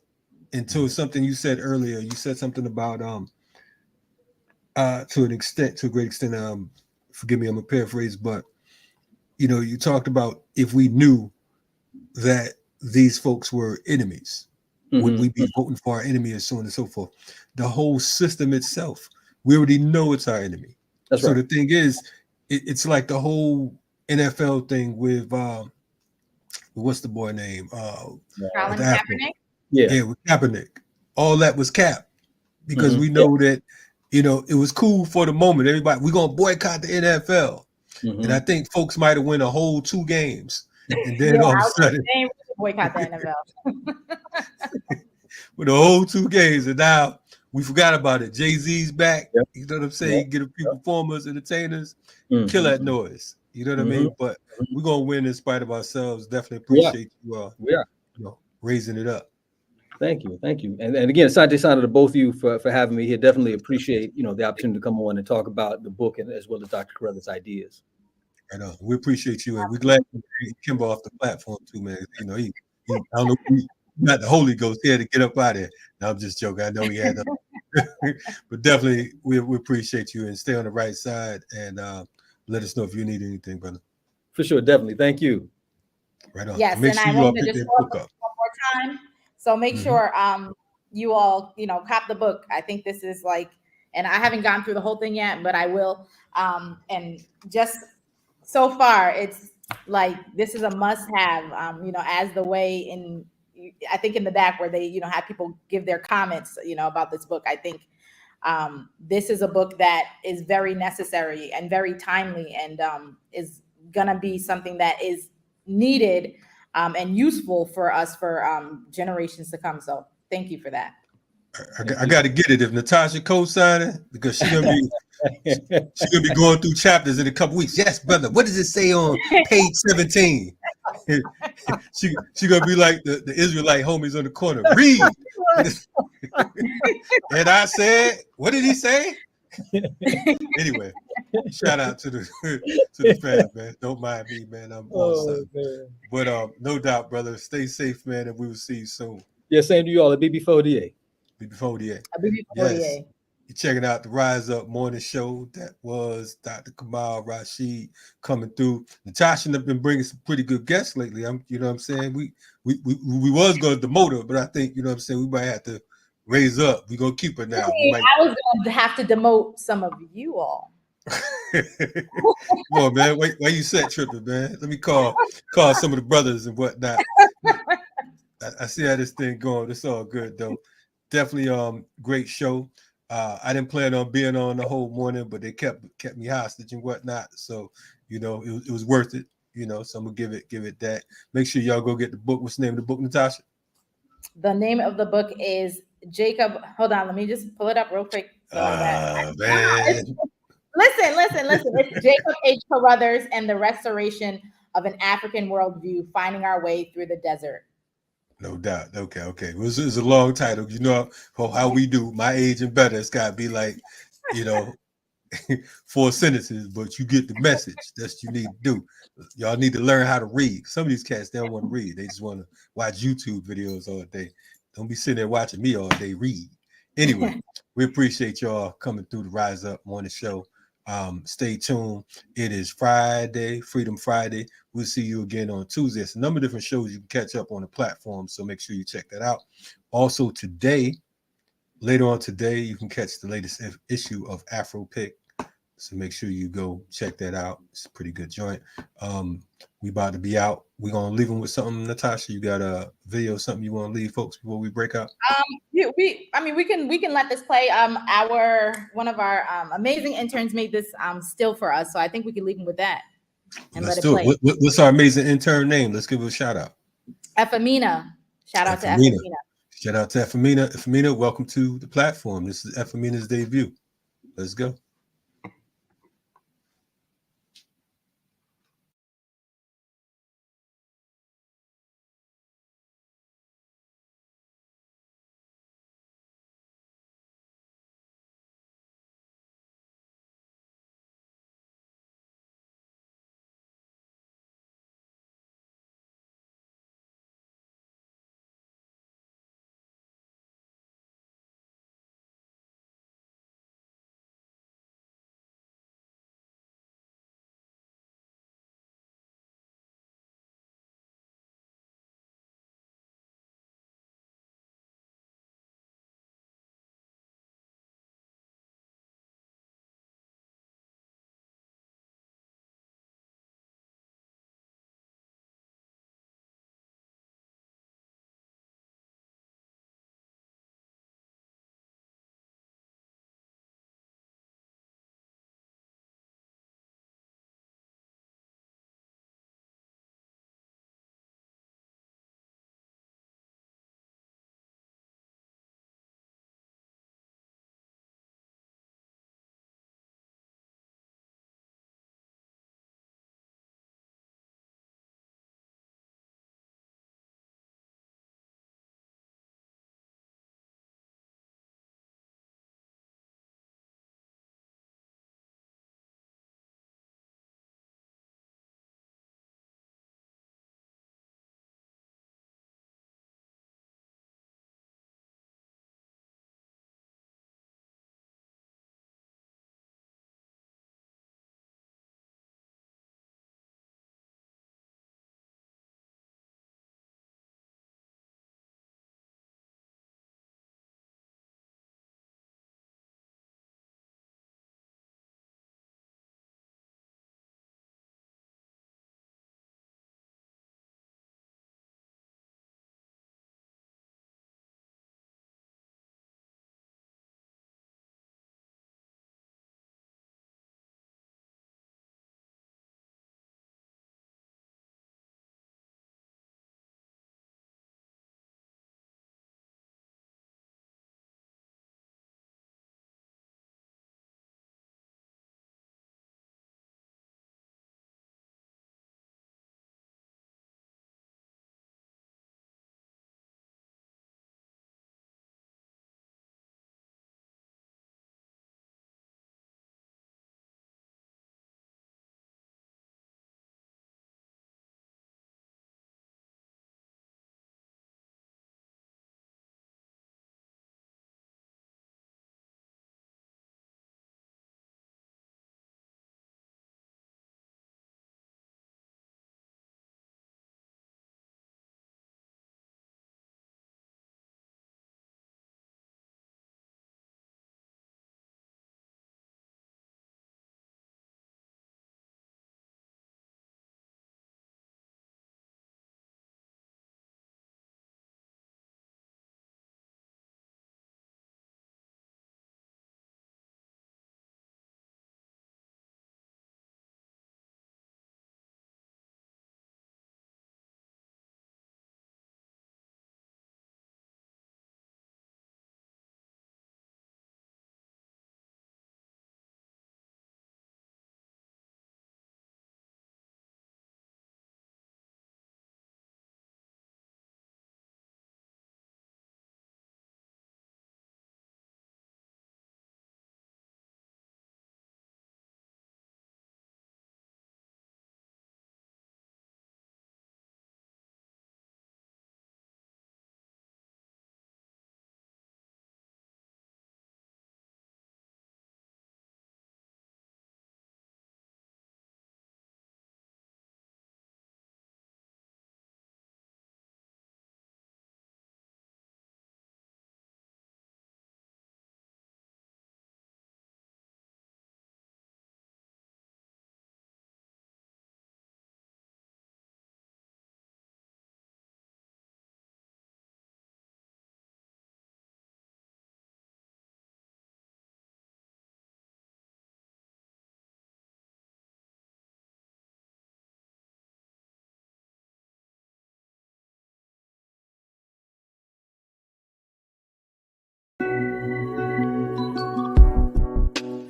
until something you said earlier, you said something about to a great extent, forgive me, I'm a paraphrase, but you know, you talked about if we knew that these folks were enemies, would we be voting for our enemy and so on and so forth? The whole system itself, we already know it's our enemy. That's so right. The thing is, it's like the whole NFL thing with what's the boy name? Colin Kaepernick? Yeah, with Kaepernick. All that was cap because we know that, you know, it was cool for the moment. Everybody, we're gonna boycott the NFL. And I think folks might have won a whole 2 games. And then all of a sudden boycott the NFL. with the whole 2 games, and now we forgot about it. Jay-Z's back. You know what I'm saying? Get a few performers, entertainers, kill that noise. You know what I mean? But we're gonna win in spite of ourselves. Definitely appreciate you you know, raising it up. Thank you. And again, Sante Sana to both of you for having me here. Definitely appreciate, you know, the opportunity to come on and talk about the book and as well as Dr. Carruthers' ideas. Right on. We appreciate you, and we're glad to get Kimber off the platform too, man. You know, he I don't know, he got the Holy Ghost here to get up out of here. No, I'm just joking. I know he had, but definitely we appreciate you, and stay on the right side, and let us know if you need anything, brother. For sure, definitely. Thank you. Right on. Yes, Make and sure I you all want to pick just that book up one more time. So make sure you all, you know, cop the book. I think this is like, and I haven't gone through the whole thing yet, but I will. And just so far, it's like this is a must-have. You know, as the way in, I think in the back where they, you know, have people give their comments, you know, about this book. I think this is a book that is very necessary and very timely, and is gonna be something that is needed and useful for us for generations to come. So thank you for that. I got to get it if Natasha co-signing, because she's gonna be going through chapters in a couple weeks. Yes, brother. What does it say on page 17? she gonna be like the Israelite homies on the corner. Read. And I said, what did he say? Anyway, shout out to the fam, man. Don't mind me, man. I'm awesome. But no doubt, brother. Stay safe, man, and we will see you soon. Yeah, same to you all at BB4DA. BB4DA. Yes. You're checking out the Rise Up Morning Show. That was Dr. Kamau Rashid coming through. Natasha have been bringing some pretty good guests lately. You know what I'm saying? We was going to demote her, but I think, you know what I'm saying, we might have to raise up. We're gonna keep her now. I was going to have to demote some of you all. Come on, man. Wait, why you set tripping, man? Let me call some of the brothers and whatnot. I see how this thing going. It's all good though. Definitely great show. I didn't plan on being on the whole morning, but they kept me hostage and whatnot. So, you know, it was worth it, you know. So I'm gonna give it that. Make sure y'all go get the book. What's the name of the book, Natasha? The name of the book is Jacob. Hold on, let me just pull it up real quick. So man. Listen. It's Jacob H. Carruthers and the Restoration of an African Worldview, Finding Our Way Through the Desert. No doubt. Okay. It was a long title. You know how we do. My age and better. It's got to be like, you know, 4 sentences, but you get the message. That's what you need to do. Y'all need to learn how to read. Some of these cats, they don't want to read. They just want to watch YouTube videos all day. Don't be sitting there watching me all day. Read. Anyway, we appreciate y'all coming through the Rise Up Morning Show. Stay tuned. It is Friday, Freedom Friday. We'll see you again on Tuesday. It's a number of different shows you can catch up on the platform, so make sure you check that out. Also later on today, you can catch the latest issue of Afro Pick So make sure you go check that out. It's a pretty good joint. We about to be out. We're gonna leave them with something. Natasha, you got a video, something you want to leave folks before we break out? We can let this play. One of our amazing interns made this still for us, so I think we can leave them with that and Let's let it do play. it. What's our amazing intern name? Let's give it a shout out. Efamina. Shout out to Efamina. Shout out to Efamina. Efamina, welcome to the platform. This is Efamina's debut. Let's go.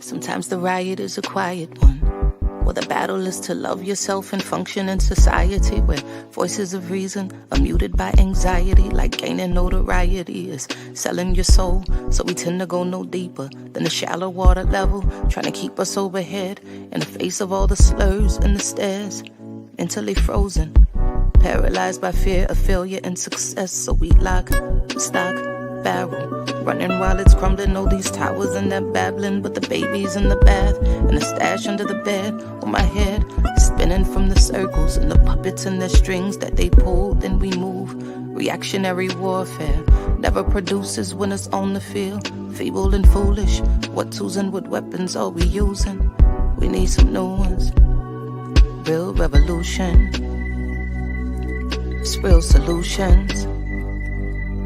Sometimes the riot is a quiet one. Well, the battle is to love yourself and function in society where voices of reason are muted by anxiety, like gaining notoriety is selling your soul. So we tend to go no deeper than the shallow water level, trying to keep us overhead in the face of all the slurs and the stares, mentally frozen, paralyzed by fear of failure and success. So we lock, stock, barrel, running while it's crumbling. All these towers and they're babbling, but the baby's in the bath and the stash under the bed. On my head, spinning from the circles and the puppets and the strings that they pull, then we move. Reactionary warfare never produces when it's on the field. Feeble and foolish, what tools and what weapons are we using? We need some new ones. Real revolution, it's real solutions.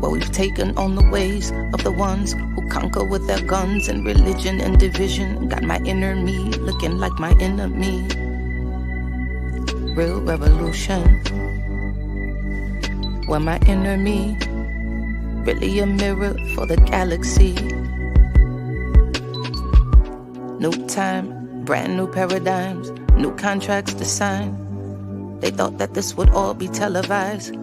Well, we've taken on the ways of the ones who conquer with their guns and religion and division. Got my inner me looking like my enemy. Real revolution. Well, my inner me, really a mirror for the galaxy. New time, brand new paradigms, new contracts to sign. They thought that this would all be televised,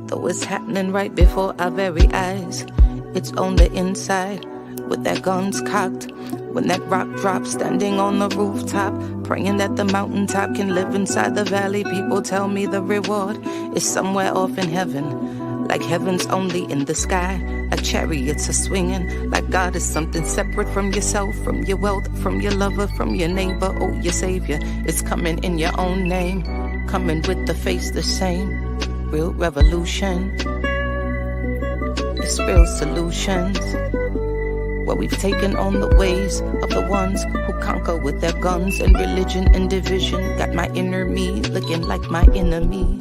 though it's happening right before our very eyes. It's on the inside, with their guns cocked. When that rock drops, standing on the rooftop, praying that the mountaintop can live inside the valley. People tell me the reward is somewhere off in heaven, like heaven's only in the sky. Like chariots are swinging, like God is something separate from yourself, from your wealth, from your lover, from your neighbor. Oh, your savior is coming in your own name, coming with the face the same. Real revolution, it's real solutions. Well, we've taken on the ways of the ones who conquer with their guns and religion and division. Got my inner me looking like my enemy.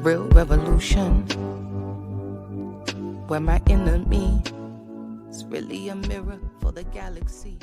Real revolution, where my enemy is really a mirror for the galaxy.